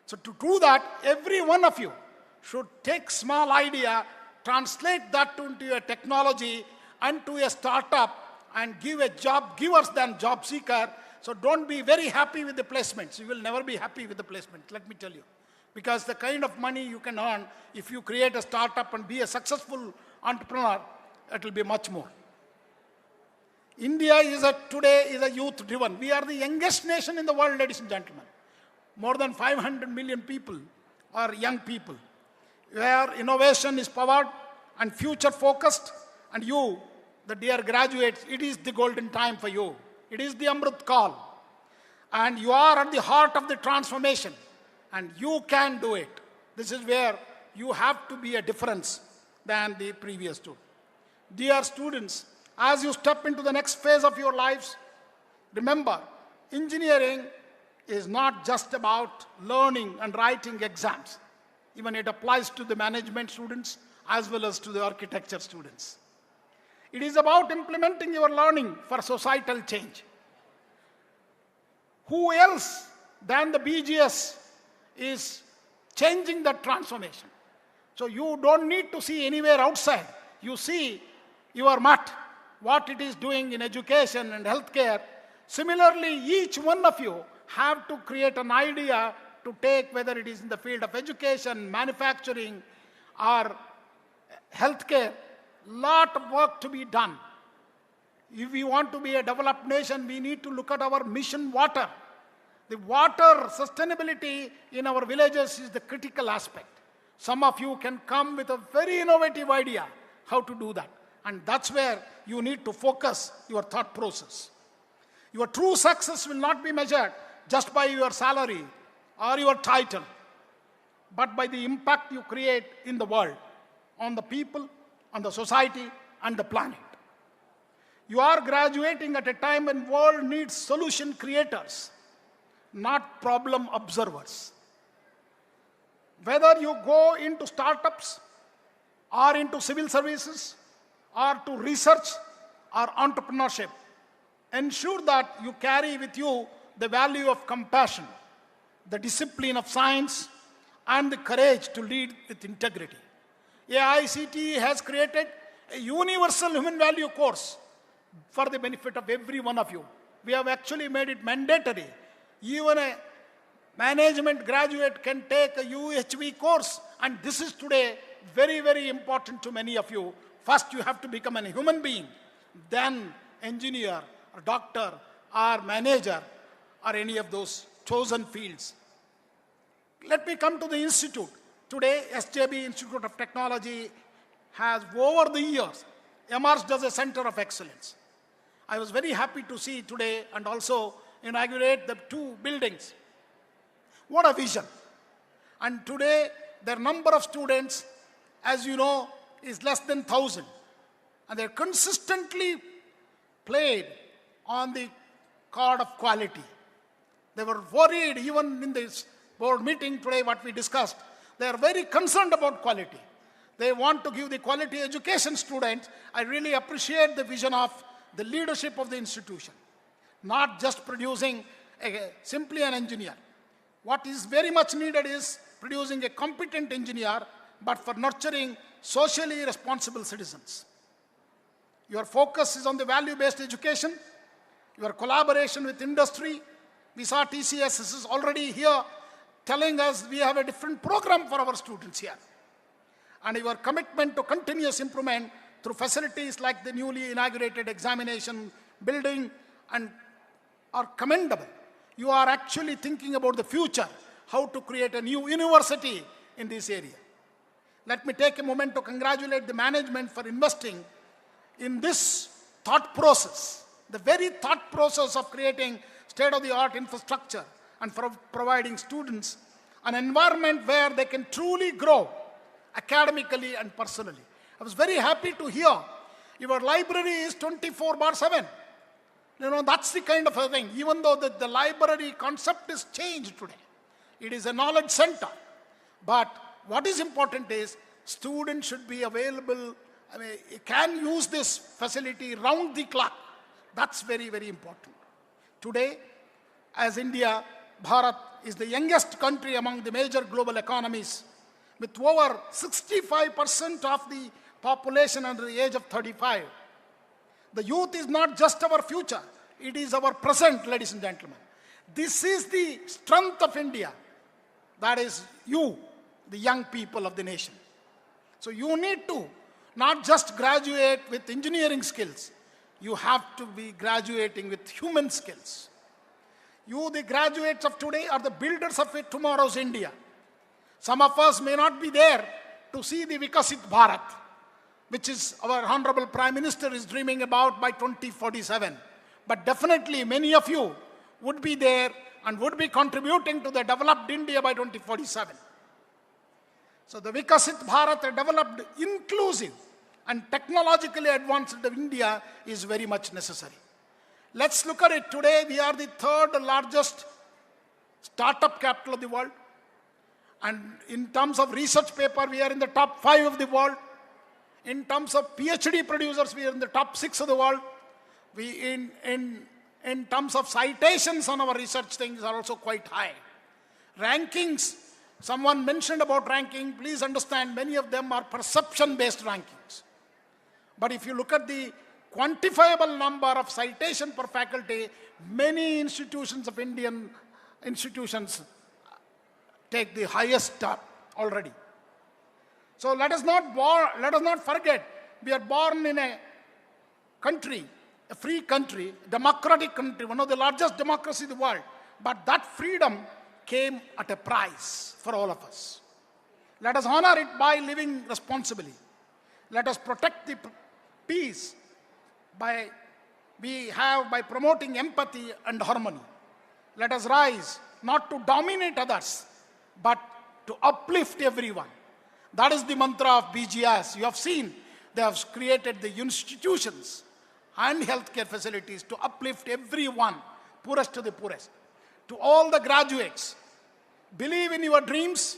So to do that, every one of you should take small idea, translate that into a technology and to a startup and give a job givers than job seeker. So don't be very happy with the placements. You will never be happy with the placements, let me tell you. Because the kind of money you can earn if you create a startup and be a successful entrepreneur, it will be much more. India today is a youth driven. We are the youngest nation in the world, ladies and gentlemen. More than 500 million people are young people, where innovation is powered and future focused. And you, the dear graduates, it is the golden time for you. It is the Amrit call. And you are at the heart of the transformation. And you can do it. This is where you have to be a difference than the previous two. Dear students, as you step into the next phase of your lives, remember, engineering is not just about learning and writing exams. Even it applies to the management students as well as to the architecture students. It is about implementing your learning for societal change. Who else than the BGS is changing that transformation? So you don't need to see anywhere outside. You see your mat, what it is doing in education and healthcare. Similarly, each one of you have to create an idea to take, whether it is in the field of education, manufacturing, or healthcare. Lot of work to be done. If we want to be a developed nation, we need to look at our mission water. The water sustainability in our villages is the critical aspect. Some of you can come with a very innovative idea how to do that. And that's where you need to focus your thought process. Your true success will not be measured just by your salary or your title, but by the impact you create in the world, on the people, on the society, and the planet. You are graduating at a time when the world needs solution creators, not problem observers. Whether you go into startups or into civil services or to research or entrepreneurship, ensure that you carry with you the value of compassion, the discipline of science, and the courage to lead with integrity. AICTE has created a universal human value course for the benefit of every one of you. We have actually made it mandatory. Even a management graduate can take a UHV course, and this is today very, very important to many of you. First, you have to become a human being, then engineer, or doctor, or manager, or any of those chosen fields. Let me come to the institute. Today, SJB Institute of Technology has, over the years, emerged as a center of excellence. I was very happy to see today and also inaugurate the 2 buildings. What a vision. And today, their number of students, as you know, is less than 1,000. And they're consistently played on the card of quality. They were worried, even in this board meeting today, what we discussed, they are very concerned about quality. They want to give the quality education students. I really appreciate the vision of the leadership of the institution, not just producing simply an engineer. What is very much needed is producing a competent engineer, but for nurturing socially responsible citizens. Your focus is on the value-based education, your collaboration with industry. We saw TCS is already here telling us we have a different program for our students here. And your commitment to continuous improvement through facilities like the newly inaugurated examination building and are commendable. You are actually thinking about the future, how to create a new university in this area. Let me take a moment to congratulate the management for investing in this thought process, the very thought process of creating state-of-the-art infrastructure and for providing students an environment where they can truly grow academically and personally. I was very happy to hear your library is 24/7. You know, that's the kind of a thing. Even though the library concept is changed today, it is a knowledge center. But what is important is students should be available, can use this facility round the clock. That's very, very important. Today, as India, Bharat is the youngest country among the major global economies, with over 65% of the population under the age of 35. The youth is not just our future, it is our present, ladies and gentlemen. This is the strength of India. That is you, the young people of the nation. So you need to not just graduate with engineering skills, you have to be graduating with human skills. You, the graduates of today, are the builders of tomorrow's India. Some of us may not be there to see the Vikasit Bharat, which is our Honorable Prime Minister is dreaming about by 2047. But definitely many of you would be there and would be contributing to the developed India by 2047. So the Vikasit Bharat, a developed, inclusive and technologically advanced India is very much necessary. Let's look at it today. We are the 3rd largest startup capital of the world. And in terms of research paper, we are in the top 5 of the world. In terms of PhD producers, we are in the top 6 of the world. In terms of citations on our research things are also quite high. Rankings, someone mentioned about ranking, please understand many of them are perception-based rankings. But if you look at the quantifiable number of citation per faculty, many institutions of Indian institutions take the highest already. So let us not forget, we are born in a country, a free country, democratic country, one of the largest democracies in the world. But that freedom came at a price for all of us. Let us honor it by living responsibly. Let us protect the peace by promoting empathy and harmony. Let us rise not to dominate others, but to uplift everyone. That is the mantra of BGS. You have seen they have created the institutions and healthcare facilities to uplift everyone, poorest to the poorest. To all the graduates, believe in your dreams,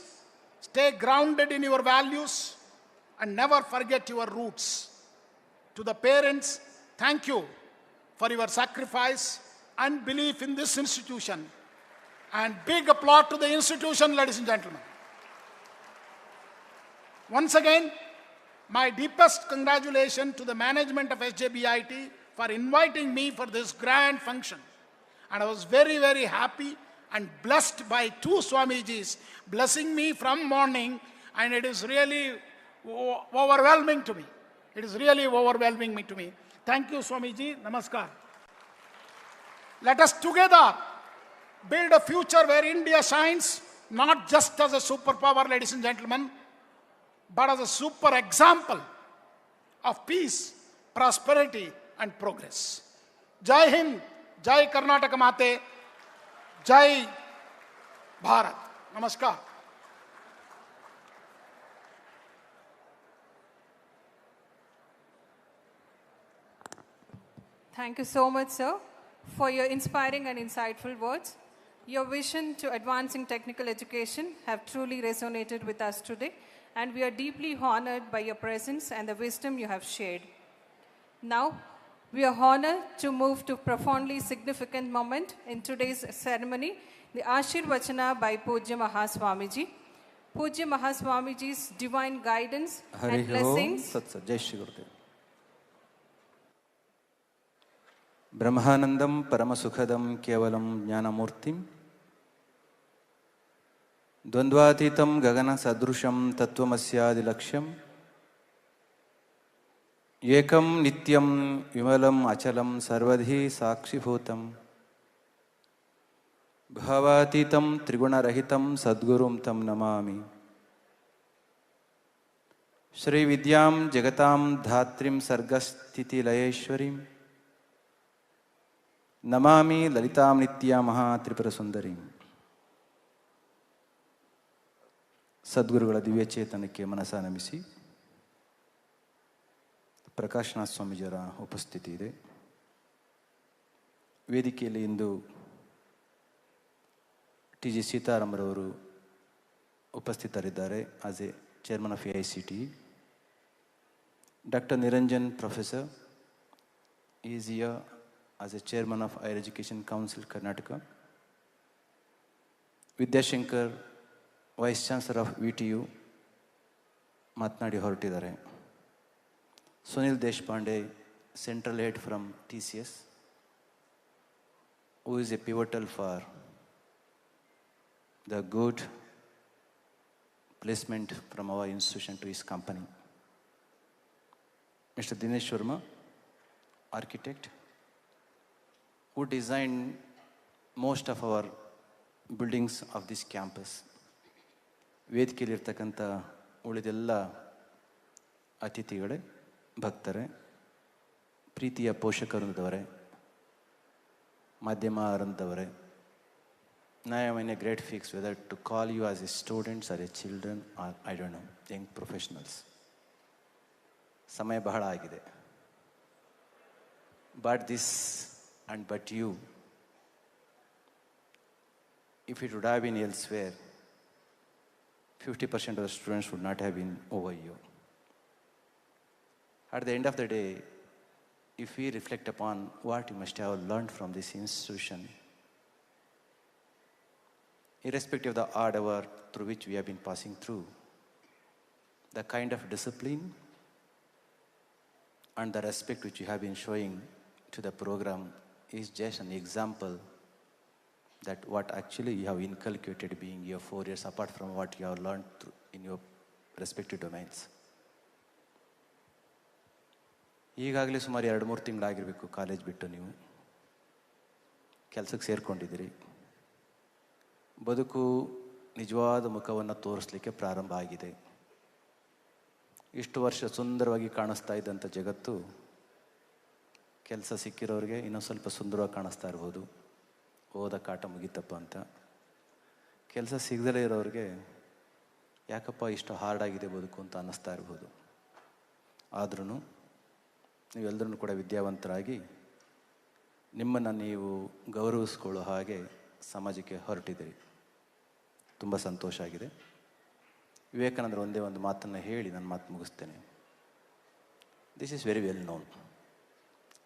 stay grounded in your values, and never forget your roots. To the parents, thank you for your sacrifice and belief in this institution. And big applause to the institution, ladies and gentlemen. Once again, my deepest congratulations to the management of SJBIT for inviting me for this grand function. And I was very, very happy and blessed by 2 Swamijis blessing me from morning, and it is really overwhelming to me. It is really overwhelming to me. Thank you, Swamiji. Namaskar. Let us together build a future where India shines not just as a superpower, ladies and gentlemen, but as a super example of peace, prosperity, and progress. Jai Hind, Jai Karnataka Mate, Jai Bharat. Namaskar. Thank you so much, sir, for your inspiring and insightful words. Your vision to advancing technical education have truly resonated with us today, and we are deeply honored by your presence and the wisdom you have shared. Now, we are honored to move to a profoundly significant moment in today's ceremony, the Ashirvachana by Pujya Mahaswamiji. Pujya Mahaswamiji's divine guidance Hari and Om blessings. Tat Sat. Jai Shri Gurudev. Brahmanandam Paramasukhadam Kevalam Jnanamurtim Dvandvatitam Gagana Sadrusham Tattvamasyaadilaksham Ekam Nityam Vimalam Achalam Sarvadhi Sakshibhutam Bhavatitam Triguna-rahitam Sadgurum Tam Namami Shri Vidyam Jagatam Dhatrim Sargasthiti Layeshwarim Namami Lalitam Nitya Maha Tripura Sundarim. ಸದ್ಗುರುಗಳ ದಿವ್ಯ ಚೇತನಕ್ಕೆ ಮನಸ ನಮಿಸಿ ಪ್ರಕಾಶನಾಥ ಸ್ವಾಮೀಜಿಯವರ ಉಪಸ್ಥಿತಿ ಇದೆ. ವೇದಿಕೆಯಲ್ಲಿ ಇಂದು T G ಸೀತಾರಾಮರವರು ಉಪಸ್ಥಿತರಿದ್ದಾರೆ as a chairman of AICTE. Doctor Niranjan professor is here as a chairman of Higher Education Council, Karnataka. Vidyashankar vice chancellor of VTU ಮಾತನಾಡಿ ಹೊರಟಿದ್ದಾರೆ. Sunil Deshpande central head from TCS, who is a pivotal for the good placement from our institution to his company. Mr. Dinesh Sharma, architect, who designed most of our buildings of this campus. ವೇದಿಕೆಯಲ್ಲಿರ್ತಕ್ಕಂಥ ಉಳಿದೆಲ್ಲ ಅತಿಥಿಗಳೇ, ಭಕ್ತರೇ, ಪ್ರೀತಿಯ ಪೋಷಕರದವರೇ, ಮಾಧ್ಯಮ ಅರಂದವರೇ, I am in a great fix whether to call you as a students or a children or I don't know, young professionals. ಸಮಯ ಬಹಳ ಆಗಿದೆ. But this and but you, if it would have been elsewhere, 50% of the students would not have been over you. At the end of the day, if we reflect upon what you must have learned from this institution, irrespective of the hard work through which we have been passing through, the kind of discipline and the respect which you have been showing to the program is just an example that what actually you have inculcated being your 4 years apart from what you have learned in your respective domains. ಈಗಾಗಲೇ ಸುಮಾರು 2-3 ತಿಂಗಳಾಗಿರಬೇಕು college ಬಿಟ್ಟು ನೀವು ಕೆಲಸಕ್ಕೆ ಸೇರಿಕೊಂಡಿದ್ದೀರಿ. ಬದುಕು ನಿಜವಾದ ಮುಖವನ್ನು ತೋರಿಸಲಿಕ್ಕೆ ಪ್ರಾರಂಭ ಆಗಿದೆ. ಇಷ್ಟು ವರ್ಷ ಸುಂದರವಾಗಿ ಕಾಣಿಸ್ತಾ ಇದ್ದಂಥ ಜಗತ್ತು ಕೆಲಸ ಸಿಕ್ಕಿರೋರಿಗೆ ಇನ್ನೂ ಸ್ವಲ್ಪ ಸುಂದರವಾಗಿ ಕಾಣಿಸ್ತಾ ಇರ್ಬೋದು, ಓದ ಕಾಟ ಮುಗಿತಪ್ಪ ಅಂತ. ಕೆಲಸ ಸಿಗದಲೇ ಇರೋರಿಗೆ ಯಾಕಪ್ಪ ಇಷ್ಟು ಹಾರ್ಡಾಗಿದೆ ಬದುಕು ಅಂತ ಅನ್ನಿಸ್ತಾ ಇರ್ಬೋದು. ಆದ್ರೂ ನೀವೆಲ್ಲರೂ ಕೂಡ ವಿದ್ಯಾವಂತರಾಗಿ ನಿಮ್ಮನ್ನು ನೀವು ಗೌರವಿಸ್ಕೊಳ್ಳೋ ಹಾಗೆ ಸಮಾಜಕ್ಕೆ ಹೊರಟಿದ್ದೀರಿ. ತುಂಬ ಸಂತೋಷ ಆಗಿದೆ. ವಿವೇಕಾನಂದರು ಒಂದೇ ಒಂದು ಮಾತನ್ನು ಹೇಳಿ ನನ್ನ ಮಾತು ಮುಗಿಸ್ತೇನೆ. This is very well known.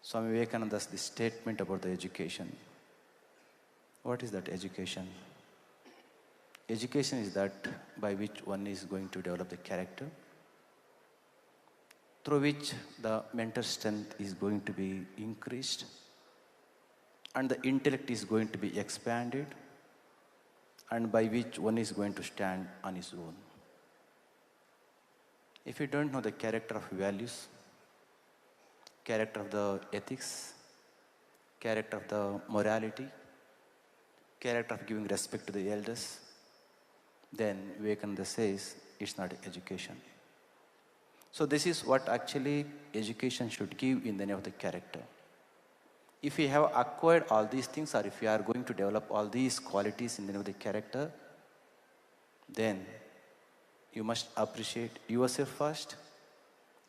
Swami Vivekananda's this statement about the education. What is that education? Education is that by which one is going to develop the character, through which the mental strength is going to be increased and the intellect is going to be expanded, and by which one is going to stand on his own. If you don't know the character of values, character of the ethics, character of the morality, character of giving respect to the elders, then Vivekananda says it's not education. So this is what actually education should give in the name of the character. If we have acquired all these things, or if we are going to develop all these qualities in the name of the character, then you must appreciate yourself first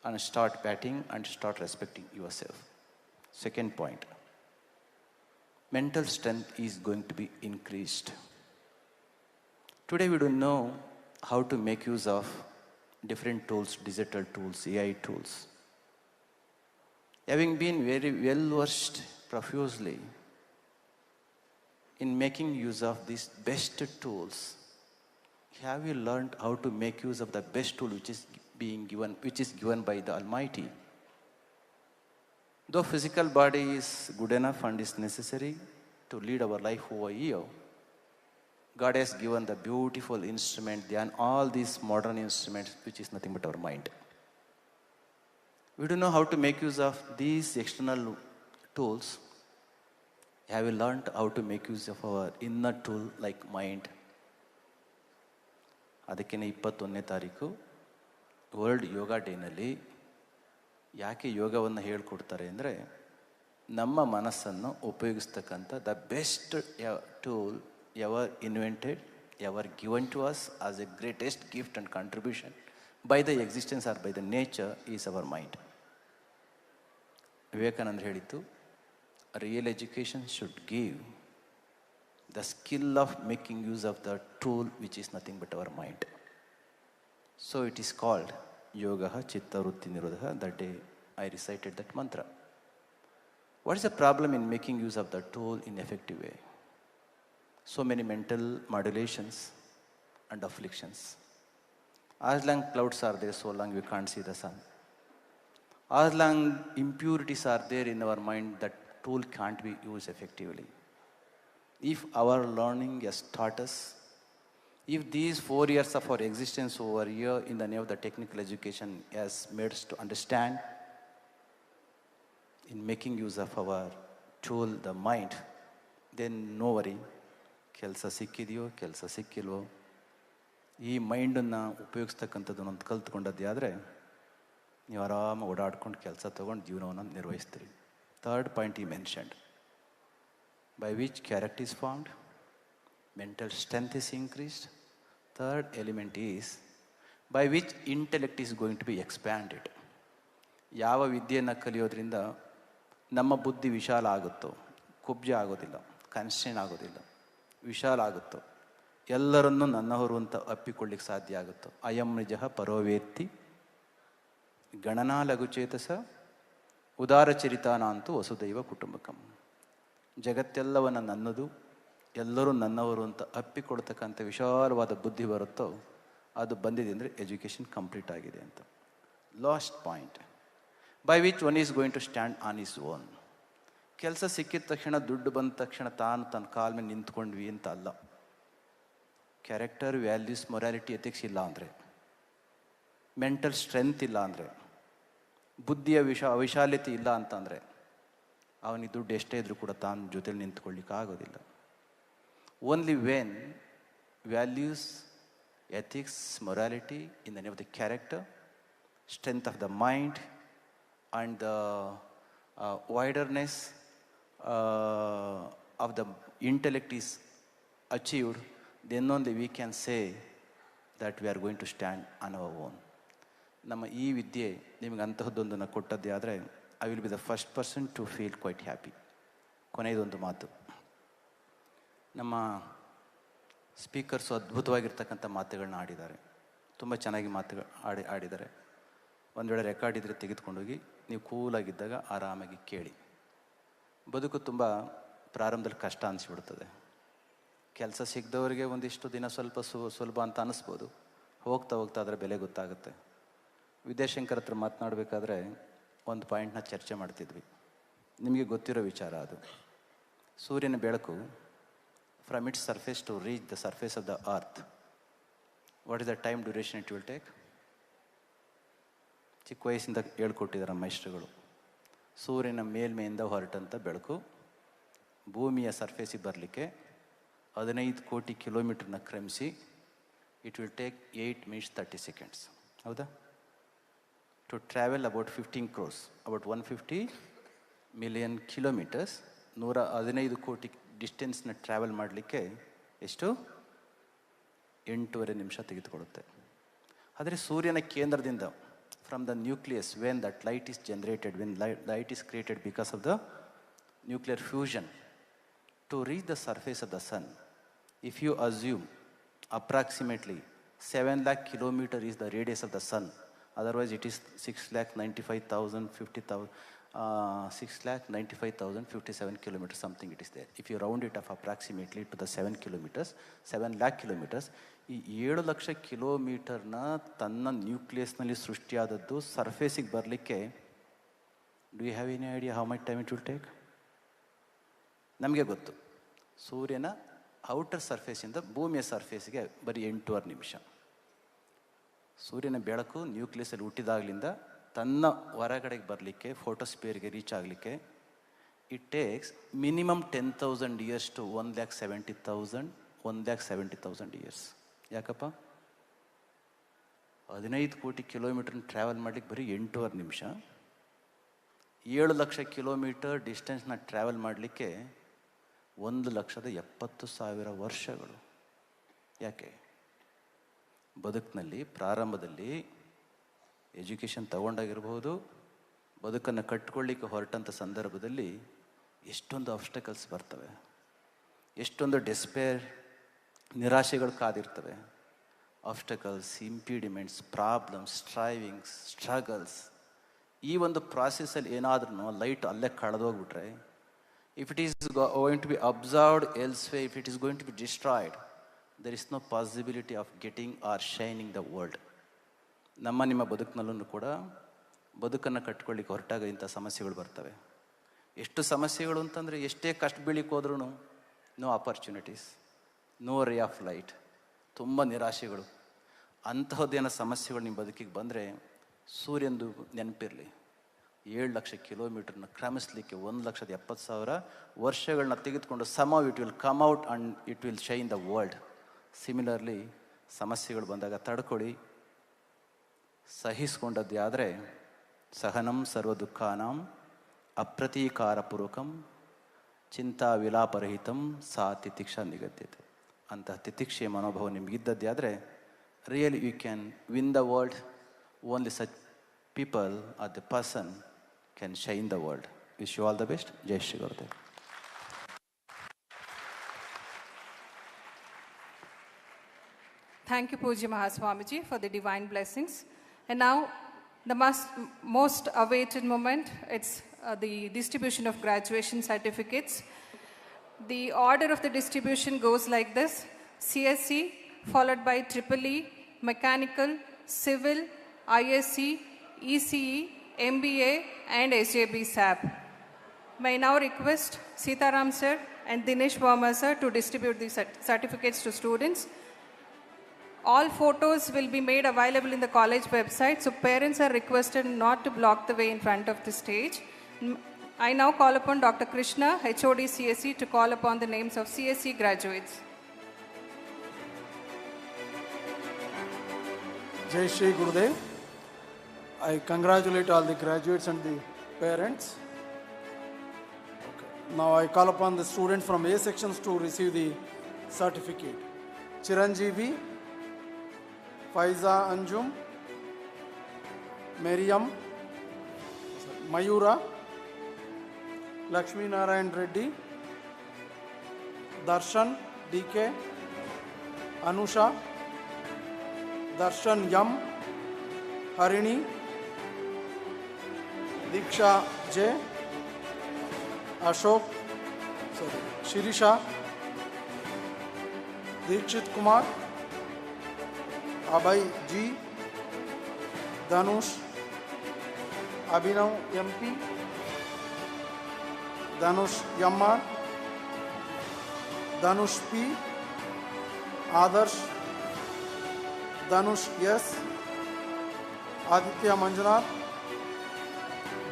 and start batting and start respecting yourself. Second point, mental strength is going to be increased. Today we don't know how to make use of different tools, digital tools, AI tools. Having been very well versed profusely in making use of these best tools, have you learned how to make use of the best tool which is given by the Almighty? Though physical body is good enough and is necessary to lead our life over here, God has given the beautiful instrument than all these modern instruments, which is nothing but our mind. We don't know how to make use of these external tools. Have you learned how to make use of our inner tool like mind? ಅದಕ್ಕೆ 21ನೇ ತಾರೀಕು world ಯೋಗ ಡೇನಲ್ಲಿ ಯಾಕೆ ಯೋಗವನ್ನು ಹೇಳ್ಕೊಡ್ತಾರೆ ಅಂದರೆ, ನಮ್ಮ ಮನಸ್ಸನ್ನು ಉಪಯೋಗಿಸ್ತಕ್ಕಂಥ the best tool ever invented, ever given to us as a greatest gift and contribution by the existence or by the nature is our mind. Vivekananda ಹೇಳಿತ್ತು, real education should give the skill of making use of the tool which is nothing but our mind. So it is called Yogaha Chitta Vritti Nirodha. That day I recited that mantra. What is the problem in making use of the tool in effective way? So many mental modulations and afflictions. As long clouds are there, so long we can't see the sun. As long impurities are there in our mind, that tool can't be used effectively. If our learning has taught us, if these 4 years of our existence over here in the name of the technical education has made us to understand in making use of our tool, the mind, then no worry, ಕೆಲಸ ಸಿಕ್ಕಿದೆಯೋ ಕೆಲಸ ಸಿಕ್ಕಿಲ್ವೋ, ಈ ಮೈಂಡನ್ನು ಉಪಯೋಗಿಸ್ತಕ್ಕಂಥದ್ದನ್ನು ಒಂದು ಕಲ್ತ್ಕೊಂಡದ್ದೇ ಆದರೆ ನೀವು ಆರಾಮಾಗಿ ಓಡಾಡ್ಕೊಂಡು ಕೆಲಸ ತೊಗೊಂಡು ಜೀವನವನ್ನು ನಿರ್ವಹಿಸ್ತೀರಿ. ಥರ್ಡ್ ಪಾಯಿಂಟ್ ಈ mentioned, by which character is formed, mental strength is increased. Third element is by which intellect is going to be expanded. ಯಾವ ವಿದ್ಯೆಯನ್ನು ಕಲಿಯೋದ್ರಿಂದ ನಮ್ಮ ಬುದ್ಧಿ ವಿಶಾಲ ಆಗುತ್ತೋ, ಕುಬ್ಜ ಆಗೋದಿಲ್ಲ, ಕನ್ಸ್ಟೇನ್ ಆಗೋದಿಲ್ಲ, ವಿಶಾಲ ಆಗುತ್ತೋ, ಎಲ್ಲರನ್ನೂ ನನ್ನವರು ಅಂತ ಅಪ್ಪಿಕೊಳ್ಳಿಕ್ಕೆ ಸಾಧ್ಯ ಆಗುತ್ತೋ. ಅಯಂ ನಿಜ ಪರೋವೇತ್ತಿ ಗಣನಾ ಲಘುಚೇತಸ ಉದಾರಚರಿತಾನಾಂತು ವಸುದೈವ ಕುಟುಂಬಕಂ. ಜಗತ್ತೆಲ್ಲವನ್ನು ನನ್ನದು, ಎಲ್ಲರೂ ನನ್ನವರು ಅಂತ ಅಪ್ಪಿಕೊಡ್ತಕ್ಕಂಥ ವಿಶಾಲವಾದ ಬುದ್ಧಿ ಬರುತ್ತೋ ಅದು ಬಂದಿದೆ ಅಂದರೆ ಎಜುಕೇಷನ್ ಕಂಪ್ಲೀಟ್ ಆಗಿದೆ ಅಂತ. Last point, by which one is going to stand on is own. ಕೆಲಸ ಸಿಕ್ಕಿದ ತಕ್ಷಣ, ದುಡ್ಡು ಬಂದ ತಕ್ಷಣ ತಾನು ತನ್ನ ಕಾಲ ಮೇಲೆ ನಿಂತ್ಕೊಂಡ್ವಿ ಅಂತ ಅಲ್ಲ. ಕ್ಯಾರೆಕ್ಟರ್, ವ್ಯಾಲ್ಯೂಸ್, ಮೊರಾಲಿಟಿ, ಎಥಿಕ್ಸ್ ಇಲ್ಲ ಅಂದರೆ, ಮೆಂಟಲ್ ಸ್ಟ್ರೆಂತ್ ಇಲ್ಲ ಅಂದರೆ, ಬುದ್ಧಿಯ ವೈಶಾಲ್ಯತೆ ಇಲ್ಲ ಅಂತಂದರೆ ಅವನಿಗೆ ದುಡ್ಡು ಎಷ್ಟೇ ಇದ್ರೂ ಕೂಡ ತಾನು ಜೊತೆಲಿ ನಿಂತ್ಕೊಳ್ಳಿಕ್ಕೆ ಆಗೋದಿಲ್ಲ. Only when values, ethics, morality in the name of the character, strength of the mind and the widerness of the intellect is achieved, then only we can say that we are going to stand on our own. ನಮ್ಮ ಈ ವಿದ್ಯೆ ನಿಮಗೆ ಅಂತಹದ್ದೊಂದನ್ನು ಕೊಟ್ಟದ್ದೇ ಆದರೆ I will be the first person to feel quite happy. ಕೊನೆಯದೊಂದು ಮಾತು, ನಮ್ಮ ಸ್ಪೀಕರ್ಸು ಅದ್ಭುತವಾಗಿರ್ತಕ್ಕಂಥ ಮಾತುಗಳನ್ನ ಆಡಿದ್ದಾರೆ, ತುಂಬ ಚೆನ್ನಾಗಿ ಮಾತುಗಳು ಆಡಿದ್ದಾರೆ. ಒಂದು ವೇಳೆ ರೆಕಾರ್ಡ್ ಇದ್ದರೆ ತೆಗೆದುಕೊಂಡೋಗಿ ನೀವು ಕೂಲಾಗಿದ್ದಾಗ ಆರಾಮಾಗಿ ಕೇಳಿ. ಬದುಕು ತುಂಬ ಪ್ರಾರಂಭದಲ್ಲಿ ಕಷ್ಟ ಅನಿಸ್ಬಿಡ್ತದೆ. ಕೆಲಸ ಸಿಗದವರಿಗೆ ಒಂದಿಷ್ಟು ದಿನ ಸ್ವಲ್ಪ ಸುಲಭ ಅಂತ ಅನ್ನಿಸ್ಬೋದು, ಹೋಗ್ತಾ ಹೋಗ್ತಾ ಅದರ ಬೆಲೆ ಗೊತ್ತಾಗುತ್ತೆ. ವಿದ್ಯಾಶಂಕರ್ ಹತ್ರ ಮಾತನಾಡಬೇಕಾದ್ರೆ ಒಂದು ಪಾಯಿಂಟ್ನ ಚರ್ಚೆ ಮಾಡ್ತಿದ್ವಿ. ನಿಮಗೆ ಗೊತ್ತಿರೋ ವಿಚಾರ ಅದು. ಸೂರ್ಯನ ಬೆಳಕು from its surface to reach the surface of the earth, what is the time duration it will take? ಚಿಕ್ಕ ವಯಸ್ಸಿಂದ ಹೇಳ್ಕೊಟ್ಟಿದ್ದಾರೆ ಮೈಸ್ಟ್ರುಗಳು. ಸೂರ್ಯನ ಮೇಲ್ಮೆಯಿಂದ ಹೊರಟಂಥ ಬೆಳಕು ಭೂಮಿಯ ಸರ್ಫೇಸಿಗೆ ಬರಲಿಕ್ಕೆ 15 ಕೋಟಿ ಕಿಲೋಮೀಟ್ರನ್ನ ಕ್ರಮಿಸಿ It will take 8 minutes 30 seconds. ಹೌದಾ? To travel about 15 crores, about 150 million kilometers, 115 ಕೋಟಿ ಡಿಸ್ಟೆನ್ಸ್ನ ಟ್ರಾವೆಲ್ ಮಾಡಲಿಕ್ಕೆ ಎಷ್ಟು? 8.5 ನಿಮಿಷ ತೆಗೆದುಕೊಳ್ಳುತ್ತೆ. ಆದರೆ ಸೂರ್ಯನ ಕೇಂದ್ರದಿಂದ, from the nucleus, when that light is generated, when light is created because of the nuclear fusion, to reach the surface of the sun, if you assume approximately 7 lakh kilometer is the radius of the sun, otherwise it is 6,95,057 kilometers, something it is there. If you round it off approximately to the 7 lakh kilometers, ಈ 7 ಲಕ್ಷ ಕಿಲೋಮೀಟರ್ನ ತನ್ನ ನ್ಯೂಕ್ಲಿಯಸ್ನಲ್ಲಿ ಸೃಷ್ಟಿಯಾದದ್ದು ಸರ್ಫೇಸಿಗೆ ಬರಲಿಕ್ಕೆ, do you have any idea how much time it will take? ನಮಗೆ ಗೊತ್ತು, ಸೂರ್ಯನ outer ಸರ್ಫೇಸಿಂದ ಭೂಮಿಯ ಸರ್ಫೇಸಿಗೆ ಬರೀ 8.5 ನಿಮಿಷ. ಸೂರ್ಯನ ಬೆಳಕು ನ್ಯೂಕ್ಲಿಯಸಲ್ಲಿ ಹುಟ್ಟಿದಾಗಲಿಂದ ತನ್ನ ಹೊರಗಡೆಗೆ ಬರಲಿಕ್ಕೆ, ಫೋಟೋಸ್ಪಿಯರ್ಗೆ ರೀಚ್ ಆಗಲಿಕ್ಕೆ, it takes minimum 10,000 years to 1,70,000 years. ಯಾಕಪ್ಪ? 15 ಕೋಟಿ ಕಿಲೋಮೀಟರ್ನ ಟ್ರಾವೆಲ್ ಮಾಡಲಿಕ್ಕೆ ಬರೀ 8.5 ನಿಮಿಷ. 7 ಲಕ್ಷ ಕಿಲೋಮೀಟರ್ ಡಿಸ್ಟೆನ್ಸ್ನ ಟ್ರಾವೆಲ್ ಮಾಡಲಿಕ್ಕೆ 1,70,000 ವರ್ಷಗಳು. ಯಾಕೆ? ಬದುಕಿನಲ್ಲಿ ಪ್ರಾರಂಭದಲ್ಲಿ ಎಜುಕೇಷನ್ ತಗೊಂಡಾಗಿರ್ಬೋದು, ಬದುಕನ್ನು ಕಟ್ಕೊಳ್ಳಿಕ್ಕೆ ಹೊರಟಂಥ ಸಂದರ್ಭದಲ್ಲಿ ಎಷ್ಟೊಂದು ಆಬ್ಸ್ಟಕಲ್ಸ್ ಬರ್ತವೆ, ಎಷ್ಟೊಂದು ಡೆಸ್ಪೇರ್, ನಿರಾಶೆಗಳು ಕಾದಿರ್ತವೆ. Obstacles, impediments, problems, strivings, struggles. ಈ ಒಂದು ಪ್ರಾಸೆಸ್ಸಲ್ಲಿ ಏನಾದ್ರೂ ಲೈಟ್ ಅಲ್ಲೇ ಕಳೆದೋಗ್ಬಿಟ್ರೆ, if it is going to be observed elsewhere, if it is going to be destroyed, there is no possibility of getting or shining the world. ನಿಮ್ಮ ಬದುಕಿನಲ್ಲೂ ಕೂಡ ಬದುಕನ್ನು ಕಟ್ಕೊಳ್ಳಿಕ್ಕೆ ಹೊರಟಾಗ ಇಂಥ ಸಮಸ್ಯೆಗಳು ಬರ್ತವೆ. ಎಷ್ಟು ಸಮಸ್ಯೆಗಳು ಅಂತಂದರೆ, ಎಷ್ಟೇ ಕಷ್ಟ ಬೀಳಿಕ್ಕೆ ಹೋದ್ರೂ no opportunities, no ray of light, ತುಂಬ ನಿರಾಶೆಗಳು. ಅಂತಹದ್ದೇನೋ ಸಮಸ್ಯೆಗಳು ನಿಮ್ಮ ಬದುಕಿಗೆ ಬಂದರೆ ಸೂರ್ಯಂದು ನೆನಪಿರಲಿ, 7 ಲಕ್ಷ ಕಿಲೋಮೀಟರ್ನ ಕ್ರಮಿಸಲಿಕ್ಕೆ 1,70,000 ವರ್ಷಗಳನ್ನ ತೆಗೆದುಕೊಂಡು somehow it will come out and it will shine the world. Similarly ಸಮಸ್ಯೆಗಳು ಬಂದಾಗ ತಡ್ಕೊಳ್ಳಿ, ಸಹಿಸ್ಕೊಂಡದ್ದೇ ಆದರೆ ಸಹನಂ ಸರ್ವ ದುಃಖಾನಾಂ ಅಪ್ರತೀಕಾರಪೂರ್ವಕಂ ಚಿಂತಾ ವಿಲಾಪರಹಿತಂ ಸಾ ತಿತಿಕ್ಷಾ ನಿಗದ್ಯತೆ. ಅಂತಹ ತಿತಿಕ್ಷೆಯ ಮನೋಭಾವ ನಿಮಗಿದ್ದದ್ದೇ ಆದರೆ really you can win the world. Only such people are the person can shine the world. Wish you all the best. Jai Shri Gurudev. Thank you, Pujya Mahaswamiji, for the divine blessings. And now, the most awaited moment, it's the distribution of graduation certificates. The order of the distribution goes like this: CSC, followed by EEE, Mechanical, Civil, ISC, ECE, MBA and SJB SAP. May I now request Sitaram sir and Dinesh Verma sir to distribute the certificates to students. All photos will be made available in the college website, so parents are requested not to block the way in front of the stage. I now call upon Dr. Krishna, HOD CSE, to call upon the names of CSE graduates. Jai Shri Gurudev. I congratulate all the graduates and the parents. Okay. Now I call upon the students from A sections to receive the certificate. Chiranjeevi, Faiza Anjum, Miriam, Mayura, Lakshmi Narayan Reddy, Darshan DK, Anusha, Darshan Yam, Harini, Diksha J, Ashok, Shirisha, Dikshit Kumar, Abhay G, Dhanush, Abhinav MP, Dhanush Yammar, Dhanush P, Adarsh, Dhanush S, Aditya Manjunath,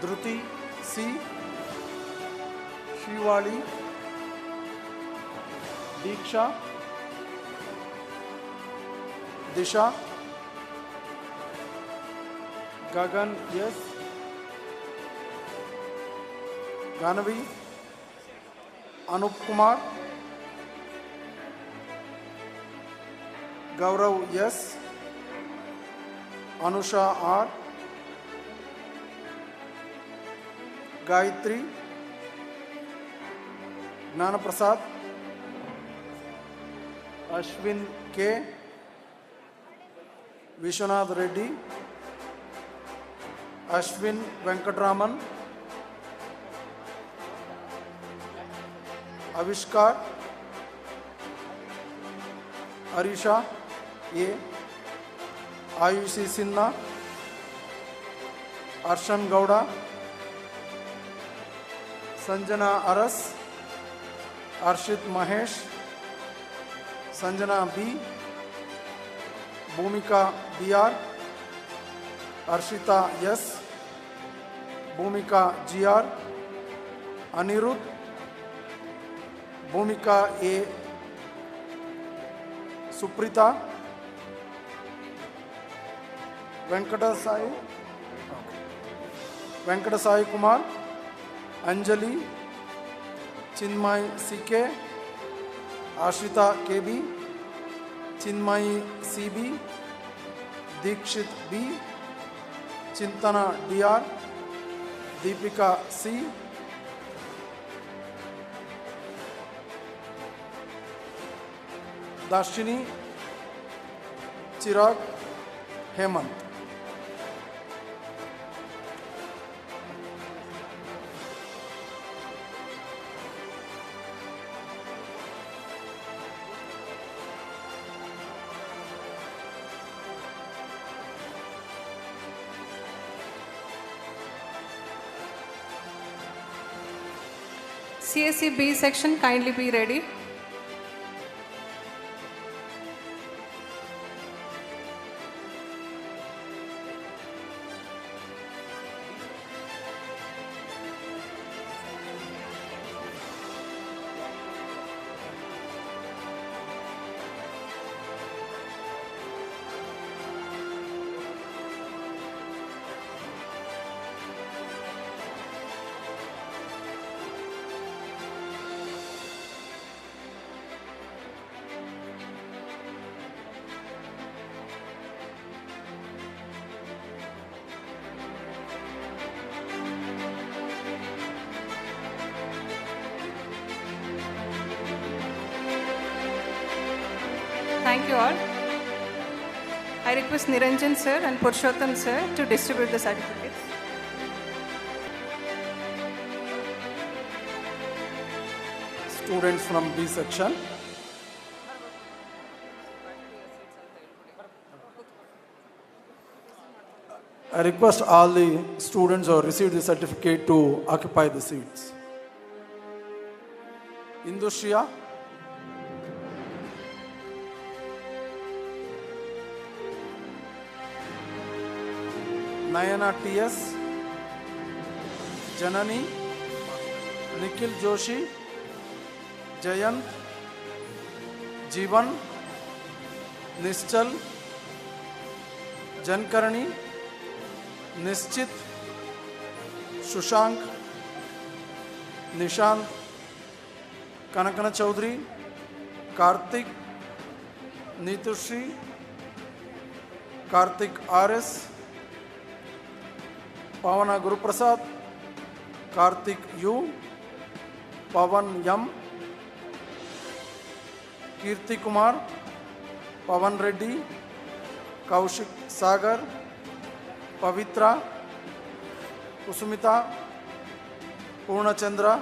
Dhruti C, Shivali, Diksha, Disha, Gagan S, Ganavi, Anup Kumar, Gaurav S, Anusha R, Gayatri, Gnana Prasad, Ashwin K, Vishwanath Reddy, Ashwin Venkatraman, Avishkar, Arisha A, Ayushi Sinha, Arshan Gowda, Sanjana Aras, Arshit Mahesh, Sanjana B, Bhumika BR, Arshita S, Bhumika GR, Anirudh, Bhumika A, Suprita, Venkata Sai Kumar, Anjali, Chinmay CK, Ashita KB, Chinmay CB, Dikshit B, Chintana DR, Deepika C, Dashini, Chirag, Hemant. CSE B section, kindly be ready. Thank you all. I request Niranjan sir and Purushottam sir to distribute the certificates. Students from B section. I request all the students who have received the certificate to occupy the seats. Indushya, Nayana TS, Janani, Nikhil Joshi, Jayant, Jeevan, Nischal, Jankarani, Nischit, Shushank, Nishant, Kanakana Chaudhary, Karthik, Neetushri, Karthik RS, Pavana Guruprasad, Karthik U, Pavan Yam, Kirti Kumar, Pavan Reddy, Kaushik Sagar, Pavitra, Kusumita, Purnachandra,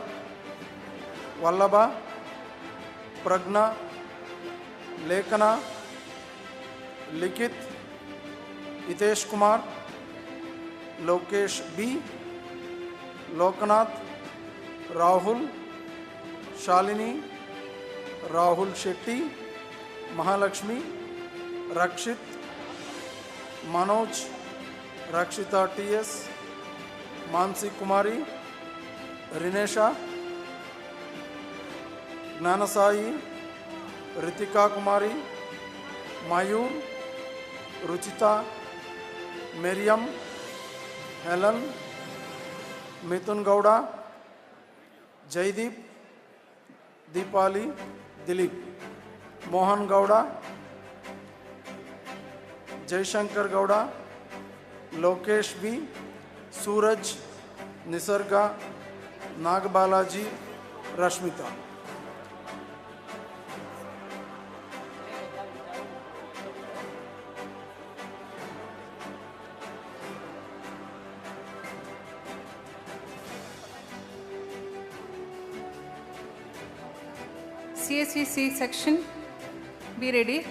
Vallabha, Pragna, Lekana, Likit, Hitesh Kumar, Lokesh B, Lokanath, Rahul, Shalini, Rahul Shetty, Mahalakshmi, Rakshit, Manoj, Rakshita TS, Mansi Kumari, Rinesha, Gnanasai, Ritika Kumari, Mayur, Ruchita, Miriam, Helen, Mithun Gowda, Jaideep, Deepali, Dilip, Mohan Gowda, Jaishankar Gowda, Lokesh B, Suraj, Nisarga, Nagbalaji, Rashmita. CSEC section, be ready.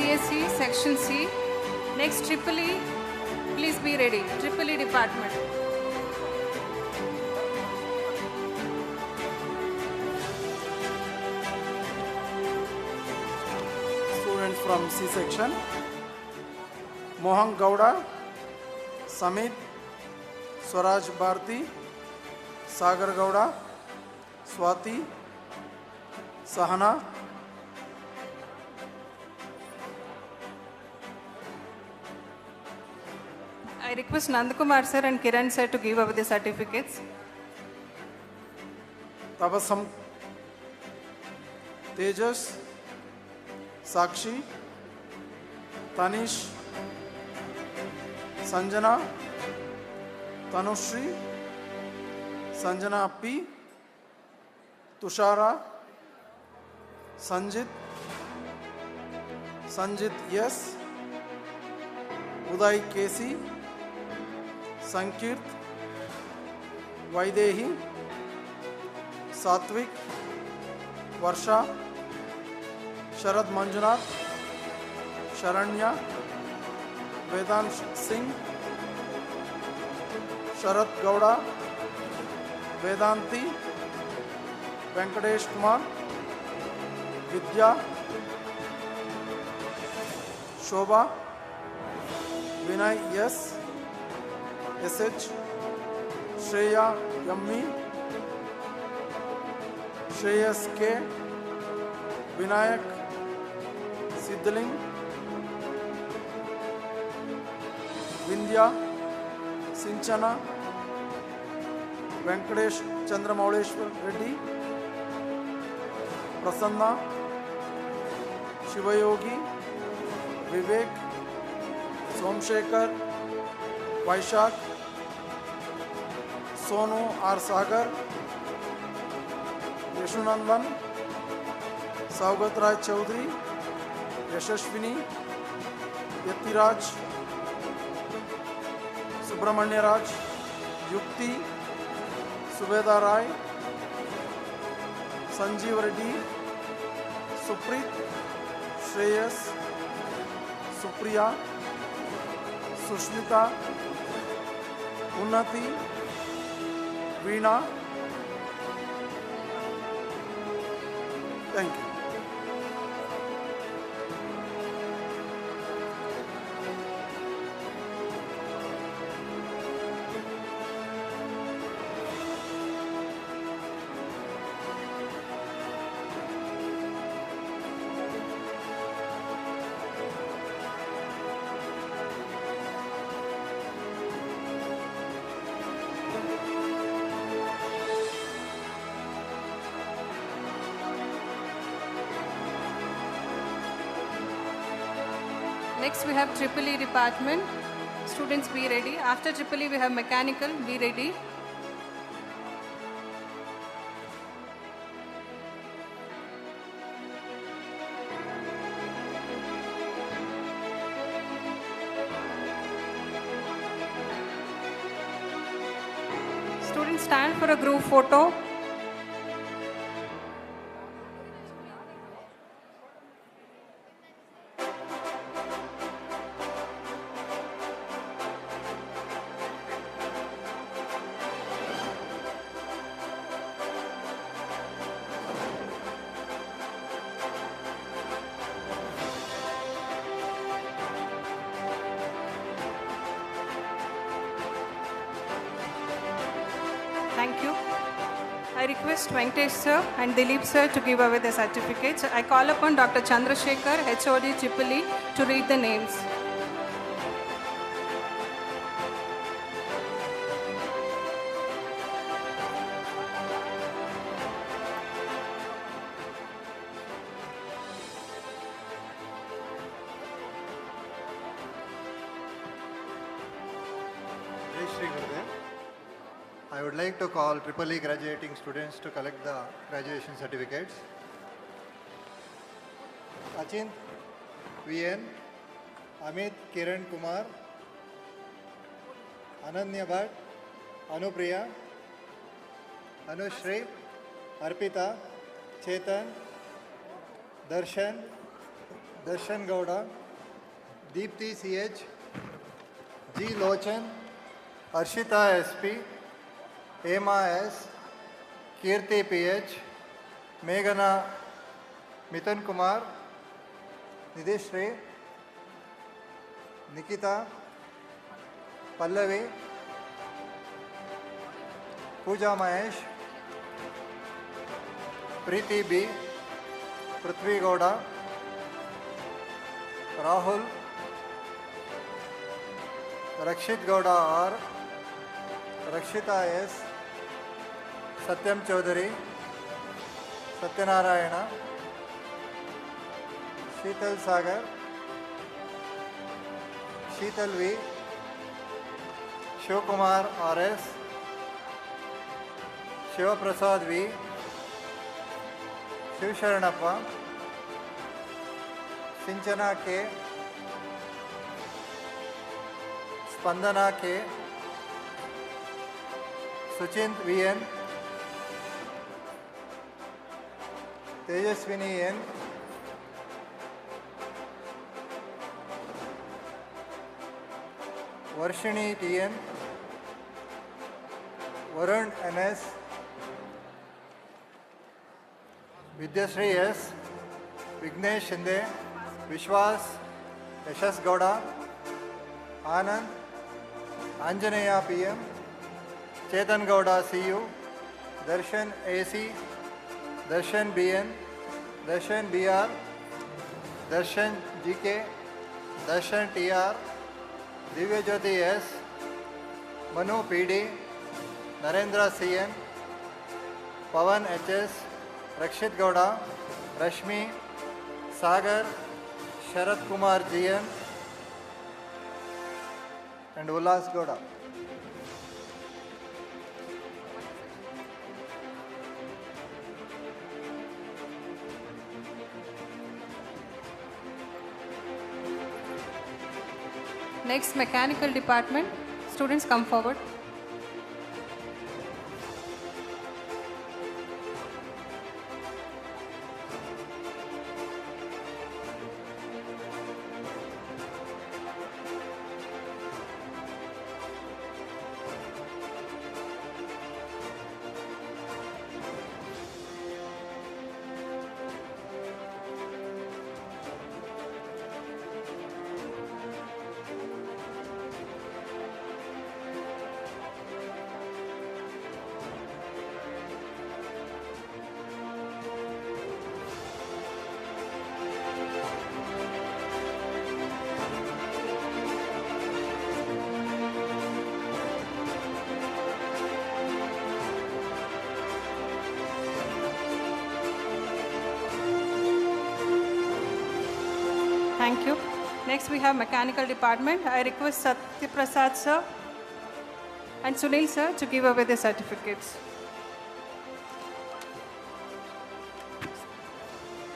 CSE section C. Next, Triple E. Please be ready. Triple E department. Students from C section, Mohan Gowda, Samit, Swaraj Bharti, Sagar Gowda, Swati, Sahana, I request Nandakumar sir and Kiran sir to give over the certificates. Tabasam, Tejas, Sakshi, Tanish, Sanjana, Tanushri, Sanjana P, Tushara, Sanjit, Sanjit S, Uday Kesi, Sankirt, Vaidehi, Satvik, Varsha, Sharad Manjunath, Sharanya, Vedansh Singh, Sharat Gowda, Vedanti, Venkatesh Kumar, Vidya, Shobha, Vinay S, SH, Shreya Yammi, Shreyas K, Vinayak, Siddhaling, Vindhya, Sinchana, Venkatesh Chandramauleshwar Reddy, Prasanna, Shivayogi, Vivek, Somshekar, Vaishak, Sonu R. Sagar, Yashunandan, Saugat Rai Chaudhary, Yashashwini, Yatiraj, Subramanya Raj, Yukti, Subeda Rai, Sanjeev Reddy, Suprit, Shreyas, Supriya, Sushmita, Unnati, Veena. Thank you. Next we have Triple E department. Students, be ready. After Triple E we have mechanical. Be ready. Students, stand for a group photo. Thank you. I request Venkatesh sir and Dilip sir to give away the certificates. I call upon Dr. Chandrasekhar, HOD Triple E, to read the names. Jai Shri Gurudev. I would like to call Triple E graduating students to collect the graduation certificates. Achint VN, Amit Kiran Kumar, Ananya Bhatt, Anupriya, Anushri, Arpita, Chetan, Darshan, Darshan Gowda, Deepthi CH, G. Lochan, Arshita SP, Ema S, Kirti PH, Meghana Mithun Kumar, Nidhishri, Nikita, Pallavi, Pooja Mahesh, Preeti B, Prithvi Gowda, Rahul, Rakshit Gowda R, Rakshita S, Satyam Chaudhary, Satyanarayana, Sheetal Sagar, Sheetal V, Shivkumar RS, Shivaprasad V, Shivsharanappa, Sinchana K, Spandana K, Suchint VN, Tejaswini N, Varshini TN, Varun NS, Vidyashree S, Vignesh Shinde, Vishwas, Yashas Gowda, Anand, Anjaneya PM, Chetan Gowda CU, Darshan AC, Darshan BN, Darshan BR, Darshan GK, Darshan TR, Divya Jyoti S, Manu PD, Narendra CN, Pavan HS, Rakshit Gowda, Rashmi, Sagar, Sharat Kumar GN, and Ullas Gowda. Next, mechanical department. Students, come forward. Thank you. Next we have Mechanical Department. I request Satyaprasad sir and Sunil sir to give away the certificates.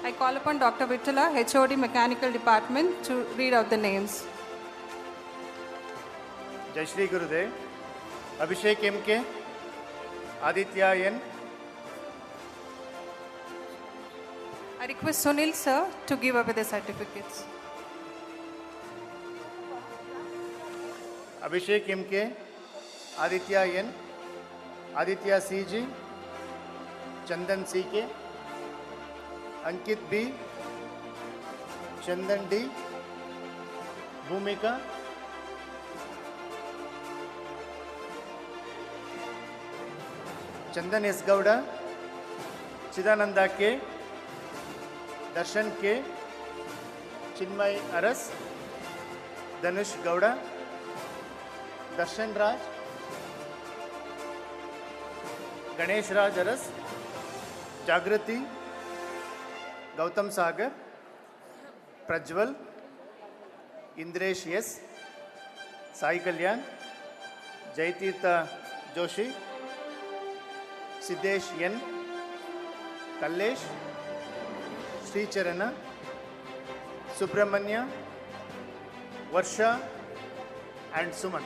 I call upon Dr. Vittala, HOD Mechanical Department, to read out the names. Jai Shri Gurudev, Abhishek MK, Aditya N. I request Sunil sir to give away the certificates. Abhishek MK, Aditya N, Aditya CG, Chandan CK, Ankit B, Chandan D, Bhumika, Chandan S. Gowda, Chidananda K, Darshan K, Chinmay Aras, Dhanush Gowda, Darshan Raj, Ganesh Raj Aras, Jagrati, Gautam Sagar, Prajwal, Indresh S, Sai Kalyan, Jaitirtha Joshi, Siddesh N, Kallesh, Sri Charana, Subramanya, Varsha and Suman.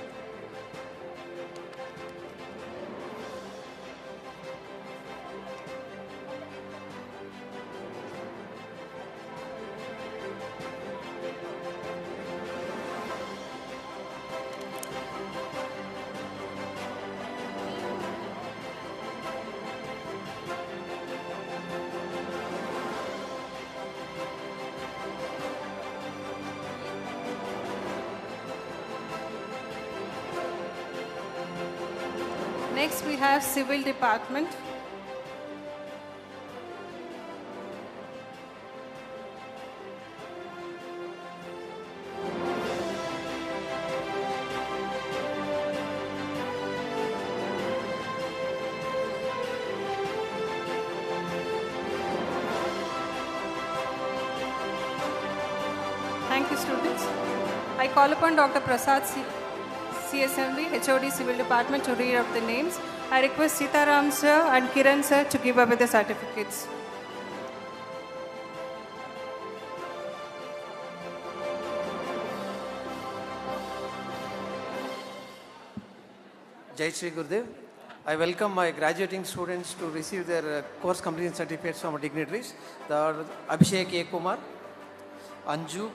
Next we have Civil Department. Thank you, students. I call upon Dr. Prasad CSMV, HOD Civil Department, to read out the names. I request Sitaram sir and Kiran sir to give away the certificates. Jai Shri Gurudev. I welcome my graduating students to receive their course completion certificates from dignitaries. They are Abhishek A. Kumar, Anju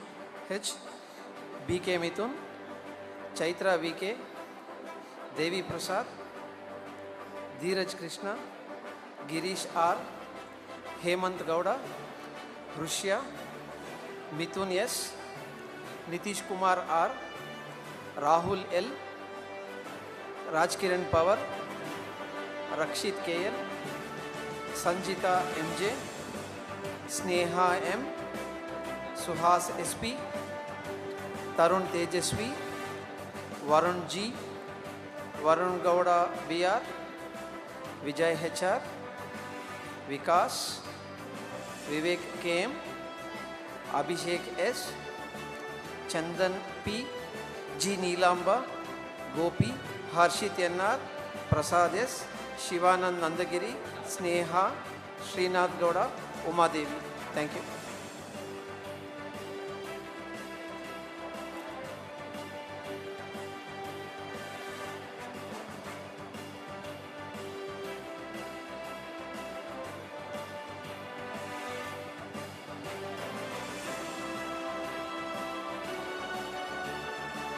H, BK Mithun, Chaitra VK, Devi Prasad, Dheeraj Krishna, Girish R, Hemant Gowda, Rushya, Mithun S, Nitish Kumar R, Rahul L, Rajkiran Power, Rakshit KL, Sanjita MJ, Sneha M, Suhas SP, Tarun Tejasvi, Varun G, Varun Gowda BR, Vijay HR, Vikas, Vivek KM, Abhishek S, Chandan P, G Neelamba, Gopi, Harshit NR, Prasad S, Shivanand Nandagiri, Sneha, Srinath Gowda, Uma Devi. Thank you.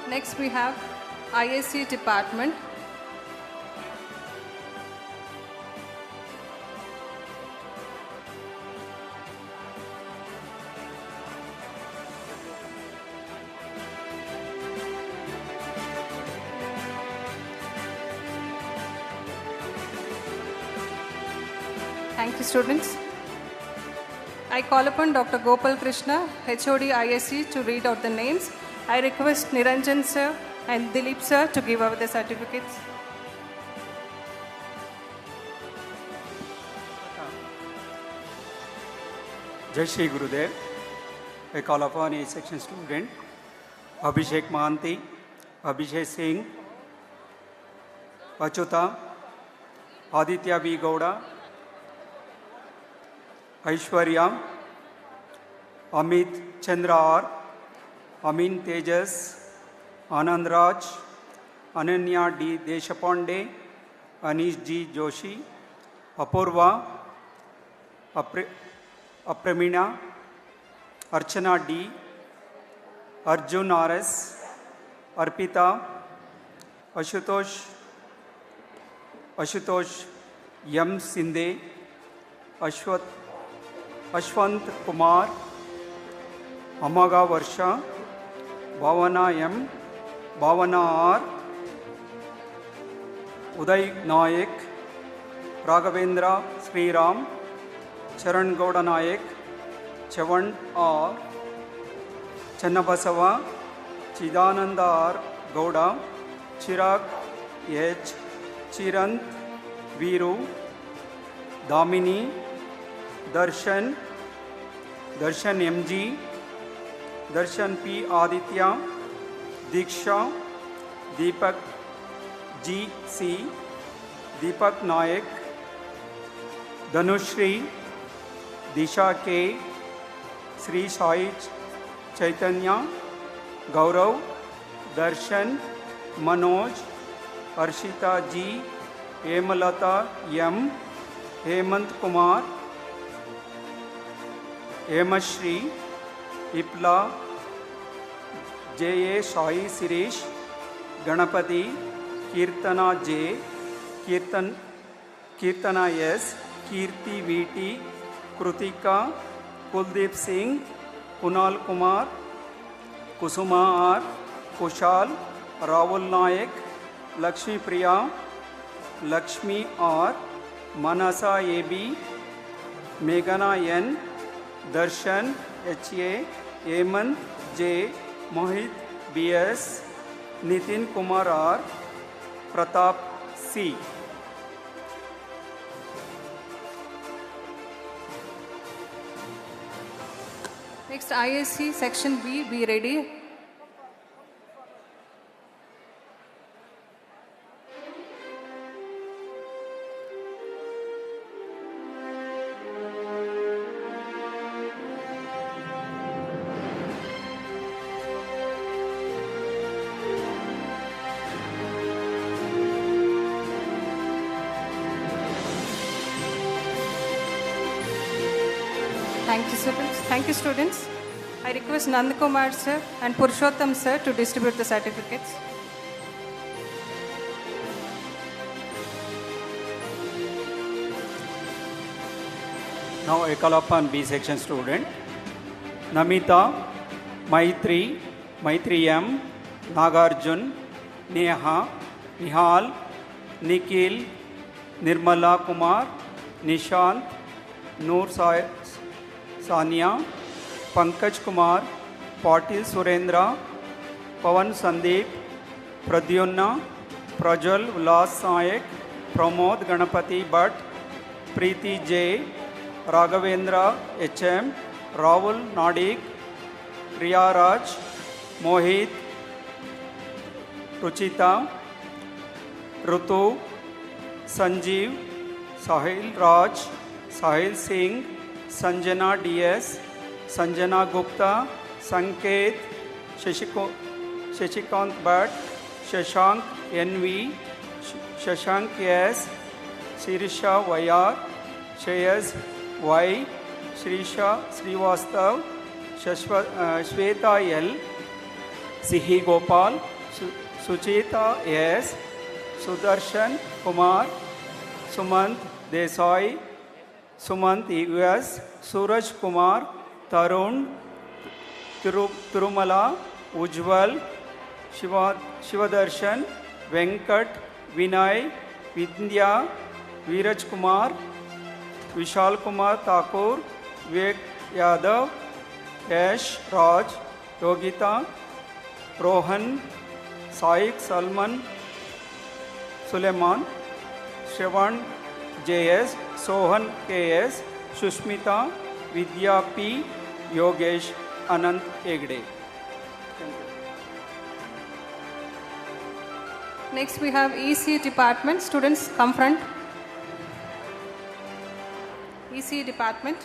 Next we have ISC Department. Thank you, students. I call upon Dr. Gopal Krishna, HOD ISC, to read out the names. I request Niranjan sir and Dilip sir to give out the certificates. Jai Shri Gurudev. I call upon a section student Abhishek Mahanti, Abhishek Singh, Achyuta, Aditya B Gowda, Aishwarya, Amit Chandra R, Amin Tejas, Anand Raj, Ananya D Deshpande, Anish G Joshi, Apoorva, Apramina, Archana D, Arjun R S, Arpita, Ashutosh M Sindhe, Ashwanth Kumar, Amaga Varsha, Bhavana M, Bhavana R, Uday Nayak, Raghavendra Shriram, Charan Gowda Nayak, Chavan R, Channabasava, Chidananda R Gowda, Chirag H, Chiranth, Veeru, Damini, Darshan, Darshan M G, Darshan P Aditya, Diksha, Deepak G C, Deepak Nayak, Dhanushree, Disha K, Shri Sai Chaitanya, Gaurav, Darshan, Manoj, Arshita G, Hemalatha M, Hemanth Kumar, Hemashree, Ipla, J A Sai Shirish, Ganapati, Keerthana J, Keerthana S, Keerthi VT, Kritika, Kuldeep Singh, Kunal Kumar, Kusuma R, Kushal, Rahul Nayak, Lakshmi Priya, Lakshmi R, Manasa A B, मेघना N, Darshan H A, Hemanth J, Mohit B S, Nitin Kumar R, Pratap C. Next, ISC section B, be ready. Thank you, students. I request Nandakumar sir and Purushottam sir to distribute the certificates. Now I call upon B section student. Namita, Maitri, Maitri M, Nagarjun, Neha, Nihal, Nikhil, Nirmala Kumar, Nishant, Noor Sania, Pankaj Kumar, Patil Surendra, Pavan Sandeep, Pradyumna, Prajwal Ulas Nayak, Pramod Ganapati Bhatt, Preeti J, Raghavendra HM, Rahul Nadik, Priya Raj, Mohit, Ruchita, Rutu, Sanjeev, Sahil Raj, Sahil Singh, Sanjana DS, Sanjana Gupta, Sanket, Shashikant Bhatt, Shashank NV, Shashank S, Sirisha YR, Shreyas Y, Shrisha Srivastav, Shweta L, Sihi Gopal, Suchita S, Sudarshan Kumar, Sumant Desai, Sumant US, Suraj Kumar, Tarun, Tirumala, Ujjwal, Shivadarshan, Venkat, Vinay, Vidya, Viraj Kumar, Vishal Kumar Thakur, Vivek Yadav, Yash Raj, Yogita, Rohan, Saik Salman, Suleiman, Shravan JS, Sohan KS, Shushmita, Vidya P, Yogesh Anand Egde. Thank you. Next we have EC department. Students come front. EC department.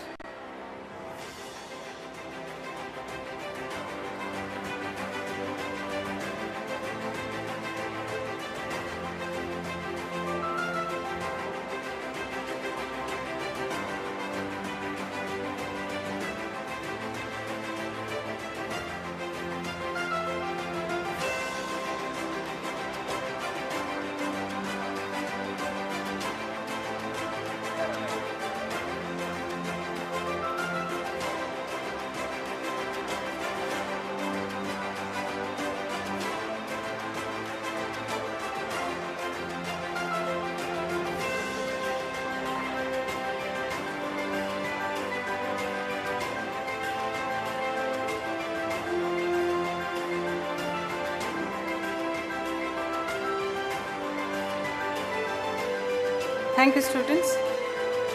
Thank you, students.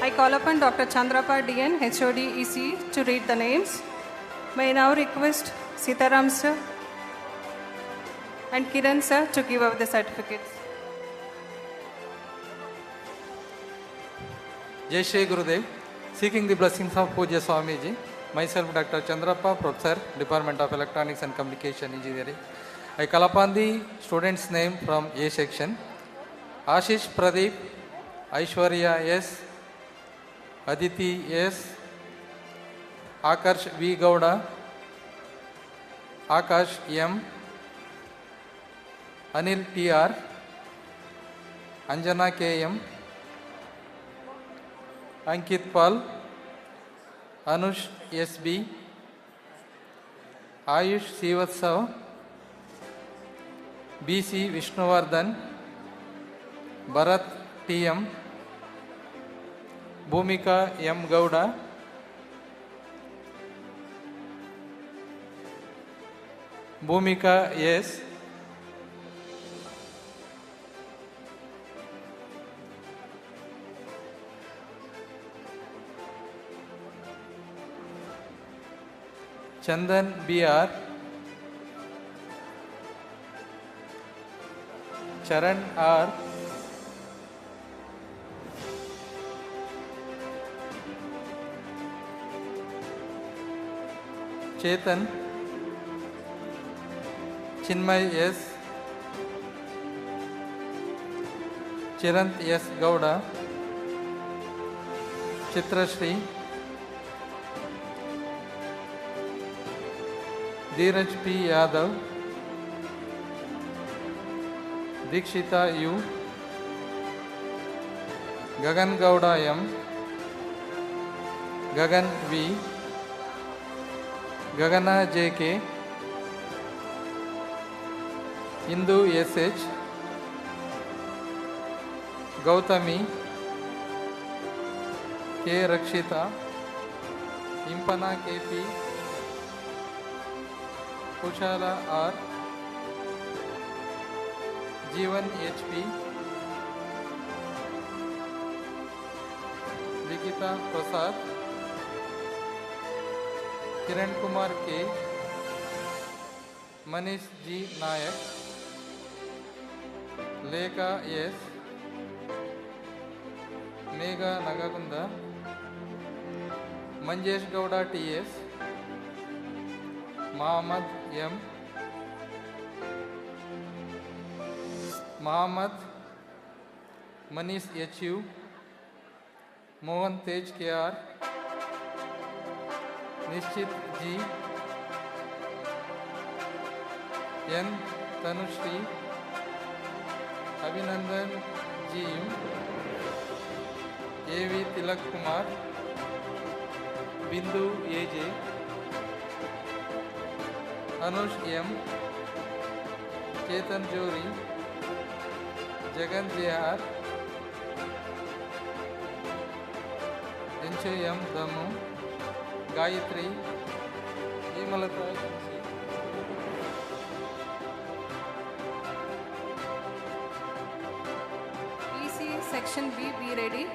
I call upon Dr. Chandrapa DN, HOD EC, to read the names. May I now request Sitaram sir and Kiran sir to give out the certificates. Jai Shri Gurudev, seeking the blessings of Puja Swamiji, myself Dr. Chandrapa, Professor, Department of Electronics and Communication Engineering. I call upon the student's name from A section. Ashish Pradeep, Aishwarya S, Aditi S, Akarsh V Gowda, Akash M, Anil TR, Anjana KM, Ankit Pal, Anush SB, Ayush Srivatsav, BC Vishnuvardhan, Bharat TM, Bhumika M Gowda, Bhumika S, Chandan BR, Charan R, Chetan, Chinmay S, Chirant S Gowda, Chitrashri, Dheeraj P Yadav, Dikshita U, Gagan Gowda M, Gagan V, Gagana JK, Indu SH, Gautami, K Rakshita, Impana KP, Kushala R, Jeevan HP, Likita Prasad, Kiran Kumar K, Manish G Nayak, Lekha S, Megha Nagakunda, Manjesh Gowda TS, Muhammad M, Muhammad Manish HU, Mohan Tej KR, Nishchit G, N Tanushri, Abhinandan GU, AV Tilak Kumar, Bindu AJ, Anush M, Chetan Jori, Jagan JR, Encho M Damu, Gayatri, Hemalata, EC section B, be ready.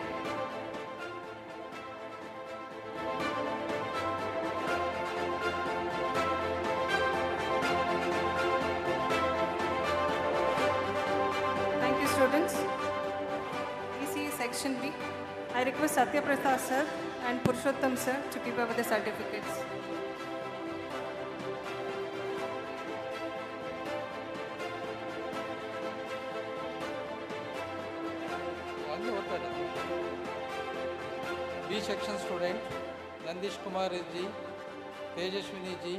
Section B. I request Satya Prasad sir and Purushottam sir to give over the certificates. B section student Nandish Kumar G, Tejaswini G,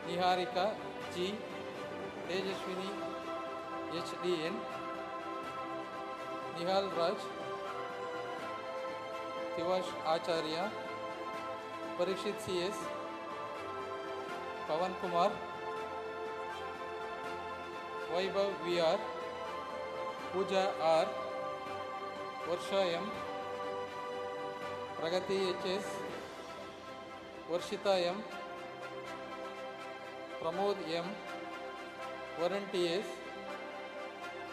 Niharika G, Tejaswini HDN, Nihal Raj, Tivash Acharya, Parikshit CS, Pavan Kumar, Vaibhav VR, Pooja R, Varsha M, Pragati HS, Varshita M, Pramod M, Varun TS,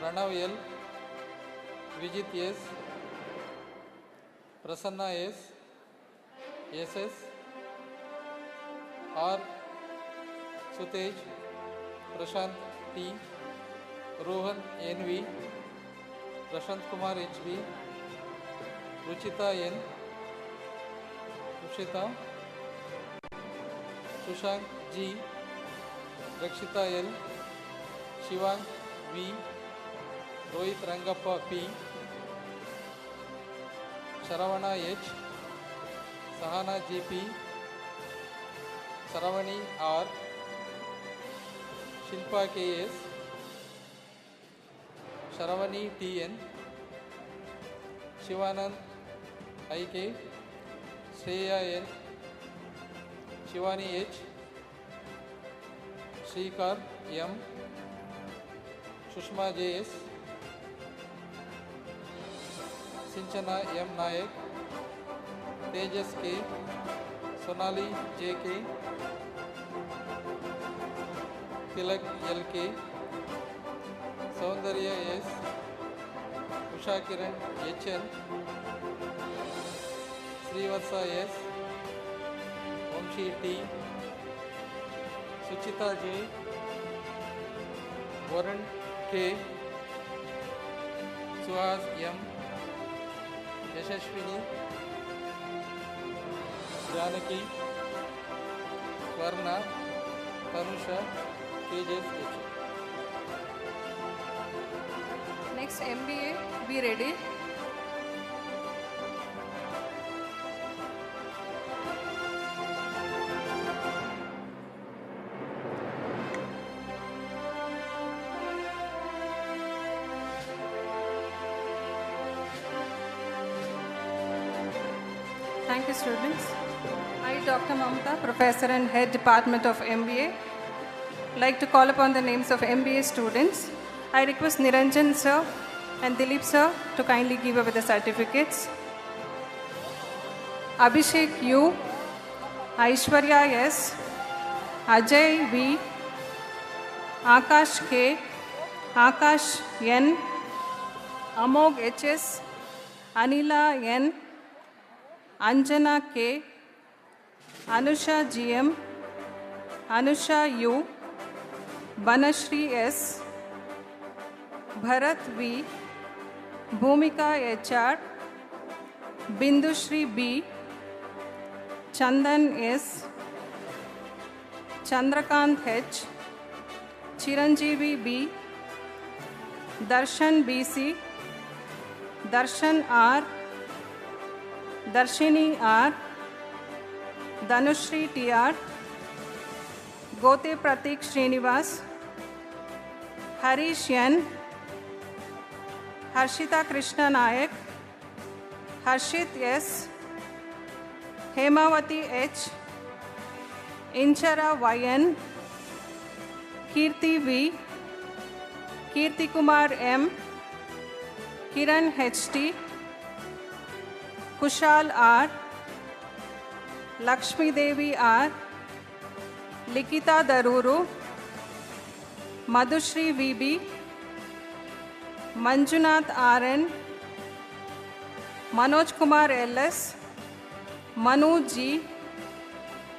Pranav L, Vijit S, Prasanna S, SS, R, Sutej, Prashant T, Rohan NV, Prashant Kumar HB, Ruchita N, Ruchita, Shushank G, Rakshita L, Shivang V, Rohit Rangappa P, Sharavana H, Sahana GP, Saravani R, Shilpa KS, Sharavani TN, Shivanand IK, Shreya N, Shivani H, Shrikar M, Sushma JS, Sinchana M Nayak, Tejas K, Sonali JK, Tilak LK, Saundarya S, Usha Kiran HN, Srivatsa S, Vamshi T, Suchita J, Varun K, Suhas M, Yashashwini, Janaki, Swarna, Tanusha, Tejas H. Next MBA, be ready. Thank you, students. I, Dr. Mamta, Professor and Head Department of MBA, like to call upon the names of MBA students. I request Niranjan sir and Dilip sir to kindly give over the certificates. Abhishek U, Aishwarya S, Ajay V, Akash K, Akash N, Amog HS, Anila N, Anjana K, Anusha GM, Anusha U, Banashri S, Bharat V, Bhumika HR, Bindushri B, Chandan S, Chandrakant H, Chiranjeevi B, Darshan BC, Darshan R, Darshini R, Dhanushri TR, Gote Pratik Srinivas, Harish N, Harshita Krishna Nayak, Harshit S, Hemavati H, Inchara YN, Kirti V, Kirti Kumar M, Kiran HT, Kushal R, Lakshmi Devi R, Likita Daruru, Madhushri VB, Manjunath RN, Manoj Kumar LS, Manu G,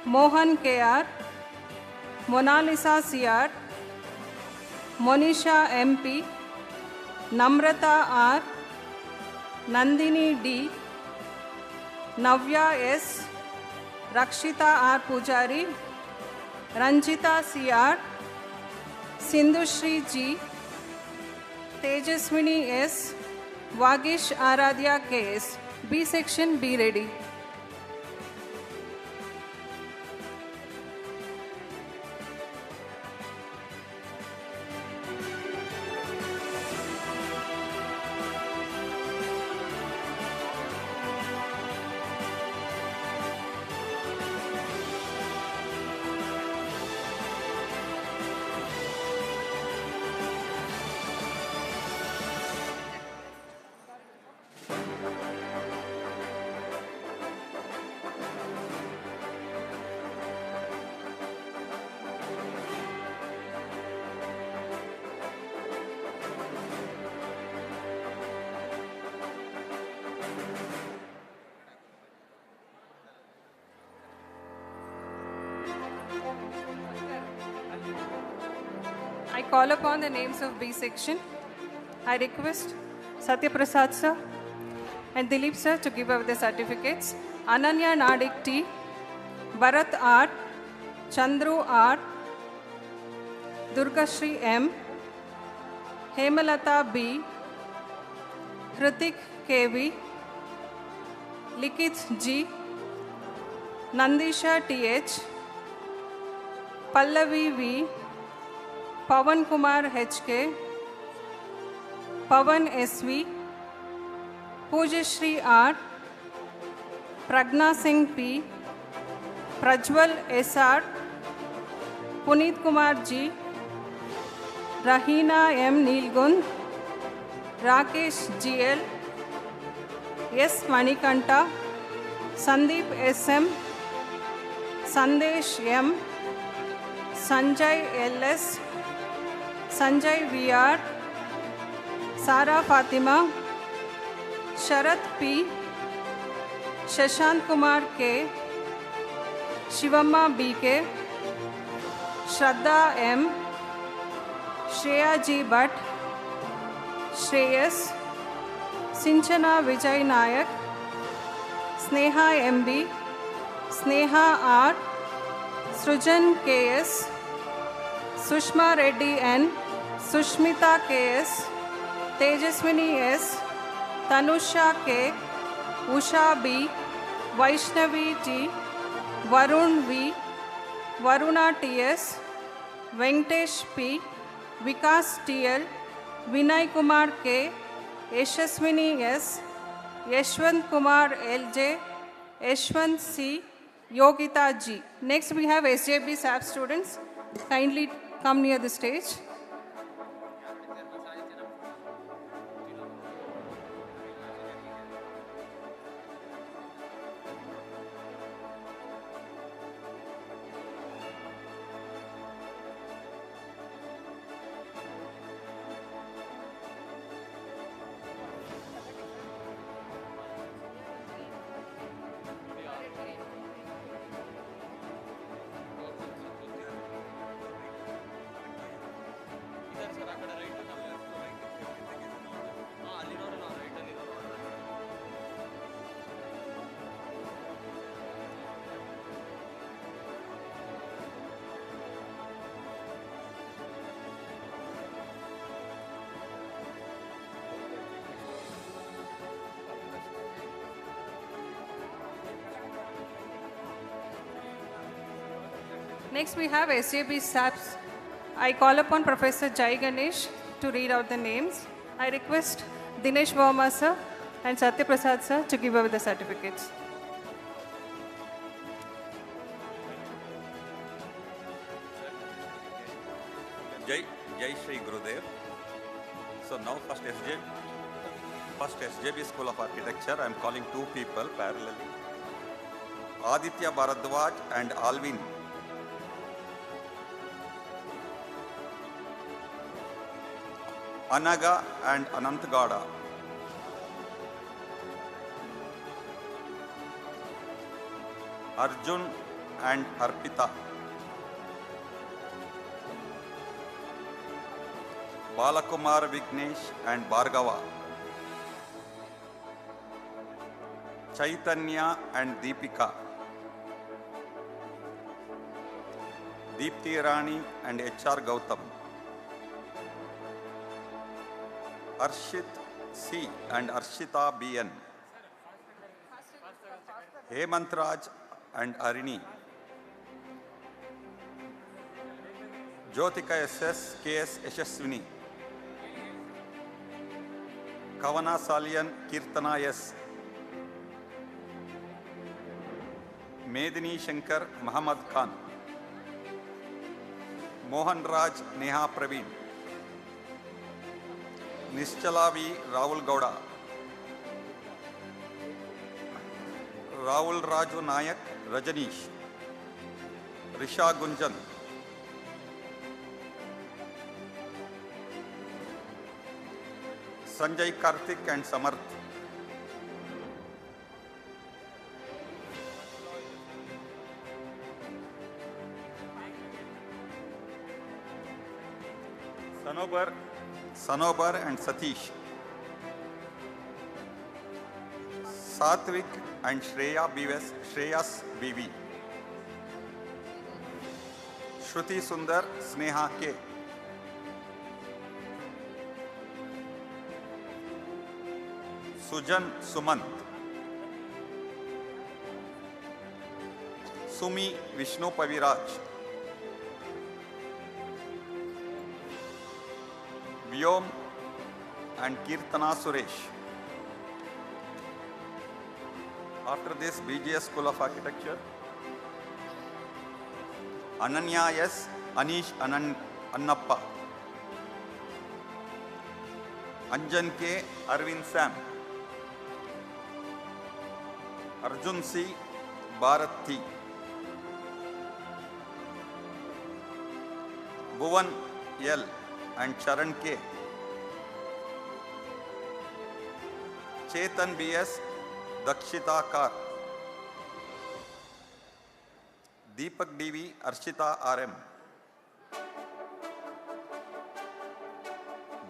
Mohan KR, Monalisa CR, Monisha MP, Namrata R, Nandini D, Navya S, Rakshita R. Pujari, Ranjita CR, Sindhushri G, Tejaswini S, Vagish Aradhya KS. B section, be ready. I call upon the names of B section. I request Satya Prasad sir and Dilip sir to give out the certificates. Ananya Nadik T, Bharat R, Chandru R, Durgashri M, Hemalata B, Hritik KV, Likith G, Nandisha TH, Pallavi V, Pavan Kumar HK, Pavan SV, Pujashri R, Pragna Singh P, Prajwal SR, Puneet Kumar G, Rahina M Nilgund, Rakesh GL, S Manikanta, Sandeep SM, Sandesh M, Sanjay LS, Sanjay VR, Sara Fatima, Sharat P, Shashant Kumar K, Shivamma BK, Shraddha M, Shreya G Bhatt, Shreyas, Sinchana Vijay Nayak, Sneha MB, Sneha R, Srujan KS, Sushma Reddy N, Sushmita KS, Tejaswini S, Tanusha K, Usha B, Vaishnavi T, Varun V, Varuna TS, Venkatesh P, Vikas TL, Vinay Kumar K, Yashaswini S, Yashwant Kumar LJ, Yashwant C, Yogita G. Next we have SJB SAP students. Kindly come near the stage. Next we have SJB SAPs. I call upon Professor Jai Ganesh to read out the names. I request Dinesh Verma sir and Satya Prasad sir to give away the certificates. Jai Shri Gurudev. So now first SJB School of Architecture, I am calling two people parallelly. Aditya Bharadwaj and Alvin. Anaga and Anantagada. Arjun and Arpita. Balakumar Vignesh and Bhargava. Chaitanya and Deepika, Deepti Rani and HR Gautam, Arshit C and Arshita BN, Hemant Raj and Arini, Jyotika SS, KS Yashaswini, Kavana Salian, Kirtana S, Medini Shankar, Muhammad Khan, Mohan Raj, Neha Praveen, Nischala V, Rahul Gowda, Rahul Raju Nayak, Rajanish, Risha Gunjan, Sanjay Karthik and Samarth, Sanobar and Satish, Satvik and Shreyas BV, Shruti Sundar, Sneha K, Sujan Sumant, Sumi Vishnu Paviraj, Vyom and Kirtana Suresh. After this, BGS School of Architecture, Ananya S, Anish Annappa, Anjan K, Arvind Sam, Arjun C, Bharat T, Bhuvan L and Charan K, Chetan BS, Dakshita Kar, Deepak DV, Arshita RM,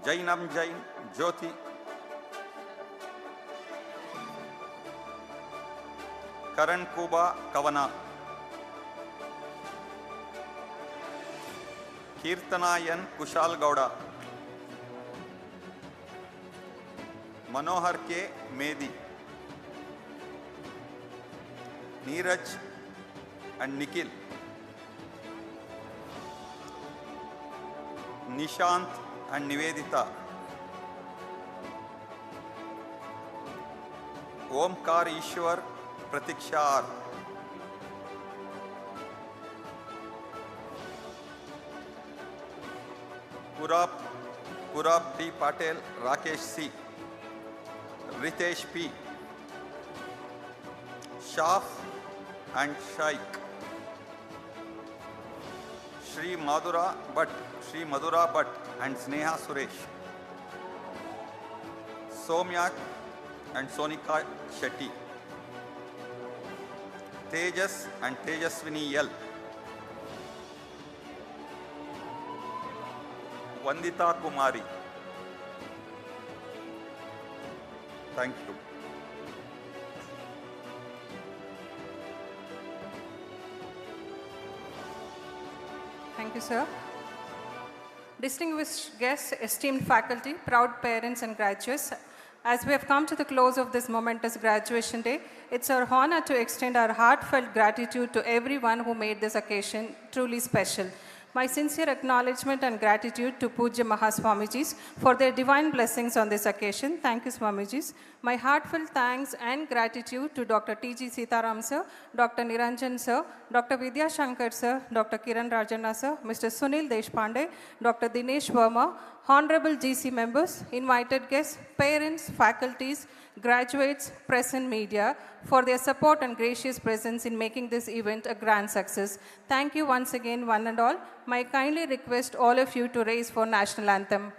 Jainam Jain, Jyoti, Karan Kuba, Kavana, Kirtanayan, Kushal Gowda, Manohar K, Medi, Neeraj and Nikhil, Nishant and Nivedita, Omkar Ishwar, Pratiksha R, Purab D. Patel, Rakesh C, Ritesh P, Shaf and Shaikh, Sri Madhura Bhatt and Sneha Suresh, Somyak and Sonika Shetty, Tejas and Tejaswini L, Vandita Kumari. Thank you. Thank you, sir. Distinguished guests, esteemed faculty, proud parents and graduates, as we have come to the close of this momentous graduation day, it's our honor to extend our heartfelt gratitude to everyone who made this occasion truly special. My sincere acknowledgement and gratitude to Pujya Mahaswamijis for their divine blessings on this occasion. Thank you, Swamijis. My heartfelt thanks and gratitude to Dr. T.G. Sitaram sir, Dr. Niranjan sir, Dr. Vidya Shankar sir, Dr. Kiran Rajanna sir, Mr. Sunil Deshpande, Dr. Dinesh Verma, Honorable GC members, invited guests, parents, faculties, graduates, press and media for their support and gracious presence in making this event a grand success. Thank you once again, one and all. My kindly request all of you to raise for national anthem.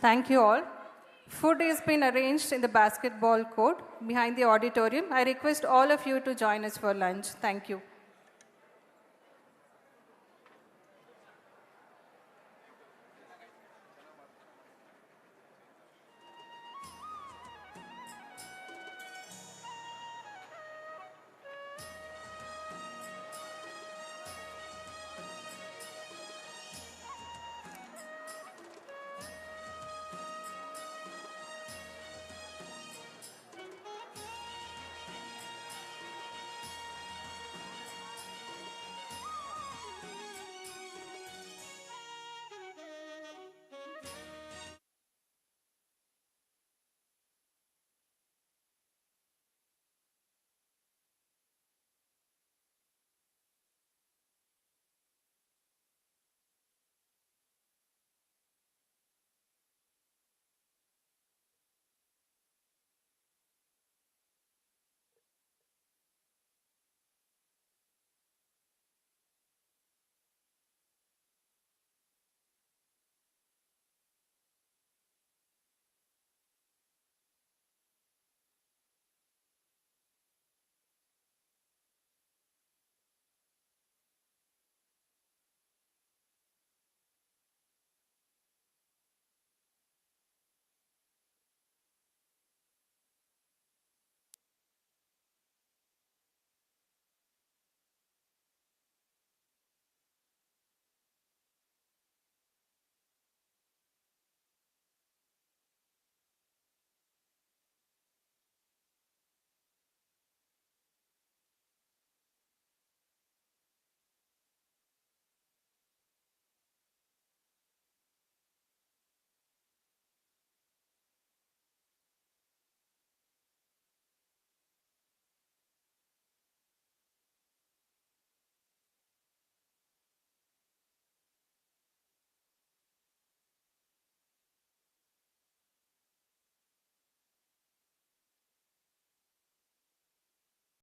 Thank you all. Food has been arranged in the basketball court behind the auditorium. I request all of you to join us for lunch. Thank you.